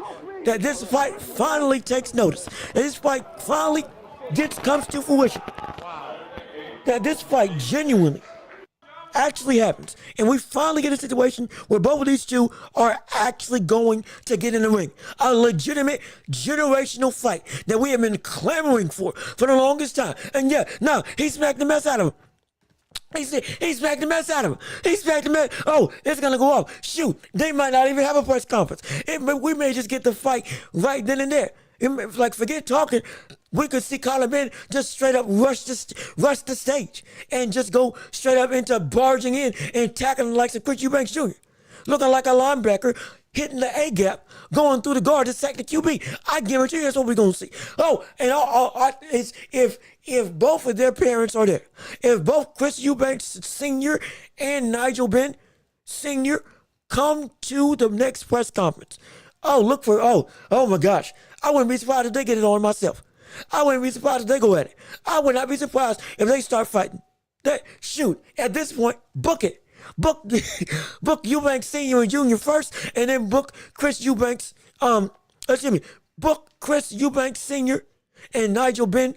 that this fight finally takes notice. That this fight finally comes to fruition. That this fight genuinely actually happens, and we finally get a situation where both of these two are actually going to get in the ring. A legitimate generational fight that we have been clamoring for the longest time. And yeah, now he smacked the mess out of him. He smacked the mess out of him. Oh, it's going to go off. Shoot, they might not even have a press conference. We may just get the fight right then and there. Like, forget talking. We could see Callum Benn just straight up rush the stage and just go straight up into barging in and tackling the likes of Chris Eubanks Jr. Looking like a linebacker, hitting the A gap, going through the guard to sack the QB. I guarantee you that's what we're going to see. Oh, and if both of their parents are there, if both Chris Eubanks Sr. and Nigel Benn Sr. come to the next press conference. Oh my gosh. I wouldn't be surprised if they get it on myself. I wouldn't be surprised if they go at it. I would not be surprised if they start fighting. Shoot, at this point, book it. Book Eubanks Sr. and Jr. first, and then book Chris Eubanks, book Chris Eubanks Sr. and Nigel Benn.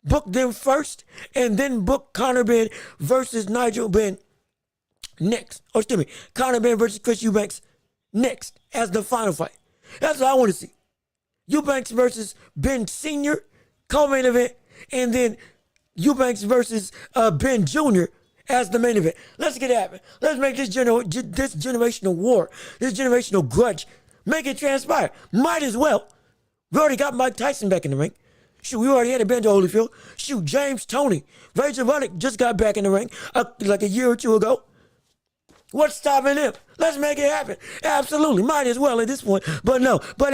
Book them first, and then book Conor Benn versus Nigel Benn next. Conor Benn versus Chris Eubanks next as the final fight. That's what I want to see. Eubanks versus Benn Sr., co-main event, and then Eubanks versus Benn Jr. as the main event. Let's get it happen. Let's make this generational war, this generational grudge, make it transpire. Might as well. We already got Mike Tyson back in the ring. Shoot, we already had a Evander Holyfield. Shoot, James Toney. Virgil just got back in the ring like a year or two ago. What's stopping him? Let's make it happen. Absolutely, might as well at this point. But no, but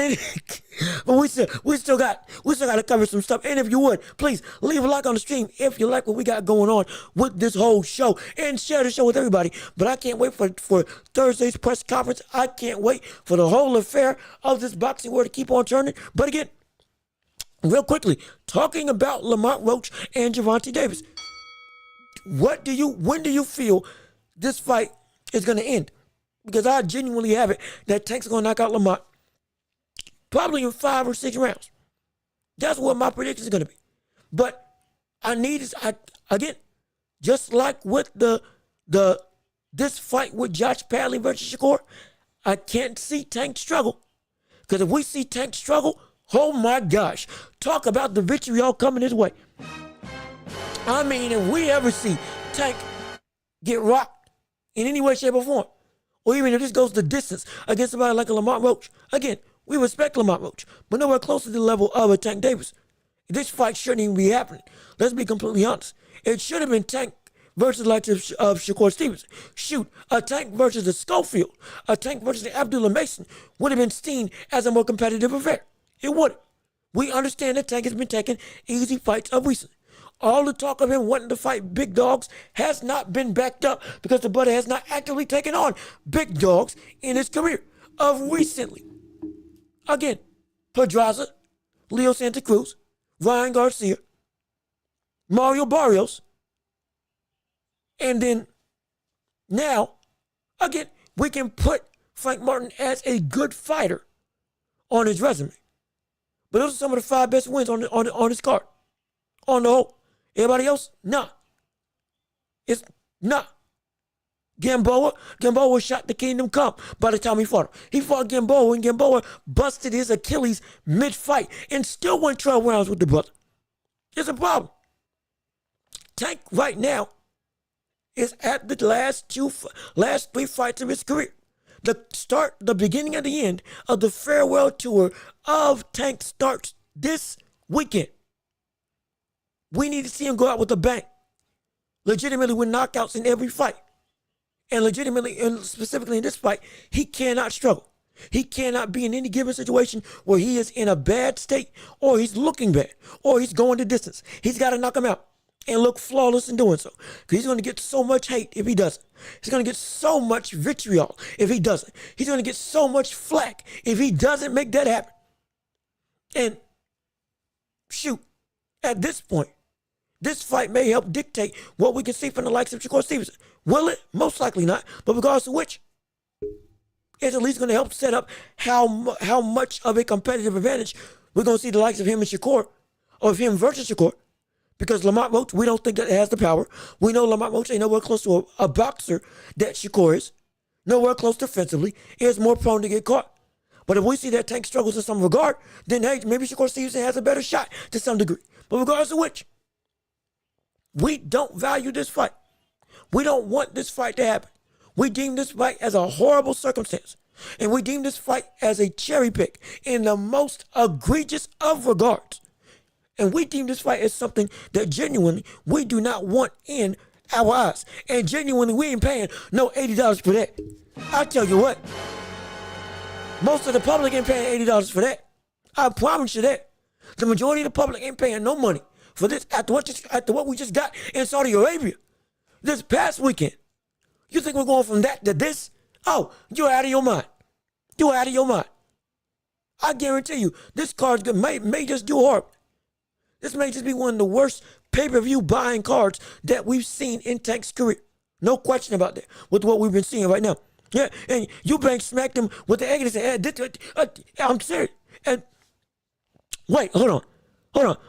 we still got to cover some stuff. And if you would, please leave a like on the stream if you like what we got going on with this whole show, and share the show with everybody. But I can't wait for Thursday's press conference. I can't wait for the whole affair of this boxing war to keep on turning. But again, real quickly, talking about Lamont Roach and Gervonta Davis. When do you feel this fight is going to end? Because I genuinely have it that Tank's going to knock out Lamont probably in 5 or 6 rounds. That's what my prediction is going to be. But again, just like with this fight with Josh Padley versus Shakur, I can't see Tank struggle. Because if we see Tank struggle, oh my gosh, talk about the vitriol coming his way. I mean, if we ever see Tank get rocked in any way, shape, or form, or even if this goes the distance against somebody like a Lamont Roach, again, we respect Lamont Roach, but nowhere close to the level of a Tank Davis. This fight shouldn't even be happening. Let's be completely honest. It should have been Tank versus the likes of Shakur Stevenson. Shoot, a Tank versus a Schofield, a Tank versus the Abdullah Mason would have been seen as a more competitive affair. It would. We understand that Tank has been taking easy fights of recent. All the talk of him wanting to fight big dogs has not been backed up because the brother has not actively taken on big dogs in his career of recently. Again, Pedraza, Leo Santa Cruz, Ryan Garcia, Mario Barrios, and then now, again, we can put Frank Martin as a good fighter on his resume. But those are some of the 5 best wins on his card. On the whole. Everybody else? Nah. It's nah. Gamboa shot the Kingdom Come by the time he fought him. He fought Gamboa, and Gamboa busted his Achilles mid-fight and still went 12 rounds with the brother. It's a problem. Tank right now is at the last 3 fights of his career. The beginning and the end of the farewell tour of Tank starts this weekend. We need to see him go out with a bang. Legitimately with knockouts in every fight. And legitimately, and specifically in this fight, he cannot struggle. He cannot be in any given situation where he is in a bad state, or he's looking bad, or he's going the distance. He's got to knock him out and look flawless in doing so. Because he's going to get so much hate if he doesn't. He's going to get so much vitriol if he doesn't. He's going to get so much flack if he doesn't make that happen. And shoot, at this point, this fight may help dictate what we can see from the likes of Shakur Stevenson. Will it? Most likely not. But regardless of which, it's at least going to help set up how much of a competitive advantage we're going to see the likes of him and Shakur, or of him versus Shakur. Because Lamont Roach, we don't think that it has the power. We know Lamont Roach ain't nowhere close to a boxer that Shakur is. Nowhere close defensively. Is more prone to get caught. But if we see that Tank struggles in some regard, then hey, maybe Shakur Stevenson has a better shot to some degree. But regardless of which, we don't value this fight. We don't want this fight to happen. We deem this fight as a horrible circumstance. And we deem this fight as a cherry pick in the most egregious of regards. And we deem this fight as something that genuinely we do not want in our eyes. And genuinely we ain't paying no $80 for that. I tell you what, most of the public ain't paying $80 for that. I promise you that. The majority of the public ain't paying no money for this after what we just got in Saudi Arabia this past weekend. You think we're going from that to this? Oh, you're out of your mind. You're out of your mind. I guarantee you, this card may just do horrible. This may just be one of the worst pay-per-view buying cards that we've seen in Tank's career. No question about that with what we've been seeing right now. Yeah, and Eubanks smacked him with the egg in his head. I'm serious. And wait, hold on.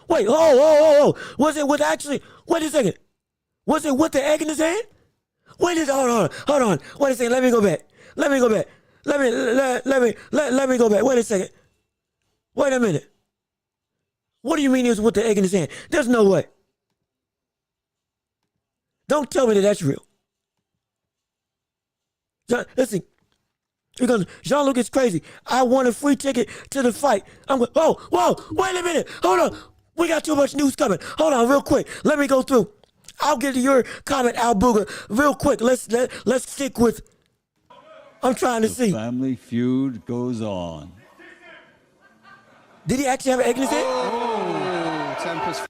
Wait, was it with actually, wait a second. Was it with the egg in his hand? Hold on. Wait a second, let me go back. Let me go back. Let me go back. Wait a second. Wait a minute. What do you mean he was with the egg in his hand? There's no way. Don't tell me that that's real. Listen, because Jean-Luc is crazy. I want a free ticket to the fight. I'm going, whoa, wait a minute. Hold on. We got too much news coming. Hold on real quick. Let me go through. I'll get to your comment, Al Booger, real quick. Let's stick with, I'm trying to see. Family feud goes on. Did he actually have an egg in his head? Oh, Tempest.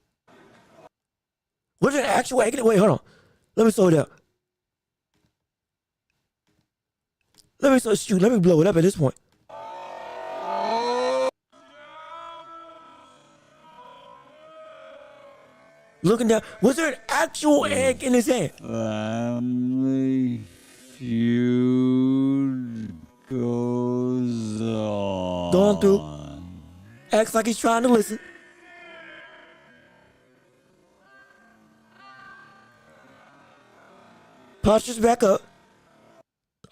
Was it an actual egg? Wait, hold on. Let me slow it down. Let me blow it up at this point. Looking down, was there an actual egg in his hand? Family feud goes on. Going through. Acts like he's trying to listen. Postures back up.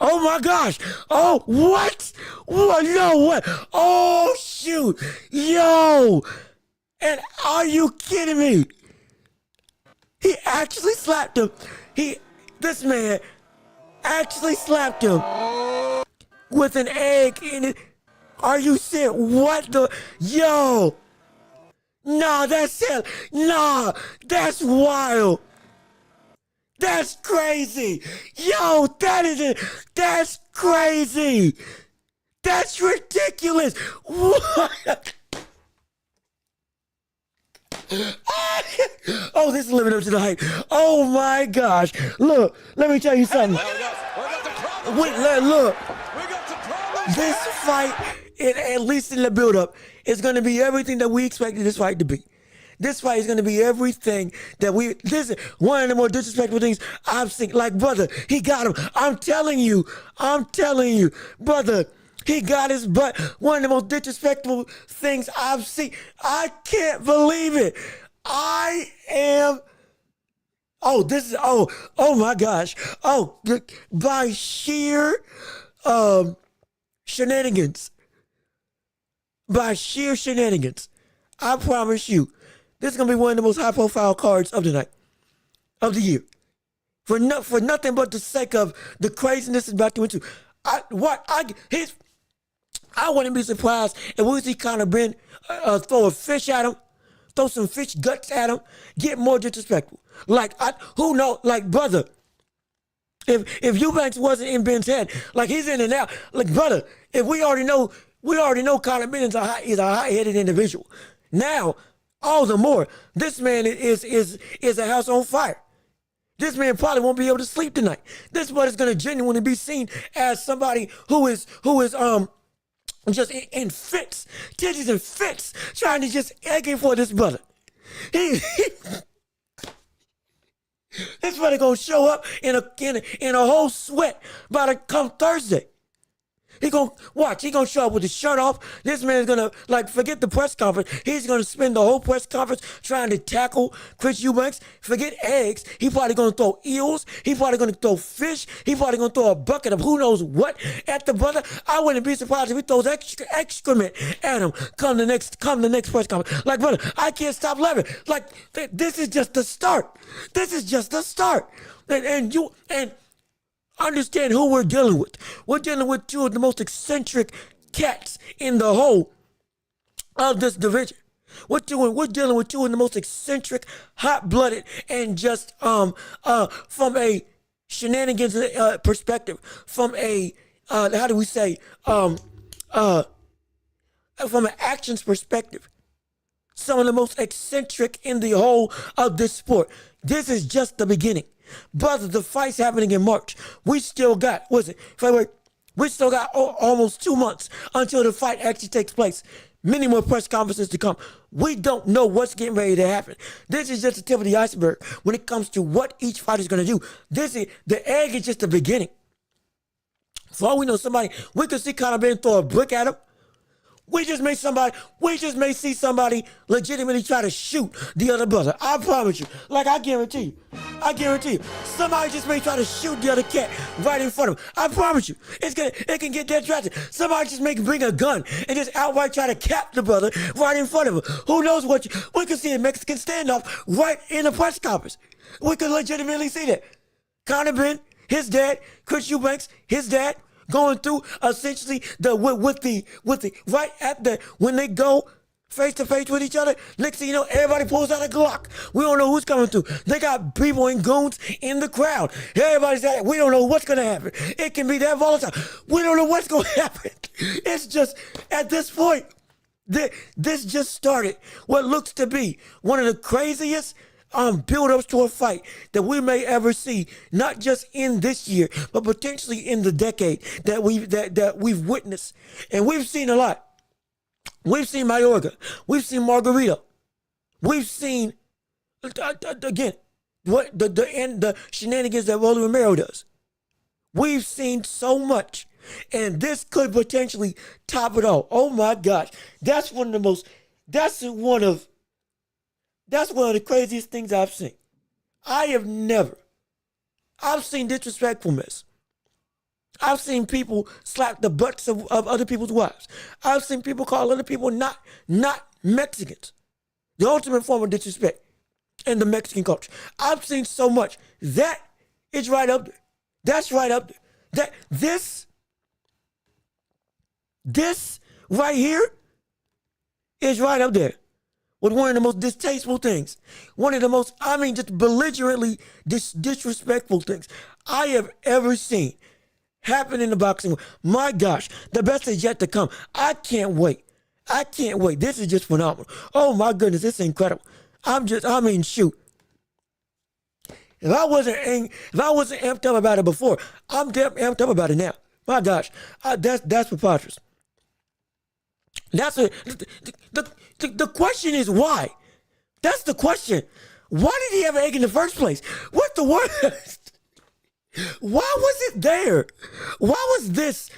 Oh my gosh. Oh, what? What? No, what? Oh, shoot. Yo. And are you kidding me? He actually slapped him. This man actually slapped him with an egg in it. Are you serious? What the? Yo. Nah, that's it. Nah, that's wild. That's crazy. Yo, that is it. That's crazy. That's ridiculous. What? Oh, this is living up to the hype. Oh my gosh. Look, let me tell you something. Look. This fight, at least in the build-up, is going to be everything that we expected this fight to be. This fight is going to be everything that this is one of the more disrespectful things I've seen. Like, brother, he got him. I'm telling you, brother, he got his butt. One of the most disrespectful things I've seen. I can't believe it. Oh my gosh. Oh, by sheer shenanigans. I promise you, this is going to be one of the most high-profile cards of the night, of the year. For nothing but the sake of the craziness it's about to into. I wouldn't be surprised if we see Conor Benn throw a fish at him, throw some fish guts at him, get more disrespectful. Like, who knows? Like, brother, if Eubanks wasn't in Benn's head, like he's in and out, like, brother, if we already know Conor Benn is a high-headed individual. Now, all the more, this man is a house on fire. This man probably won't be able to sleep tonight. This one is going to genuinely be seen as somebody who is just in fits, titties and fits, trying to just egging for this brother. This brother gonna show up in a whole sweat by come Thursday. He gonna show up with his shirt off. This man's gonna, forget the press conference. He's gonna spend the whole press conference trying to tackle Chris Eubanks. Forget eggs. He probably gonna throw eels. He probably gonna throw fish. He probably gonna throw a bucket of who knows what at the brother. I wouldn't be surprised if he throws excrement at him come the next press conference. Like, brother, I can't stop laughing. Like, this is just the start. And understand who we're dealing with. We're dealing with two of the most eccentric cats in the whole of this division. We're dealing with two of the most eccentric, hot-blooded, and just from a shenanigans perspective, from a from an actions perspective, some of the most eccentric in the whole of this sport. This is just the beginning. Brother, the fight's happening in March. We still got, February We still got almost 2 months until the fight actually takes place. Many more press conferences to come. We don't know what's getting ready to happen. This is just the tip of the iceberg when it comes to what each fighter is going to do. The egg is just the beginning. For all we know, we could see Conor Benn throw a brick at him. We just may see somebody legitimately try to shoot the other brother. I promise you. Like, I guarantee you. Somebody just may try to shoot the other cat right in front of him. I promise you. It can get that drastic. Somebody just may bring a gun and just outright try to cap the brother right in front of him. Who knows we could see a Mexican standoff right in the press conference. We could legitimately see that. Conor Benn, his dad, Chris Eubanks, his dad, going through essentially when they go face to face with each other. Next thing you know, everybody pulls out a Glock. We don't know who's coming through. They got people and goons in the crowd. Everybody's at it. We don't know what's going to happen. It can be that volatile. We don't know what's going to happen. It's just, at this point, this just started what looks to be one of the craziest build-ups to a fight that we may ever see, not just in this year, but potentially in the decade that we've witnessed. And we've seen a lot. We've seen Mayorga. We've seen Margarito. We've seen, again, what the shenanigans that Rolly Romero does. We've seen so much. And this could potentially top it all. Oh my gosh. That's one of the craziest things I've seen. I've seen disrespectfulness. I've seen people slap the butts of other people's wives. I've seen people call other people not Mexicans. The ultimate form of disrespect in the Mexican culture. I've seen so much. That is right up there. That's right up there. This right here is right up there with one of the most distasteful things. One of the most, just belligerently disrespectful things I have ever seen happen in the boxing world. My gosh, the best is yet to come. I can't wait. This is just phenomenal. Oh my goodness, this is incredible. Shoot. If I wasn't amped up about it before, I'm damn amped up about it now. My gosh, that's preposterous. The question is why? That's the question. Why did he have an egg in the first place? What's the worst? Why was it there? Why was this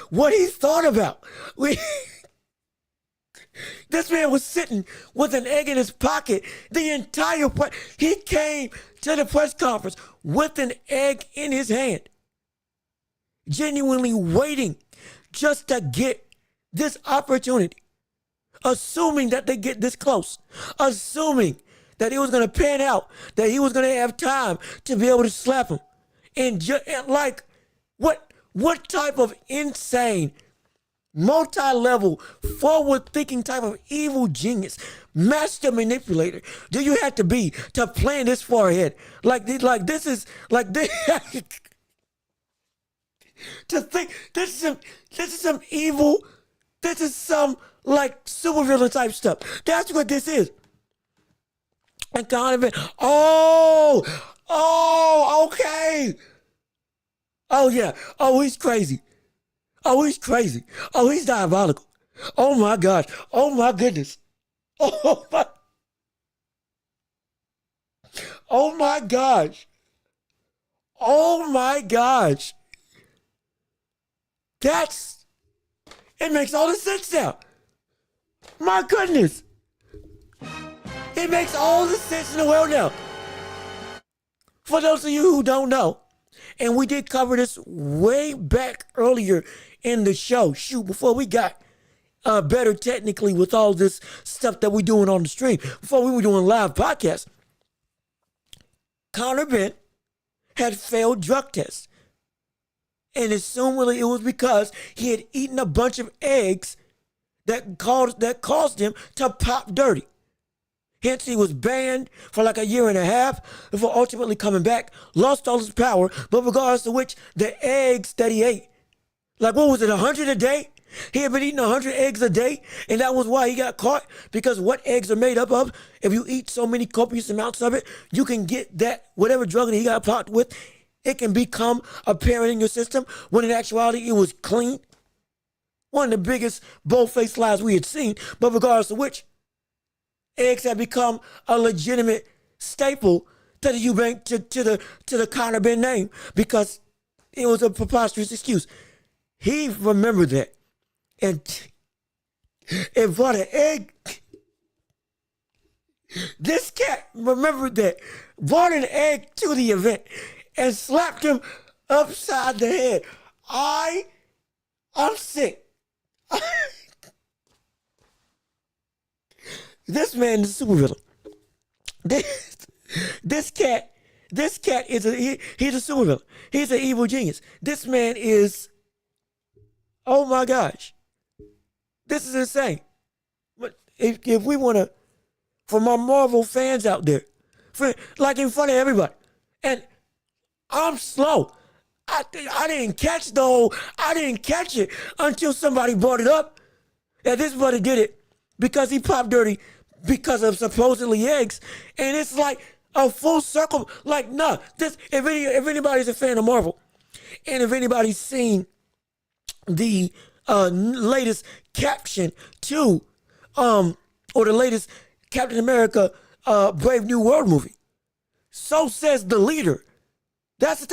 what he thought about? This man was sitting with an egg in his pocket the entire he came to the press conference with an egg in his hand, genuinely waiting just to get this opportunity, assuming that they get this close, assuming that it was going to pan out, that he was going to have time to be able to slap him. And what type of insane, multi-level, forward-thinking type of evil genius, master manipulator do you have to be to plan this far ahead? To think this is some evil. This is some supervillain type stuff. That's what this is. And Conor Benn, okay. Oh yeah. Oh, he's crazy. Oh, he's diabolical. Oh my gosh. Oh my goodness. Oh my gosh. Oh my gosh. It makes all the sense now. My goodness. It makes all the sense in the world now. For those of you who don't know, and we did cover this way back earlier in the show, before we got better technically with all this stuff that we're doing on the stream, before we were doing live podcasts, Conor Benn had failed drug tests. And assumedly it was because he had eaten a bunch of eggs that caused him to pop dirty. Hence, he was banned for a year and a half before ultimately coming back, lost all his power, but regardless of which, the eggs that he ate, what was it, 100 a day? He had been eating 100 eggs a day, and that was why he got caught, because what eggs are made up of, if you eat so many copious amounts of it, you can get that, whatever drug that he got popped with, it can become apparent in your system when in actuality it was clean. One of the biggest bold-faced lies we had seen, but regardless of which, eggs have become a legitimate staple to the Eubanks, to the Conor Benn name, because it was a preposterous excuse. He remembered that and brought an egg. This cat remembered that, brought an egg to the event and slapped him upside the head. I'm sick. This man is a supervillain. This cat is he's a supervillain. He's an evil genius. This man is, oh my gosh, this is insane. But if we want to, for my Marvel fans out there, like in front of everybody, and I'm slow. I didn't catch I didn't catch it until somebody brought it up. And this brother did it because he popped dirty because of supposedly eggs. And it's like a full circle. Like, nah, if anybody's a fan of Marvel, and if anybody's seen the latest caption to, or the latest Captain America Brave New World movie, so says the leader. That's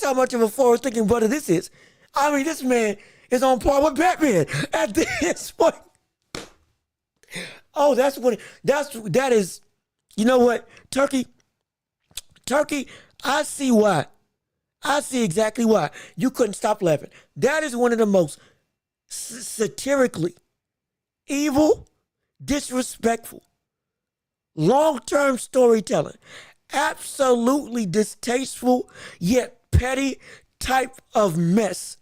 how much of a forward-thinking brother this is. I mean, this man is on par with Batman at this point. Oh, that is, you know what, Turkey, I see why. I see exactly why you couldn't stop laughing. That is one of the most satirically evil, disrespectful, long-term storytelling, absolutely distasteful yet petty type of mess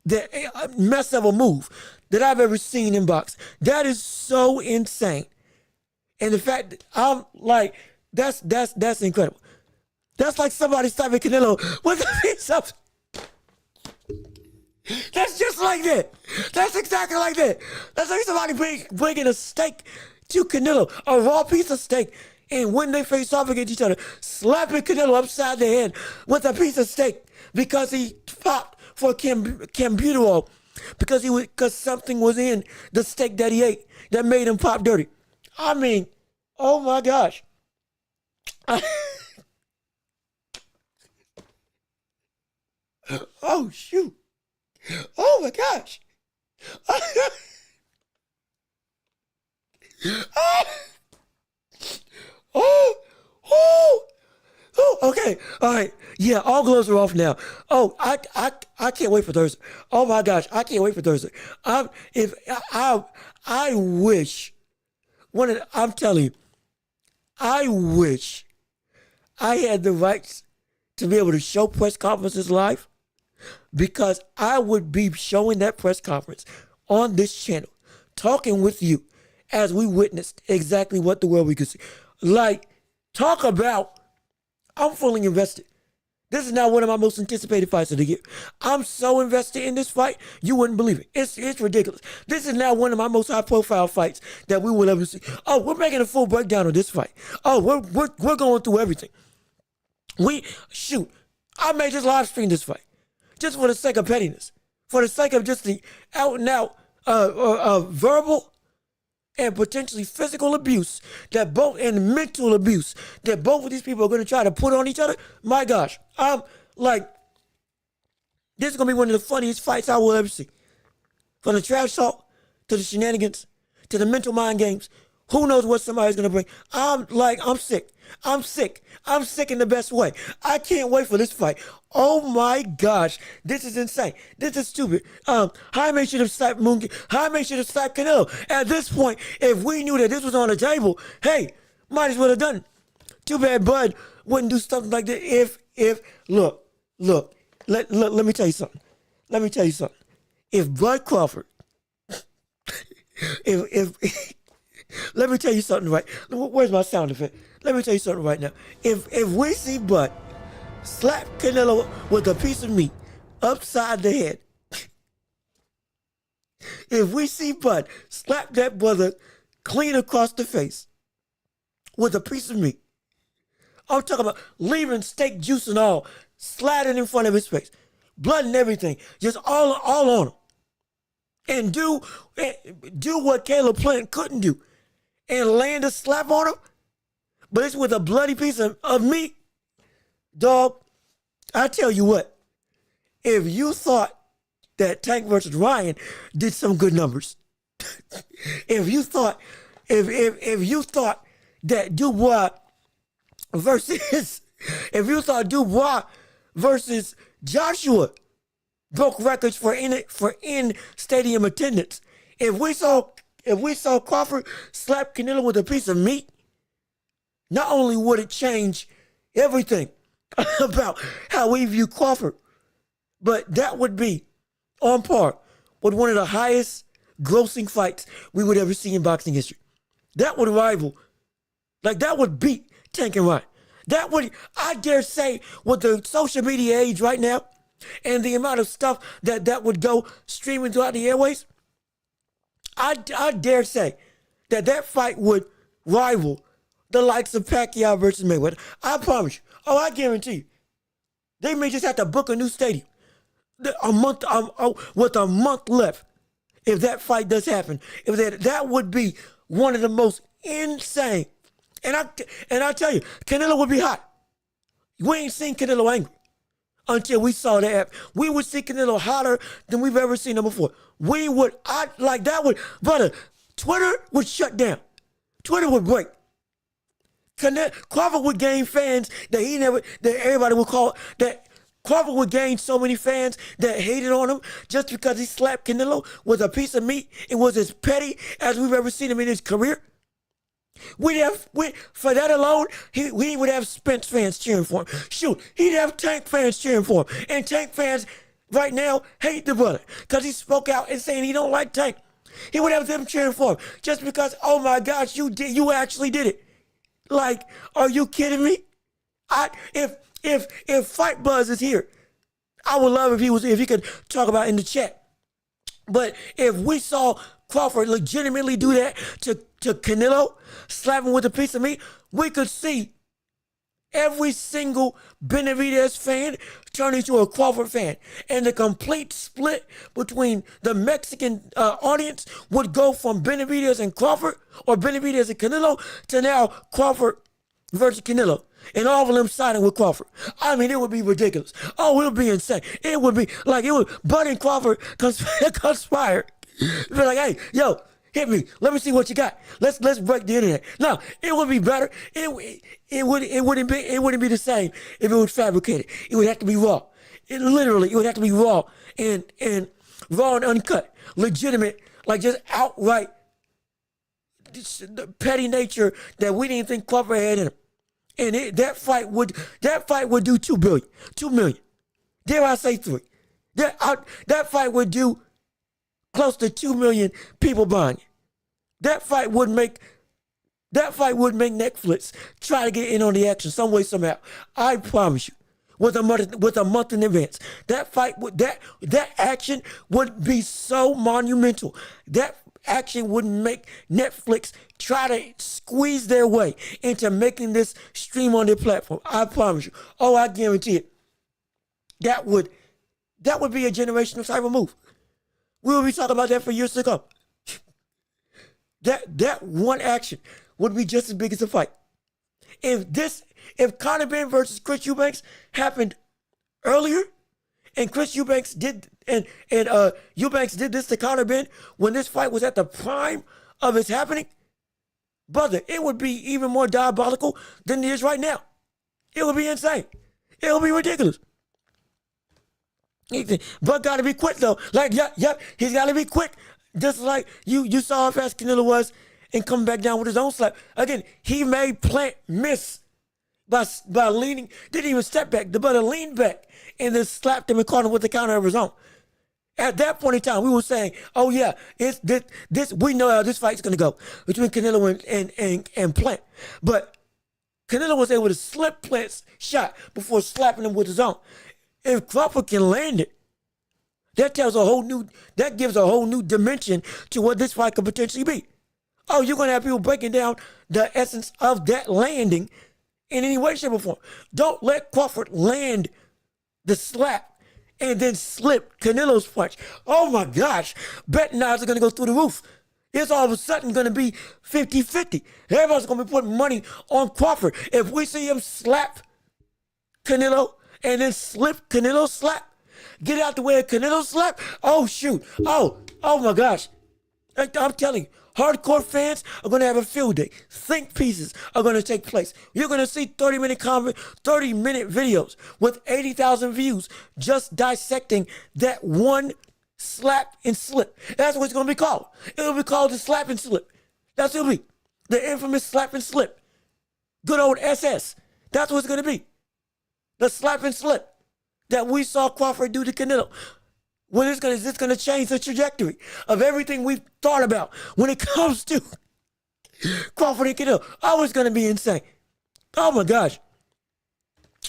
of a move that I've ever seen in box. That is so insane. And the fact that I'm like, that's incredible. That's like somebody stopping Canelo with a piece of. That's just like that. That's exactly like that. That's like somebody bringing a steak to Canelo, a raw piece of steak, and when they face off against each other, slapping Canelo upside the head with a piece of steak because he popped for Bivol, because something was in the steak that he ate that made him pop dirty. I mean, oh my gosh. Oh shoot. Oh my gosh. Okay, all right. Yeah, all gloves are off now. Oh, I can't wait for Thursday. Oh my gosh, I can't wait for Thursday. I wish. I'm telling you, I wish I had the rights to be able to show press conferences live, because I would be showing that press conference on this channel, talking with you as we witnessed exactly what the world we could see. Like, talk about, I'm fully invested. This is now one of my most anticipated fights of the year. I'm so invested in this fight, you wouldn't believe it. It's ridiculous. This is now one of my most high-profile fights that we will ever see. Oh, we're making a full breakdown of this fight. Oh, we're going through everything. I may just live stream this fight, just for the sake of pettiness, for the sake of just the out-and-out verbal and potentially physical abuse and mental abuse that both of these people are going to try to put on each other. My gosh, I'm like, this is going to be one of the funniest fights I will ever see. From the trash talk to the shenanigans to the mental mind games, who knows what somebody's going to bring. I'm sick. I'm sick in the best way. I can't wait for this fight. Oh my gosh, this is insane. This is stupid. Jaime should have slapped Jaime should have slapped Canelo. At this point, if we knew that this was on the table, hey, might as well have done it. Too bad Bud wouldn't do something like that. Look, let me tell you something. If Bud Crawford, let me tell you something right. Where's my sound effect? Let me tell you something right now. If we see Bud slap Canelo with a piece of meat upside the head, if we see Bud slap that brother clean across the face with a piece of meat, I'm talking about leaving steak juice and all, sliding in front of his face, blood and everything, just all on him. And do what Caleb Plant couldn't do and land a slap on him, but it's with a bloody piece of meat. Dog, I tell you what, if you thought that Tank versus Ryan did some good numbers, if you thought that Dubois versus Joshua broke records for in stadium attendance, if we saw Crawford slap Canelo with a piece of meat, not only would it change everything about how we view Crawford, but that would be on par with one of the highest grossing fights we would ever see in boxing history. That would rival, that would beat Tank and Ryan. That would, I dare say, with the social media age right now and the amount of stuff that would go streaming throughout the airways, I dare say that fight would rival the likes of Pacquiao versus Mayweather. I promise you. Oh, I guarantee you. They may just have to book a new stadium with a month left. If that fight does happen, that would be one of the most insane. And I tell you, Canelo would be hot. We ain't seen Canelo angry until we saw that. We would see Canelo hotter than we've ever seen him before. Brother, Twitter would shut down. Twitter would break. Crawford would gain fans that everybody would call, that Crawford would gain so many fans that hated on him just because he slapped Canelo with a piece of meat. It was as petty as we've ever seen him in his career. For that alone, he would have Spence fans cheering for him. Shoot, he'd have Tank fans cheering for him. And Tank fans right now hate the brother because he spoke out and saying he don't like Tank. He would have them cheering for him just because, oh my gosh, you actually did it. Are you kidding me? If Fight Buzz is here, I would love if he could talk about it in the chat. But if we saw Crawford legitimately do that to Canelo, slap him with a piece of meat, we could see every single Benavidez fan turn into a Crawford fan. And the complete split between the Mexican audience would go from Benavidez and Crawford, or Benavidez and Canelo, to now Crawford versus Canelo. And all of them siding with Crawford. I mean, it would be ridiculous. Oh, it would be insane. It would be Bud and Crawford conspire. Be like, hey, yo, hit me. Let me see what you got. Let's break the internet. No, it would be better. It wouldn't be the same if it was fabricated. It would have to be raw. It would have to be raw and raw and uncut, legitimate, just outright petty nature that we didn't think Crawford had in him. And that fight would do 2 billion, 2 million. Dare I say 3? That fight would do close to 2 million people buying it. That fight would make Netflix try to get in on the action some way, somehow. I promise you, with a month in advance, that action would be so monumental. That action would make Netflix try to squeeze their way into making this stream on their platform. I promise you. Oh, I guarantee it. That would be a generational type of move. We will be talking about that for years to come. That one action would be just as big as a fight. If Conor Benn versus Chris Eubanks happened earlier, and Eubanks did this to Conor Benn when this fight was at the prime of its happening, brother, it would be even more diabolical than it is right now. It would be insane. It would be ridiculous. But got to be quick though. Yep, he's got to be quick. Just like you saw how fast Canelo was and come back down with his own slap. Again, he made Plant miss by leaning. Didn't even step back. The brother leaned back and then slapped him and caught him with the counter of his own. At that point in time, we were saying, oh yeah, it's this we know how this fight's gonna go between Canelo and Plant. But Canelo was able to slip Plant's shot before slapping him with his own. If Crawford can land it, that gives a whole new dimension to what this fight could potentially be. Oh, you're gonna have people breaking down the essence of that landing in any way, shape, or form. Don't let Crawford land the slap and then slip Canelo's punch. Oh my gosh, betting odds are going to go through the roof. It's all of a sudden going to be 50-50. Everybody's going to be putting money on Crawford. If we see him slap Canelo and then slip Canelo's slap, get out the way of Canelo's slap, oh shoot, oh my gosh. I'm telling you, hardcore fans are going to have a field day. Think pieces are going to take place. You're going to see 30-minute videos with 80,000 views just dissecting that one slap and slip. That's what it's going to be called. It'll be called the slap and slip. That's what it'll be. The infamous slap and slip. Good old SS. That's what it's going to be. The slap and slip that we saw Crawford do to Canelo. When is this going to change the trajectory of everything we've thought about when it comes to Crawford and Canelo? Oh, it's going to be insane. Oh my gosh.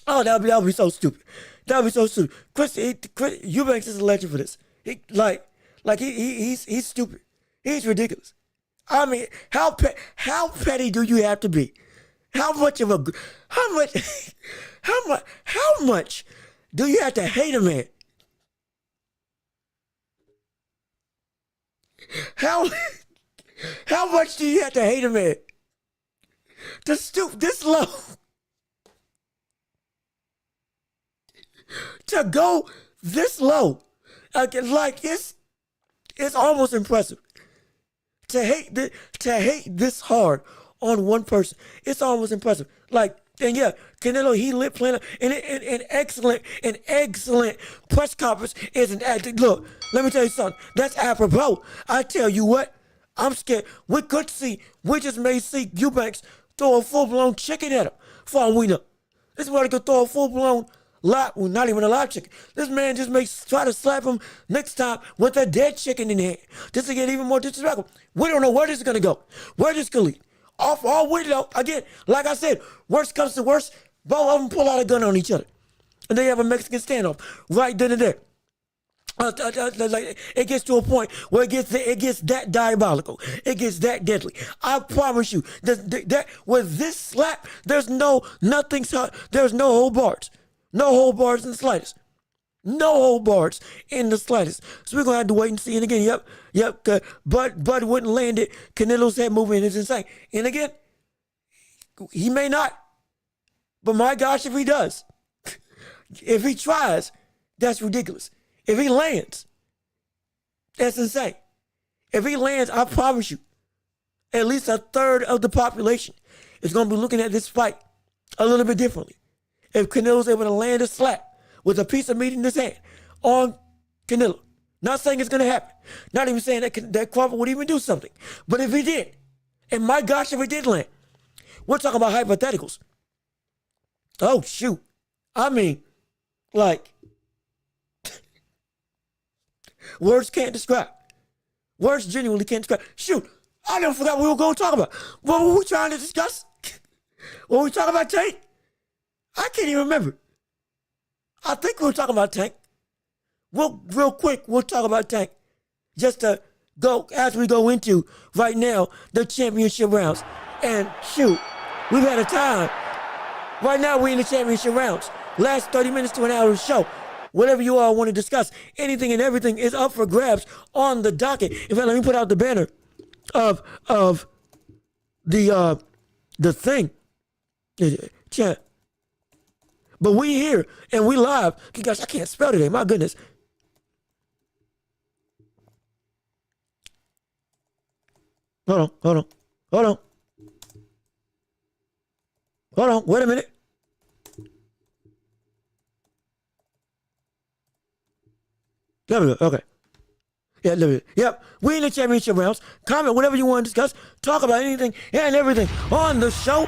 Oh, that would be so stupid. That would be so stupid. Chris Eubanks is a legend for this. He's stupid. He's ridiculous. I mean, how petty do you have to be? How much do you have to hate a man? How much do you have to hate a man to stoop this low? To go this low? Like it's almost impressive. To hate this hard on one person. It's almost impressive. And yeah, Canelo, he lit playing an excellent press conference is an acting. Look, let me tell you something. That's apropos. I tell you what, I'm scared. We just may see Eubanks throw a full-blown chicken at him for all we know. This brother could throw a full-blown not even a live chicken. This man just may try to slap him next time with a dead chicken in hand, just to get even more disrespectful. We don't know where this is going to go. Where this could lead. Off all we know, again, like I said, worst comes to worst, both of them pull out a gun on each other. And they have a Mexican standoff right then and there. It gets to a point where it gets that diabolical. It gets that deadly. I promise you, that with this slap, there's no hold bars. No hold bars in the slightest. No hold bars in the slightest. So we're going to have to wait and see. And again, yep. Bud wouldn't land it. Canelo's head movement is insane. And again, he may not. But my gosh, if he does. If he tries, that's ridiculous. If he lands, that's insane. If he lands, I promise you, at least a third of the population is going to be looking at this fight a little bit differently. If Canelo's able to land a slap with a piece of meat in his hand on Canelo. Not saying it's going to happen. Not even saying that Crawford would even do something. But if he did, and my gosh, if he did land, we're talking about hypotheticals. Oh, shoot. I mean, words can't describe. Words genuinely can't describe. Shoot, I never forgot what we were going to talk about. What were we trying to discuss? What were we talking about, Tank? I can't even remember. I think we were talking about Tank. Real quick, we'll talk about Tank. Just to go, as we go into, right now, the championship rounds. And shoot, we've had a time. Right now, we're in the championship rounds. Last 30 minutes to an hour of the show. Whatever you all want to discuss, anything and everything is up for grabs on the docket. In fact, let me put out the banner of the thing. Chat. But we here and we live. Gosh, I can't spell today. My goodness. Hold on. Wait a minute. There we go. Okay. Yeah, there we go. Yep. We in the championship rounds. Comment whatever you want to discuss. Talk about anything and everything on the show.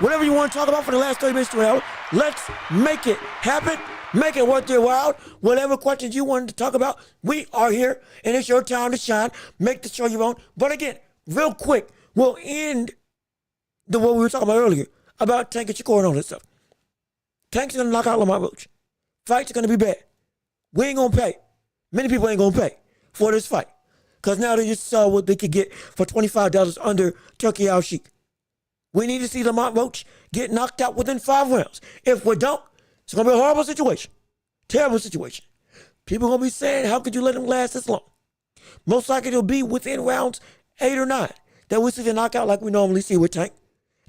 Whatever you want to talk about for the last 30 minutes to an hour. Let's make it happen. Make it worth your while. Whatever questions you wanted to talk about, we are here, and it's your time to shine. Make the show your own. But again, real quick, we'll end what we were talking about earlier about Tank and Shakur and all this stuff. Tank's going to knock out Lamont Roach. Fight's going to be bad. We ain't going to pay. Many people ain't going to pay for this fight because now they just saw what they could get for $25 under Turkey Al Sheik. We need to see Lamont Roach get knocked out within 5 rounds. If we don't, it's going to be a horrible situation. Terrible situation. People are going to be saying, how could you let him last this long? Most likely it'll be within rounds 8 or 9 that we see the knockout like we normally see with Tank.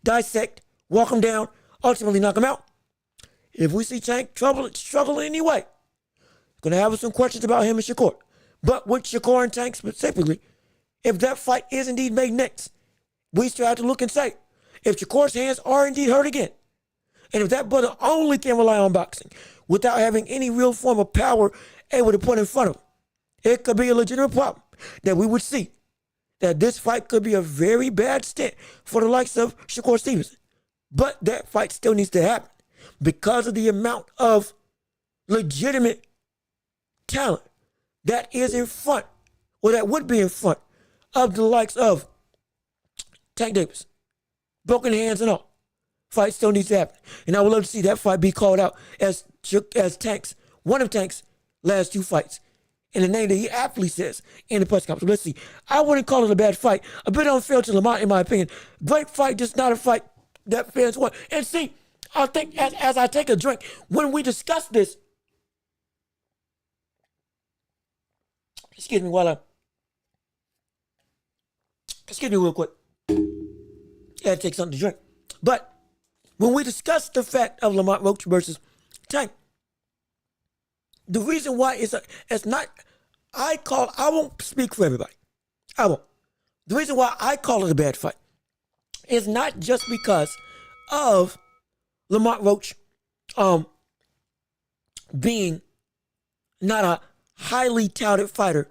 Dissect, walk him down, ultimately knock him out. If we see Tank struggle in any way, going to have some questions about him and Shakur. But with Shakur and Tank specifically, if that fight is indeed made next, we still have to look and say, if Shakur's hands are indeed hurt again, and if that brother only can rely on boxing without having any real form of power able to put in front of him, it could be a legitimate problem that we would see that this fight could be a very bad stint for the likes of Shakur Stevenson. But that fight still needs to happen because of the amount of legitimate talent that is in front, or that would be in front of the likes of Tank Davis. Broken hands and all. Fight still needs to happen. And I would love to see that fight be called out as Tank's, one of Tank's last 2 fights, in the name that he aptly says in the press conference. Let's see. I wouldn't call it a bad fight. A bit unfair to Lamont, in my opinion. Great fight, just not a fight that fans want. And see, I think as I take a drink, when we discuss this, excuse me real quick. I had to take something to drink. But when we discuss the fact of Lamont Roach versus Tank, the reason why it's not, I won't speak for everybody. I won't. The reason why I call it a bad fight is not just because of Lamont Roach being not a highly touted fighter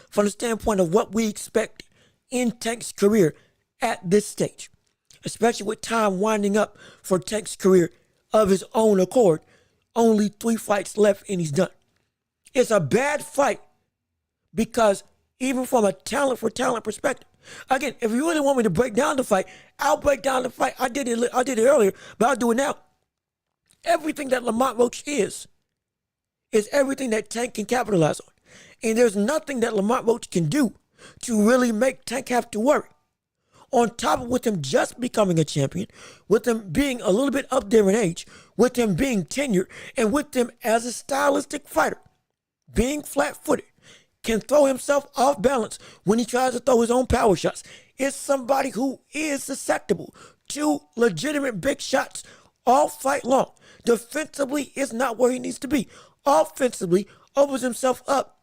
from the standpoint of what we expect in Tank's career at this stage, especially with time winding up for Tank's career of his own accord. Only 3 fights left and he's done. It's a bad fight because even from a talent for talent perspective, again, if you really want me to break down the fight, I'll break down the fight. I did it earlier, but I'll do it now. Everything that Lamont Roach is everything that Tank can capitalize on. And there's nothing that Lamont Roach can do to really make Tank have to worry. On top of with him just becoming a champion, with him being a little bit up there in age, with him being tenured, and with him as a stylistic fighter, being flat-footed, can throw himself off balance when he tries to throw his own power shots. It's somebody who is susceptible to legitimate big shots all fight long. Defensively is not where he needs to be. Offensively opens himself up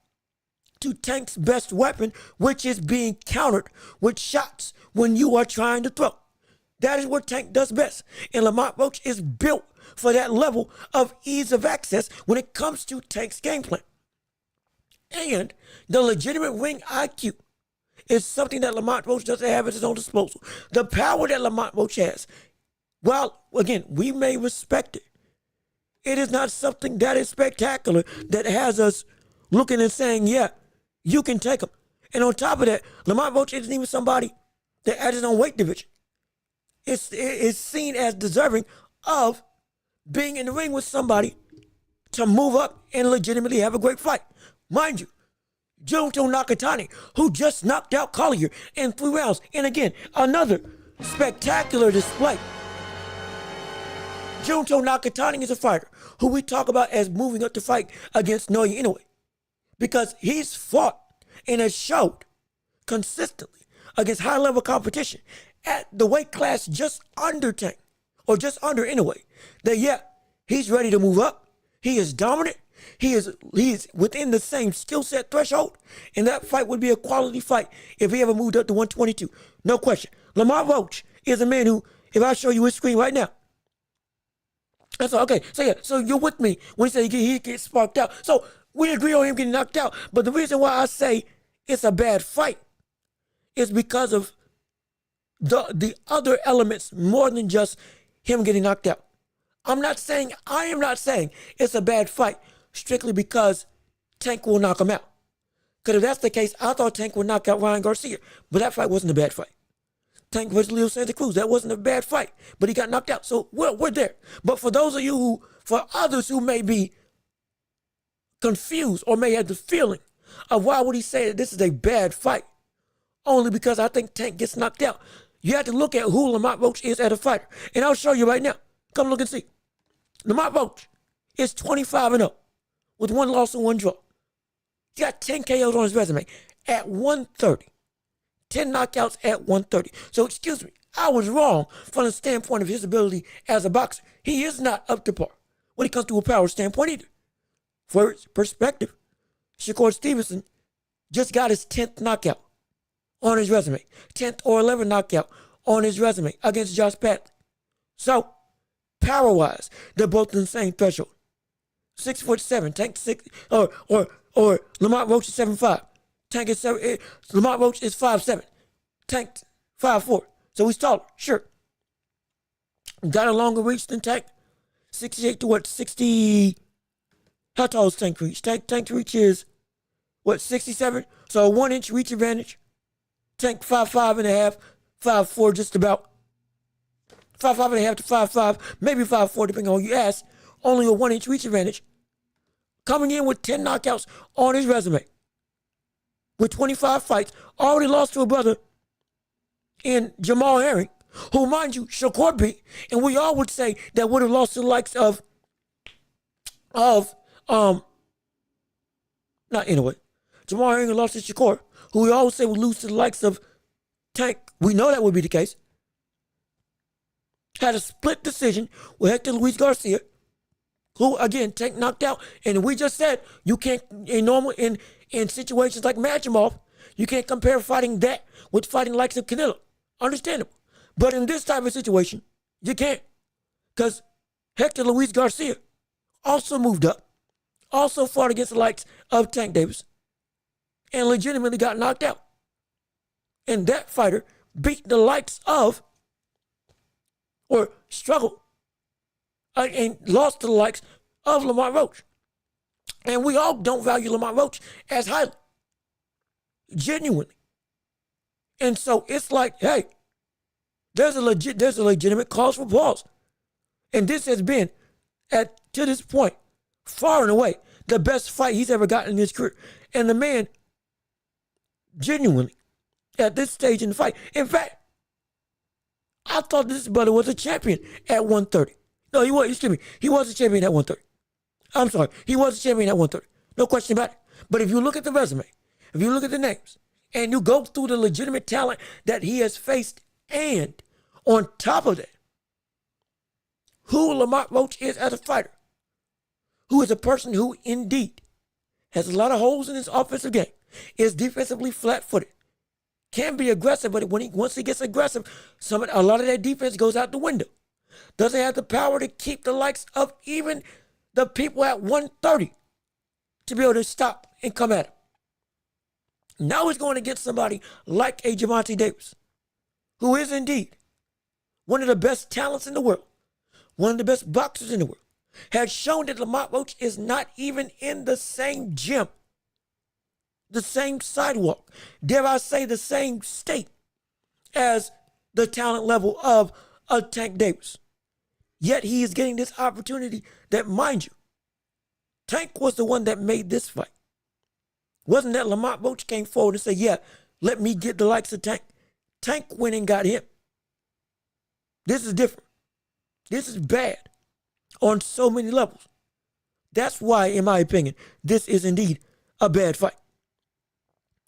to Tank's best weapon, which is being countered with shots when you are trying to throw. That is what Tank does best. And Lamont Roach is built for that level of ease of access when it comes to Tank's game plan. And the legitimate ring IQ is something that Lamont Roach doesn't have at his own disposal. The power that Lamont Roach has, well, again, we may respect it. It is not something that is spectacular that has us looking and saying, yeah, you can take him. And on top of that, Lamont Roach isn't even somebody that at his own weight division is seen as deserving of being in the ring with somebody to move up and legitimately have a great fight. Mind you, Junto Nakatani, who just knocked out Collier in 3 rounds. And again, another spectacular display. Junto Nakatani is a fighter who we talk about as moving up to fight against Naoya Inoue, because he's fought and has showed consistently against high-level competition at the weight class just under Tank, or just under Inoue, that yeah, he's ready to move up. He is dominant. He is within the same skill set threshold, and that fight would be a quality fight if he ever moved up to 122. No question. Lamont Roach is a man who, if I show you his screen right now, that's all. Okay, so yeah, so you're with me when you say he gets sparked out. So we agree on him getting knocked out, but the reason why I say it's a bad fight is because of the other elements more than just him getting knocked out. I am not saying it's a bad fight strictly because Tank will knock him out. Because if that's the case, I thought Tank would knock out Ryan Garcia, but that fight wasn't a bad fight. Tank versus Leo Santa Cruz, that wasn't a bad fight, but he got knocked out. So we're there. But for those of you for others who may be confused or may have the feeling of why would he say that this is a bad fight, only because I think Tank gets knocked out, You have to look at who Lamont Roach is as a fighter. And I'll show you right now. Come look and see. Lamont Roach is 25-0 with 1 loss and 1 draw. He got 10 KOs on his resume at 130. 10 knockouts at 130. So, excuse me, I was wrong from the standpoint of his ability as a boxer. He is not up to par when it comes to a power standpoint either. For perspective, Shakur Stevenson just got his 10th knockout on his resume. 10th or 11th knockout on his resume against Josh Padley. So, power-wise, they're both in the same threshold. 6'7", Tank 6, or Lamont Roach is 7'5". Tank is 7. Lamont Roach is 5'7". Tank 5'4". So he's taller, sure. Got a longer reach than Tank. 68 to 60? How tall is Tank reach? Tank reach is 67? So a 1-inch reach advantage. Tank 5'5 and a half, 5'4", just about. 5'5 and a half to 5'5", maybe 5'4", depending on who you ask. Only a 1-inch reach advantage. Coming in with 10 knockouts on his resume. With 25 fights, already lost to a brother in Jamal Herring, who, mind you, Shakur beat, and we all would say that would have lost to the likes of not anyway. Jamal Herring lost to Shakur, who we always say would lose to the likes of Tank. We know that would be the case. Had a split decision with Hector Luis Garcia, who again Tank knocked out. And we just said you can't in situations like Madrimov, you can't compare fighting that with fighting likes of Canelo. Understandable. But in this type of situation, you can't. Because Hector Luis Garcia also moved up, also fought against the likes of Tank Davis, and legitimately got knocked out. And that fighter beat the likes of, or struggled, and lost to the likes of Lamont Roach. And we all don't value Lamont Roach as highly. Genuinely. And so it's like, hey, there's a legitimate cause for pause. And this has been, to this point, far and away, the best fight he's ever gotten in his career. And the man, genuinely, at this stage in the fight, in fact, I thought this brother was a champion at 130. No, he was, excuse me, he was a champion at 130. I'm sorry, he was a champion at 130. No question about it. But if you look at the resume, if you look at the names, and you go through the legitimate talent that he has faced, and on top of that, who Lamont Roach is as a fighter, who is a person who indeed has a lot of holes in his offensive game, is defensively flat-footed, can be aggressive, but once he gets aggressive, a lot of that defense goes out the window. Doesn't have the power to keep the likes of even the people at 130 to be able to stop and come at him. Now he's going to get somebody like a Gervonta Davis, who is indeed one of the best talents in the world, one of the best boxers in the world, has shown that Lamont Roach is not even in the same gym, the same sidewalk, dare I say the same state as the talent level of a Tank Davis. Yet he is getting this opportunity that, mind you, Tank was the one that made this fight. Wasn't that Lamont Roach came forward and said, yeah, let me get the likes of Tank. Tank went and got him. This is different. This is bad on so many levels. That's why, in my opinion, this is indeed a bad fight.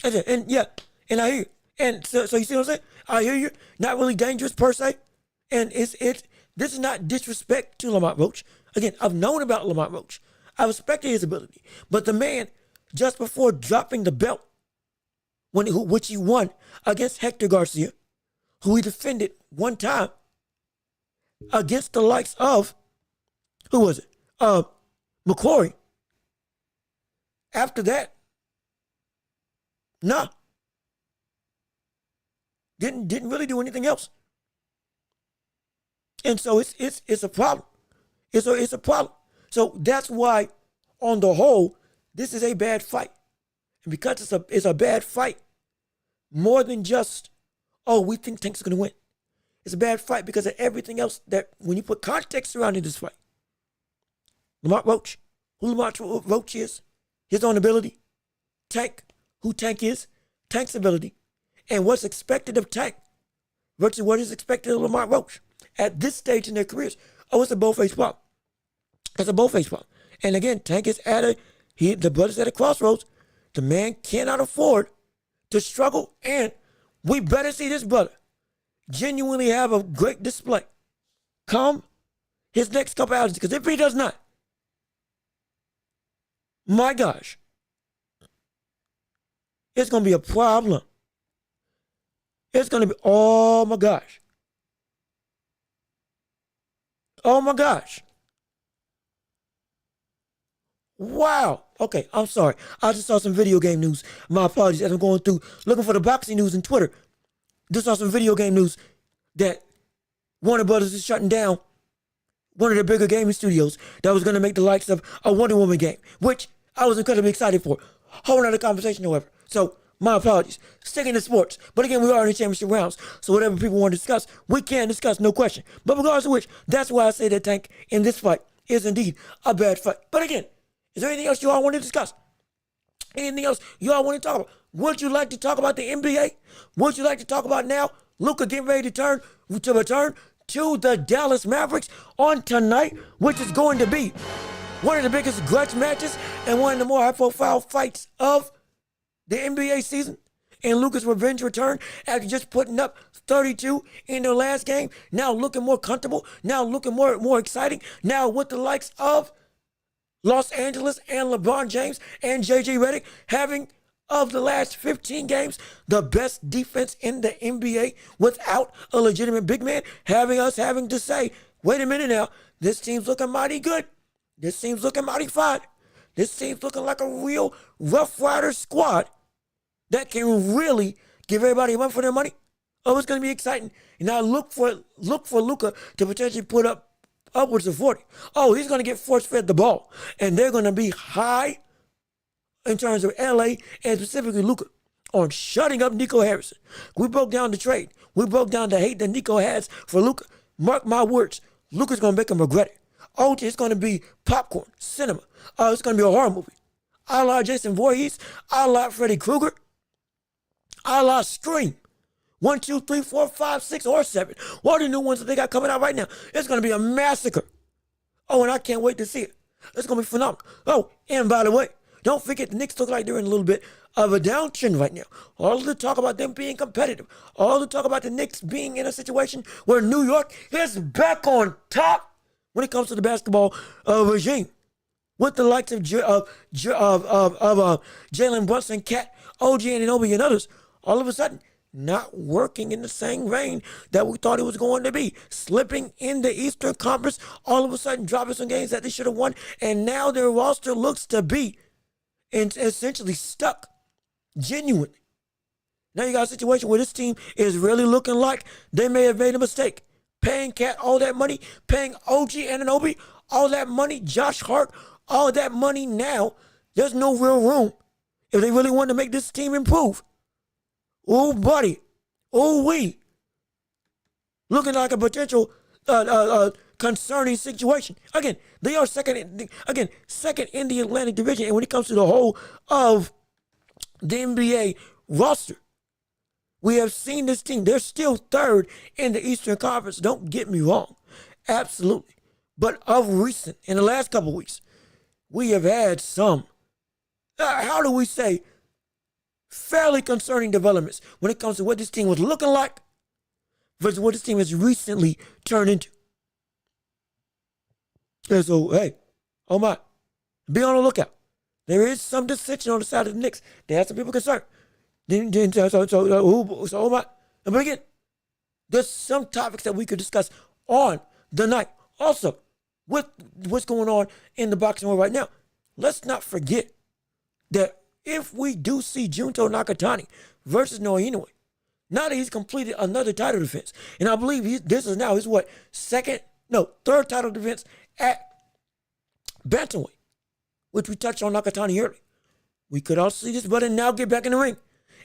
And yeah, and I hear you. And so you see what I'm saying? I hear you. Not really dangerous per se. And this is not disrespect to Lamont Roach. Again, I've known about Lamont Roach. I respected his ability. But the man, just before dropping the belt, which he won against Hector Garcia, who he defended one time against the likes of, who was it? McCrory. After that, nah. Didn't really do anything else. And so it's a problem. It's a problem. So that's why, on the whole, this is a bad fight. And because it's a bad fight, more than just, oh, we think Tank's going to win. It's a bad fight because of everything else that, when you put context surrounding this fight, Lamont Roach, who Lamont Roach is, his own ability, Tank, who Tank is, Tank's ability, and what's expected of Tank versus what is expected of Lamont Roach at this stage in their careers. Oh, it's a bold-faced problem. It's a bold-faced problem. And again, Tank is the brother's at a crossroads. The man cannot afford to struggle, and we better see this brother genuinely have a great display come his next couple outings. Because if he does not, my gosh, it's going to be a problem. It's going to be, oh my gosh. Oh my gosh. Wow. Okay, I'm sorry. I just saw some video game news. My apologies as I'm going through looking for the boxing news on Twitter. Just saw some video game news that Warner Brothers is shutting down one of the bigger gaming studios that was going to make the likes of a Wonder Woman game, which I was incredibly excited for. Whole nother conversation, however. So, my apologies. Sticking to sports. But again, we are in the championship rounds, so whatever people want to discuss, we can discuss, no question. But regardless of which, that's why I say that Tank in this fight is indeed a bad fight. But again, is there anything else you all want to discuss? Anything else you all want to talk about? Would you like to talk about the NBA? Would you like to talk about now Luka getting ready to return to the Dallas Mavericks on tonight, which is going to be one of the biggest grudge matches and one of the more high-profile fights of the NBA season? And Luka's revenge return after just putting up 32 in their last game, now looking more comfortable, now looking more exciting, now with the likes of Los Angeles and LeBron James and JJ Redick having, of the last 15 games, the best defense in the NBA without a legitimate big man, having to say, wait a minute now, this team's looking mighty good. This team's looking mighty fine. This team's looking like a real Rough Rider squad that can really give everybody a run for their money. Oh, it's going to be exciting. And now look for Luka to potentially put up upwards of 40. Oh, he's going to get force-fed the ball. And they're going to be high in terms of LA and specifically Luka on shutting up Nico Harrison. We broke down the trade. We broke down the hate that Nico has for Luka. Mark my words, Luka's going to make him regret it. Oh, it's going to be popcorn, cinema. It's going to be a horror movie. A la Jason Voorhees, a la Freddy Krueger, a la Scream. 1, 2, 3, 4, 5, 6, or 7. What are the new ones that they got coming out right now? It's going to be a massacre. Oh, and I can't wait to see it. It's going to be phenomenal. Oh, and by the way, don't forget the Knicks look like they're in a little bit of a downtrend right now. All the talk about them being competitive. All the talk about the Knicks being in a situation where New York is back on top when it comes to the basketball regime. With the likes of Jalen Brunson, Cat, OG Anunoby, and others, all of a sudden, not working in the same vein that we thought it was going to be. Slipping in the Eastern Conference, all of a sudden dropping some games that they should have won, and now their roster looks to be essentially stuck. Genuinely. Now you got a situation where this team is really looking like they may have made a mistake. Paying Cat all that money, paying OG Anunoby all that money, Josh Hart, all that money now. There's no real room if they really want to make this team improve. Oh, buddy. Oh, we. Looking like a potential concerning situation. Again, they are second in the Atlantic Division. And when it comes to the whole of the NBA roster, we have seen this team. They're still third in the Eastern Conference. Don't get me wrong. Absolutely. But of recent, in the last couple of weeks, we have had some, how do we say, fairly concerning developments when it comes to what this team was looking like versus what this team has recently turned into. And so, hey, oh my, be on the lookout. There is some dissension on the side of the Knicks. There are some people concerned. So, oh my. But again, there's some topics that we could discuss on the night. Also, with what's going on in the boxing world right now, let's not forget that if we do see Junto Nakatani versus Noah Inoue, now that he's completed another title defense, and I believe this is now his third title defense at bantamweight, which we touched on Nakatani earlier. We could also see this brother now get back in the ring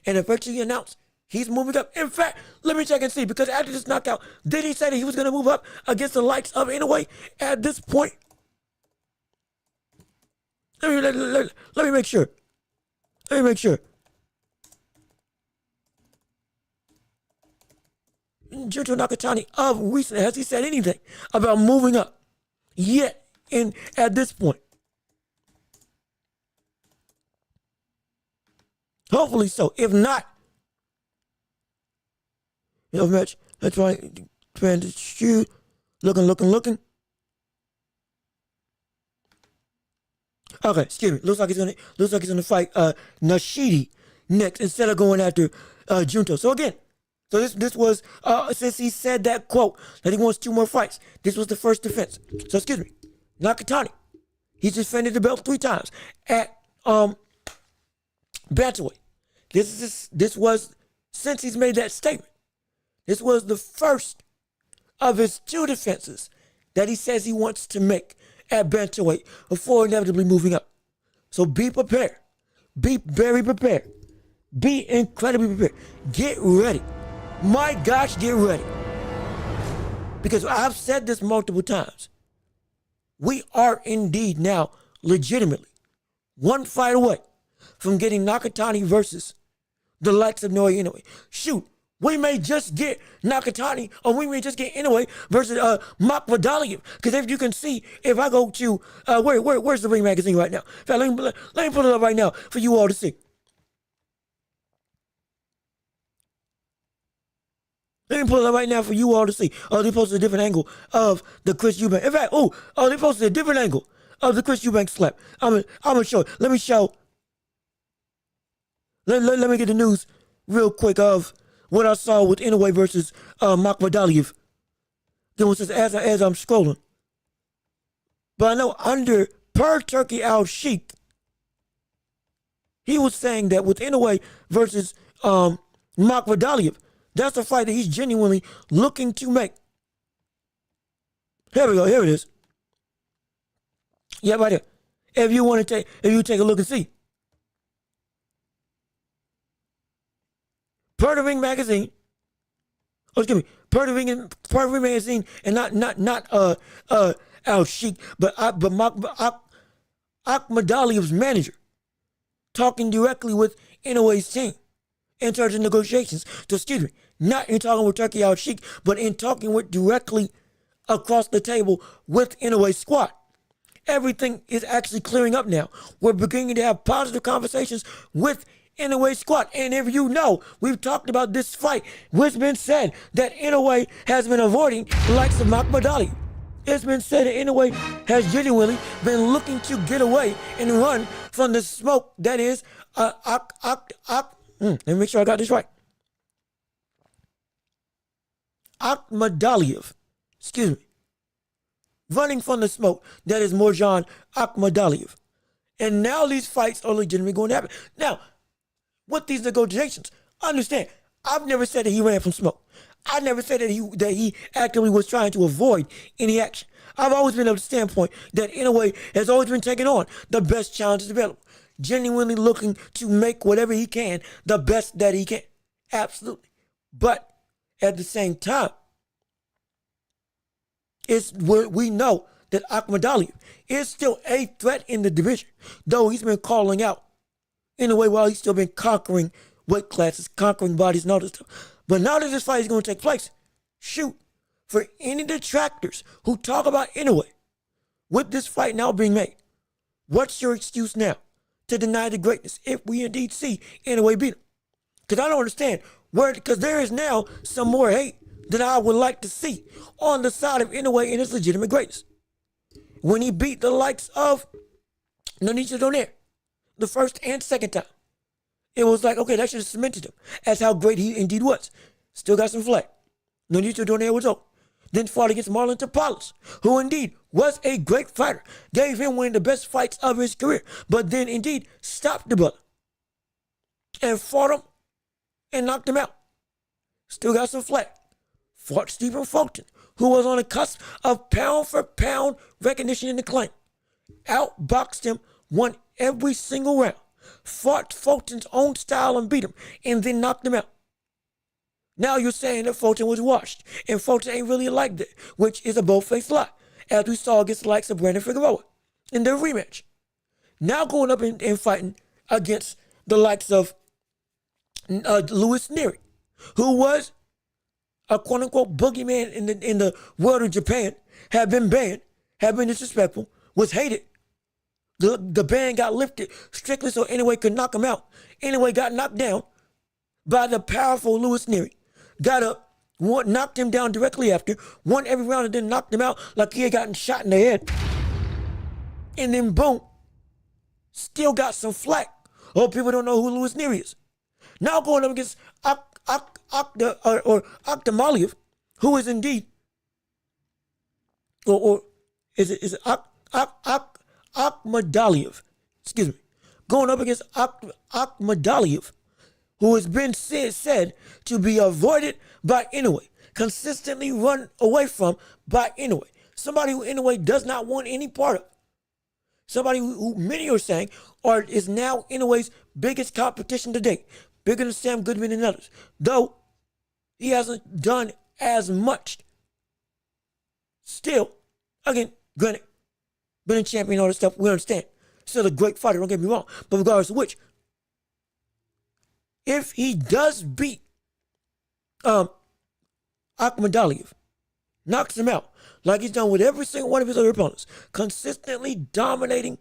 and effectively announce he's moving up. In fact, let me check and see, because after this knockout, did he say that he was going to move up against the likes of Inoue at this point? Let me make sure. Junto Nakatani of recently, has he said anything about moving up yet at this point? Hopefully so. If not, match. That's right. Trying to shoot. Looking. Okay, excuse me. Looks like he's gonna fight Nashidi next instead of going after Junto. So again, this was since he said that quote that he wants 2 more fights. This was the first defense. So excuse me, Nakatani. He's defended the belt 3 times at bantamweight. This was since he's made that statement. This was the first of his 2 defenses that he says he wants to make at bantamweight before inevitably moving up. So be prepared. Be very prepared. Be incredibly prepared. Get ready. My gosh, get ready. Because I've said this multiple times. We are indeed now legitimately 1 fight away from getting Nakatani versus the likes of Naoya Inoue. Shoot, we may just get Nakatani, or we may just get Inoue versus Madrimov. Because if you can see, if I go to where's the Ring magazine right now? In fact, let me put it up right now for you all to see. Let me pull it up right now for you all to see. Oh, they posted a different angle of the Chris Eubanks. In fact, they posted a different angle of the Chris Eubanks slap. I'm gonna show it. Let me show. Let me get the news real quick of what I saw with Inoue versus Madrimov. Then it says as I'm scrolling. But I know under per Turkey Al Sheikh, he was saying that with Inoue versus Madrimov, that's a fight that he's genuinely looking to make. Here we go. Here it is. Yeah, right there. If you take a look and see. Per the Ring magazine. Oh, excuse me. Per the Ring magazine, and not Al Sheikh, but Akhmadaliev's manager, talking directly with Inoue's team in terms of negotiations. So excuse me, not in talking with Turkey Al Sheikh, but in talking with directly across the table with Inoue's squad. Everything is actually clearing up now. We're beginning to have positive conversations with Inoue's squad. And if you know, we've talked about this fight. It's been said that Inoue has been avoiding the likes of Madrimov. It's been said that Inoue has genuinely been looking to get away and run from the smoke that is let me make sure I got this right. Akhmadaliev. Excuse me. Running from the smoke that is Morjan Akhmadaliev. And now these fights are legitimately going to happen. Now, with these negotiations, understand, I've never said that he ran from smoke. I never said that he actively was trying to avoid any action. I've always been of the standpoint that Inoue has always been taking on the best challenges available. Genuinely looking to make whatever he can the best that he can. Absolutely. But at the same time, we know that Akhmadaliev is still a threat in the division, though he's been calling out in a way while he's still been conquering weight classes, conquering bodies and all this stuff. But now that this fight is going to take place, shoot, for any detractors who talk about Inoue, with this fight now being made, what's your excuse now to deny the greatness if we indeed see Inoue beat him? Because I don't understand, because there is now some more hate than I would like to see on the side of Inoue and his legitimate greatness. When he beat the likes of Nonito Donaire, the first and second time, it was like, okay, that should have cemented him as how great he indeed was. Still got some flack. Nonito Donaire was over. Then fought against Marlon Tapales, who indeed was a great fighter. Gave him one of the best fights of his career. But then indeed stopped the brother and fought him and knocked him out. Still got some flack. Fought Stephen Fulton, who was on the cusp of pound-for-pound recognition and acclaim. Outboxed him, won every single round. Fought Fulton's own style and beat him, and then knocked him out. Now you're saying that Fulton was washed, and Fulton ain't really like that, which is a bold-faced lie, as we saw against the likes of Brandon Figueroa in their rematch. Now going up and fighting against the likes of Louis Neary, who was a quote unquote boogeyman in the world of Japan, had been banned, had been disrespectful, was hated. The ban got lifted strictly so Inoue could knock him out. Inoue got knocked down by the powerful Luis Nery. Got up, knocked him down directly after, won every round and then knocked him out like he had gotten shot in the head. And then boom, still got some flack. Oh, people don't know who Luis Nery is. Now going up against Akhmadaliev, who is indeed, or is it Akhmadaliev? Excuse me. Going up against Akhmadaliev, who has been said to be avoided by Inoue, consistently run away from by Inoue. Somebody who Inoue does not want any part of. Somebody who many are saying is now Inoue's biggest competition to date. Bigger than Sam Goodman and others. Though he hasn't done as much. Still, again, granted, been a champion, all this stuff, we understand. Still a great fighter, don't get me wrong. But regardless of which, if he does beat Akhmadaliev, knocks him out, like he's done with every single one of his other opponents, consistently dominating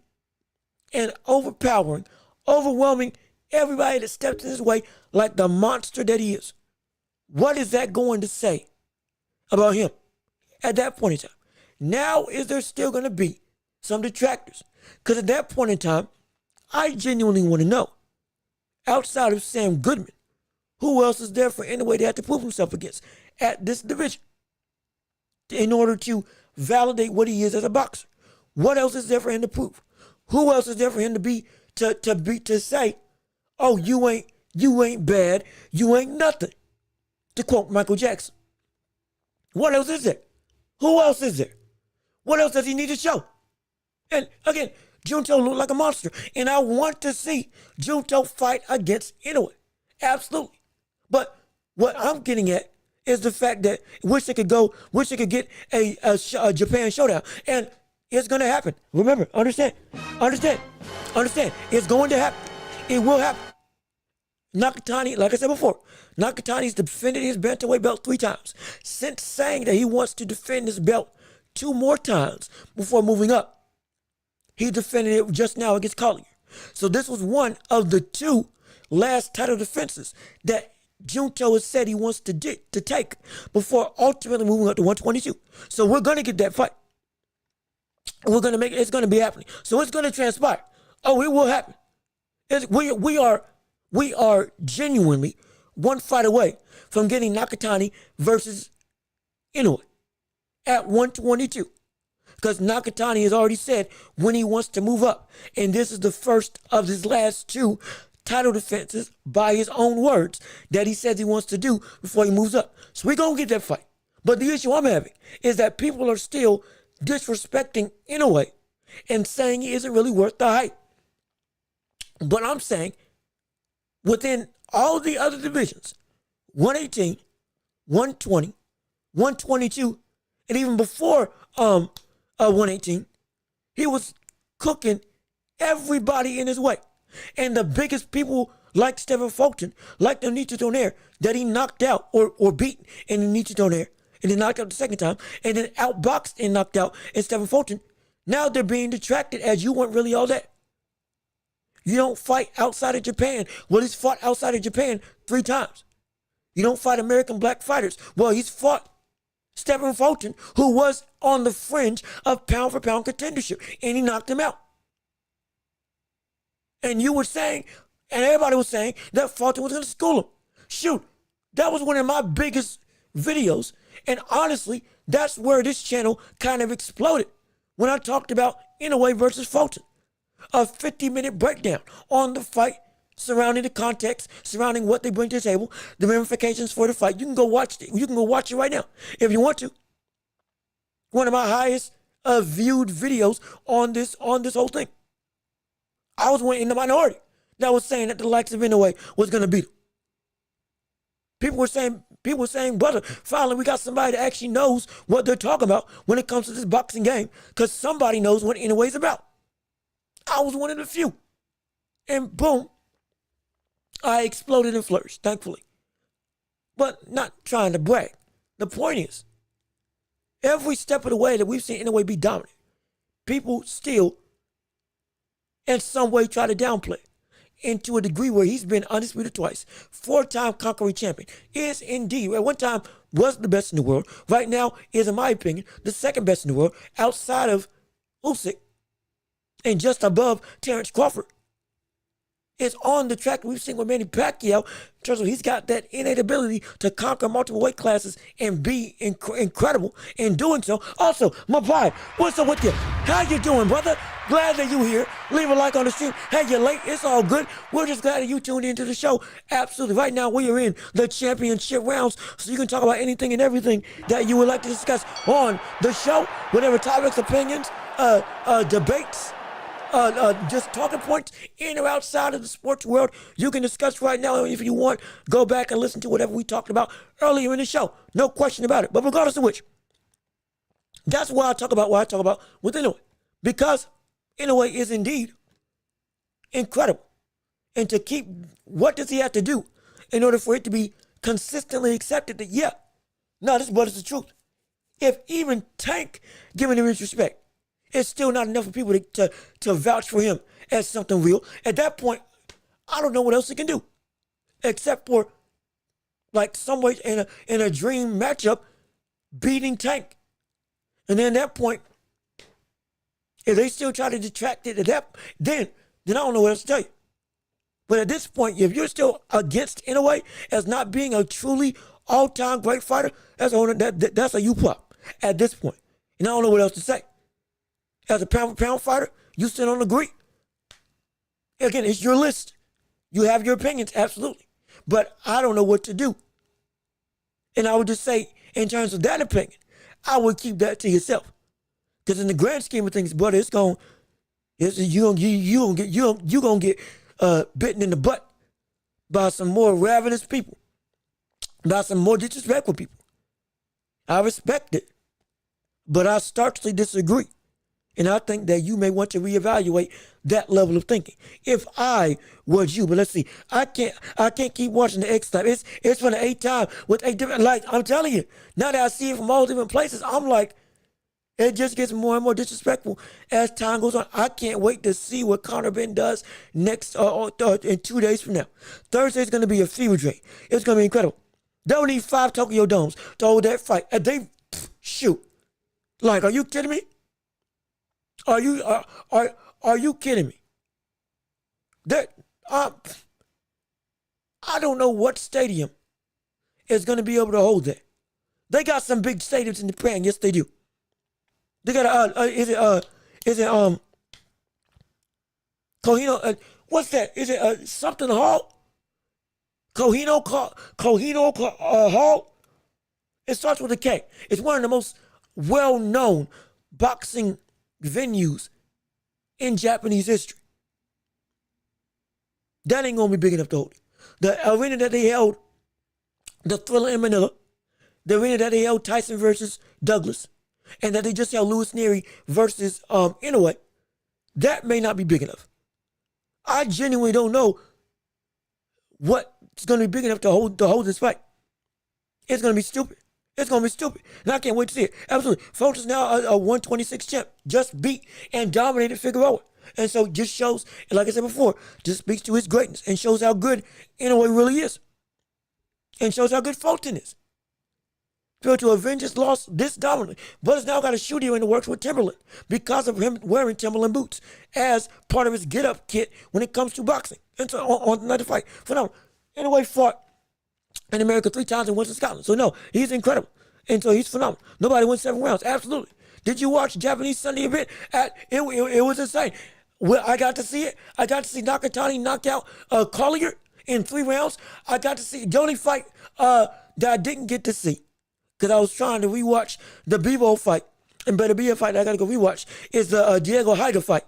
and overpowering, overwhelming everybody that steps in his way like the monster that he is. What is that going to say about him at that point in time? Now, is there still going to be some detractors? Because at that point in time, I genuinely want to know, outside of Sam Goodman, who else is there for Inoue to have to prove himself against at this division in order to validate what he is as a boxer? What else is there for him to prove? Who else is there for him to say, oh, you ain't bad, you ain't nothing, to quote Michael Jackson? What else is there? Who else is there? What else does he need to show? And again, Junto looked like a monster, and I want to see Junto fight against Inoue. Absolutely. But what I'm getting at is the fact that wish it could get a Japan showdown. And it's going to happen. Remember, understand. It's going to happen. It will happen. Nakatani, like I said before, Nakatani's defended his bantamweight belt 3 times. Since saying that he wants to defend his belt 2 more times before moving up, he defended it just now against Collier. So this was one of the 2 last title defenses that Junto has said he wants to take before ultimately moving up to 122. So we're going to get that fight. We're going to make it. It's going to be happening. So it's going to transpire. Oh, it will happen. We are genuinely one fight away from getting Nakatani versus Inoue at 122. Because Nakatani has already said when he wants to move up. And this is the first of his last 2 title defenses, by his own words, that he says he wants to do before he moves up. So we're going to get that fight. But the issue I'm having is that people are still disrespecting Inoue and saying he isn't really worth the hype. But I'm saying within all the other divisions, 118, 120, 122, and even before 118, he was cooking everybody in his way. And the biggest people like Stephen Fulton, like the Nietzsche Donaire, that he knocked out or beat in the Nietzsche Donaire, and then knocked out the second time, and then outboxed and knocked out in Stephen Fulton. Now they're being detracted as you weren't really all that. You don't fight outside of Japan. Well, he's fought outside of Japan 3 times. You don't fight American black fighters. Well, he's fought Stephen Fulton, who was on the fringe of pound-for-pound contendership, and he knocked him out. And you were saying, and everybody was saying, that Fulton was going to school him. Shoot, that was one of my biggest videos. And honestly, that's where this channel kind of exploded. When I talked about Inoue versus Fulton. A 50-minute breakdown on the fight, surrounding the context, surrounding what they bring to the table, the ramifications for the fight. You can go watch it. You can go watch it right now if you want to. One of my highest viewed videos on this whole thing. I was in the minority that was saying that the likes of Inoue was going to beat him. People were saying, brother, finally we got somebody that actually knows what they're talking about when it comes to this boxing game, because somebody knows what Inoue's about. I was one of the few. And boom, I exploded and flourished, thankfully. But not trying to brag. The point is, every step of the way that we've seen Inoue be dominant, people still, in some way, try to downplay into a degree where he's been undisputed twice, 4-time conquering champion, is indeed, at one time, was the best in the world. Right now is, in my opinion, the second best in the world, outside of Usyk and just above Terence Crawford. Is on the track we've seen with Manny Pacquiao in terms of he's got that innate ability to conquer multiple weight classes and be incredible in doing so. Also, my boy, what's up with you? How you doing, brother? Glad that you here. Leave a like on the stream. Hey, you're late. It's all good. We're just glad that you tuned into the show. Absolutely. Right now, we are in the championship rounds, so you can talk about anything and everything that you would like to discuss on the show. Whatever topics, opinions, debates, just talking points in or outside of the sports world, you can discuss right now. If you want, go back and listen to whatever we talked about earlier in the show. No question about it. But regardless of which, that's why I talk about with Inoue. Because Inoue is indeed incredible. And to keep, what does he have to do in order for it to be consistently accepted that, yeah, no, this brother's the truth. If even Tank giving him his respect, it's still not enough for people to vouch for him as something real. At that point, I don't know what else he can do. Except for, like, some way in a dream matchup, beating Tank. And then at that point, if they still try to detract it, then I don't know what else to tell you. But at this point, if you're still against Inoue as not being a truly all-time great fighter, that's a you pop at this point. And I don't know what else to say. As a pound-for-pound fighter, you still don't agree. Again, it's your list. You have your opinions, absolutely. But I don't know what to do. And I would just say, in terms of that opinion, I would keep that to yourself. Because in the grand scheme of things, brother, you're gonna get bitten in the butt by some more ravenous people, by some more disrespectful people. I respect it, but I starkly disagree. And I think that you may want to reevaluate that level of thinking. If I was you, but let's see, I can't keep watching the X type. It's for the 8th time with 8 different, like, I'm telling you, now that I see it from all different places, I'm like, it just gets more and more disrespectful as time goes on. I can't wait to see what Conor Benn does next in 2 days from now. Thursday's going to be a fever dream. It's going to be incredible. They'll need 5 Tokyo Domes to hold that fight. And shoot. Like, are you kidding me? Are you kidding me? I don't know what stadium is going to be able to hold that. They got some big stadiums in Japan. Yes, they do. They got is it Kohino? What's that? Is it something Hall? Kohino Hall? It starts with a K. It's one of the most well-known boxing venues in Japanese history. That ain't gonna be big enough to hold it. The arena that they held the Thriller in Manila, the arena that they held Tyson versus Douglas, and that they just held Louis Neary versus Inoue, that may not be big enough. I genuinely don't know what's gonna be big enough to hold this fight. It's gonna be stupid. It's going to be stupid. And I can't wait to see it. Absolutely. Folks is now a 126 champ. Just beat and dominated Figueroa. And so just shows, and like I said before, just speaks to his greatness and shows how good Inoue really is. And shows how good Fulton is. To avenge his loss this dominantly. But has now got a shooter in the works with Timberland because of him wearing Timberland boots as part of his get-up kit when it comes to boxing. And so on another fight. Phenomenal. Inoue fought in America 3 times and wins in Scotland. So no, he's incredible. And so he's phenomenal. Nobody wins 7 rounds. Absolutely. Did you watch Japanese Sunday event? It was insane. Well, I got to see it. I got to see Nakatani knock out Collier in 3 rounds. I got to see the only fight that I didn't get to see because I was trying to rewatch the Bivol fight and Beterbiev fight that I got to go rewatch is the Diego Haida fight.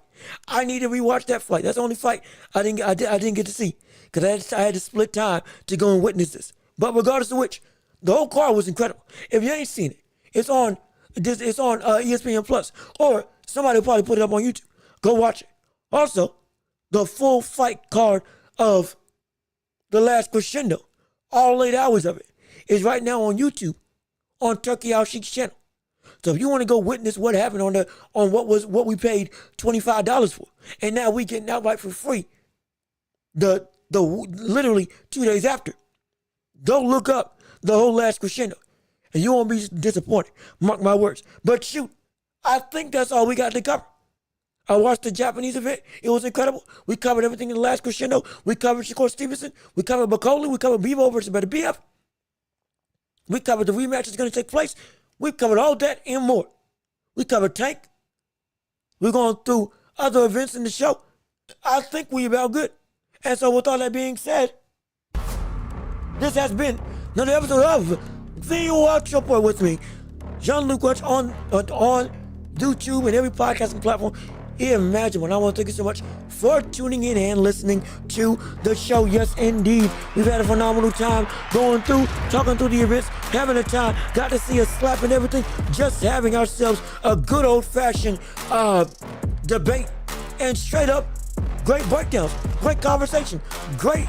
I need to rewatch that fight. That's the only fight I didn't get to see because I had to split time to go and witness this. But regardless of which, the whole card was incredible. If you ain't seen it, it's on ESPN Plus, or somebody will probably put it up on YouTube. Go watch it. Also, the full fight card of the last crescendo, all 8 hours of it, is right now on YouTube on Turkey Al Sheik's channel. So if you want to go witness what happened on what we paid $25 for, and now we getting outright for free, the literally 2 days after, go look up the whole last crescendo, and you won't be disappointed. Mark my words. But shoot, I think that's all we got to cover. I watched the Japanese event. It was incredible. We covered everything in the last crescendo. We covered Shakur Stevenson. We covered Bakole. We covered Bivol versus Beterbiev. We covered the rematch that's going to take place. We covered all that and more. We covered Tank. We're going through other events in the show. I think we about good. And so with all that being said, this has been another episode of The Watch Report with me, Jean-Luc Welch, on YouTube and every podcasting platform. Imagine. I want to thank you so much for tuning in and listening to the show. Yes, indeed. We've had a phenomenal time going through, talking through the events, having a time. Got to see us slap and everything. Just having ourselves a good old-fashioned debate. And straight up, great breakdowns, great conversation, great,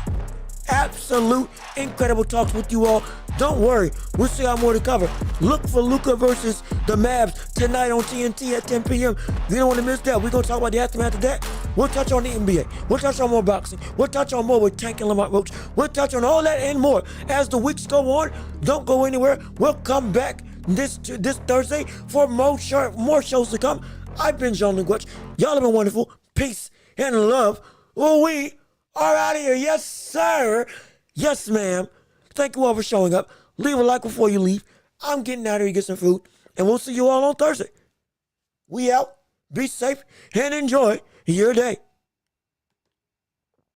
absolute, incredible talks with you all. Don't worry, we'll still have more to cover. Look for Luka versus the Mavs tonight on TNT at 10 p.m. You don't want to miss that. We're going to talk about the aftermath of that. We'll touch on the NBA. We'll touch on more boxing. We'll touch on more with Tank and Lamont Roach. We'll touch on all that and more as the weeks go on. Don't go anywhere. We'll come back this Thursday for more shows to come. I've been Jean-Luc Welch. Y'all have been wonderful. Peace and love. Well, we are out of here. Yes, sir. Yes, ma'am. Thank you all for showing up. Leave a like before you leave. I'm getting out of here to get some food. And we'll see you all on Thursday. We out. Be safe and enjoy your day.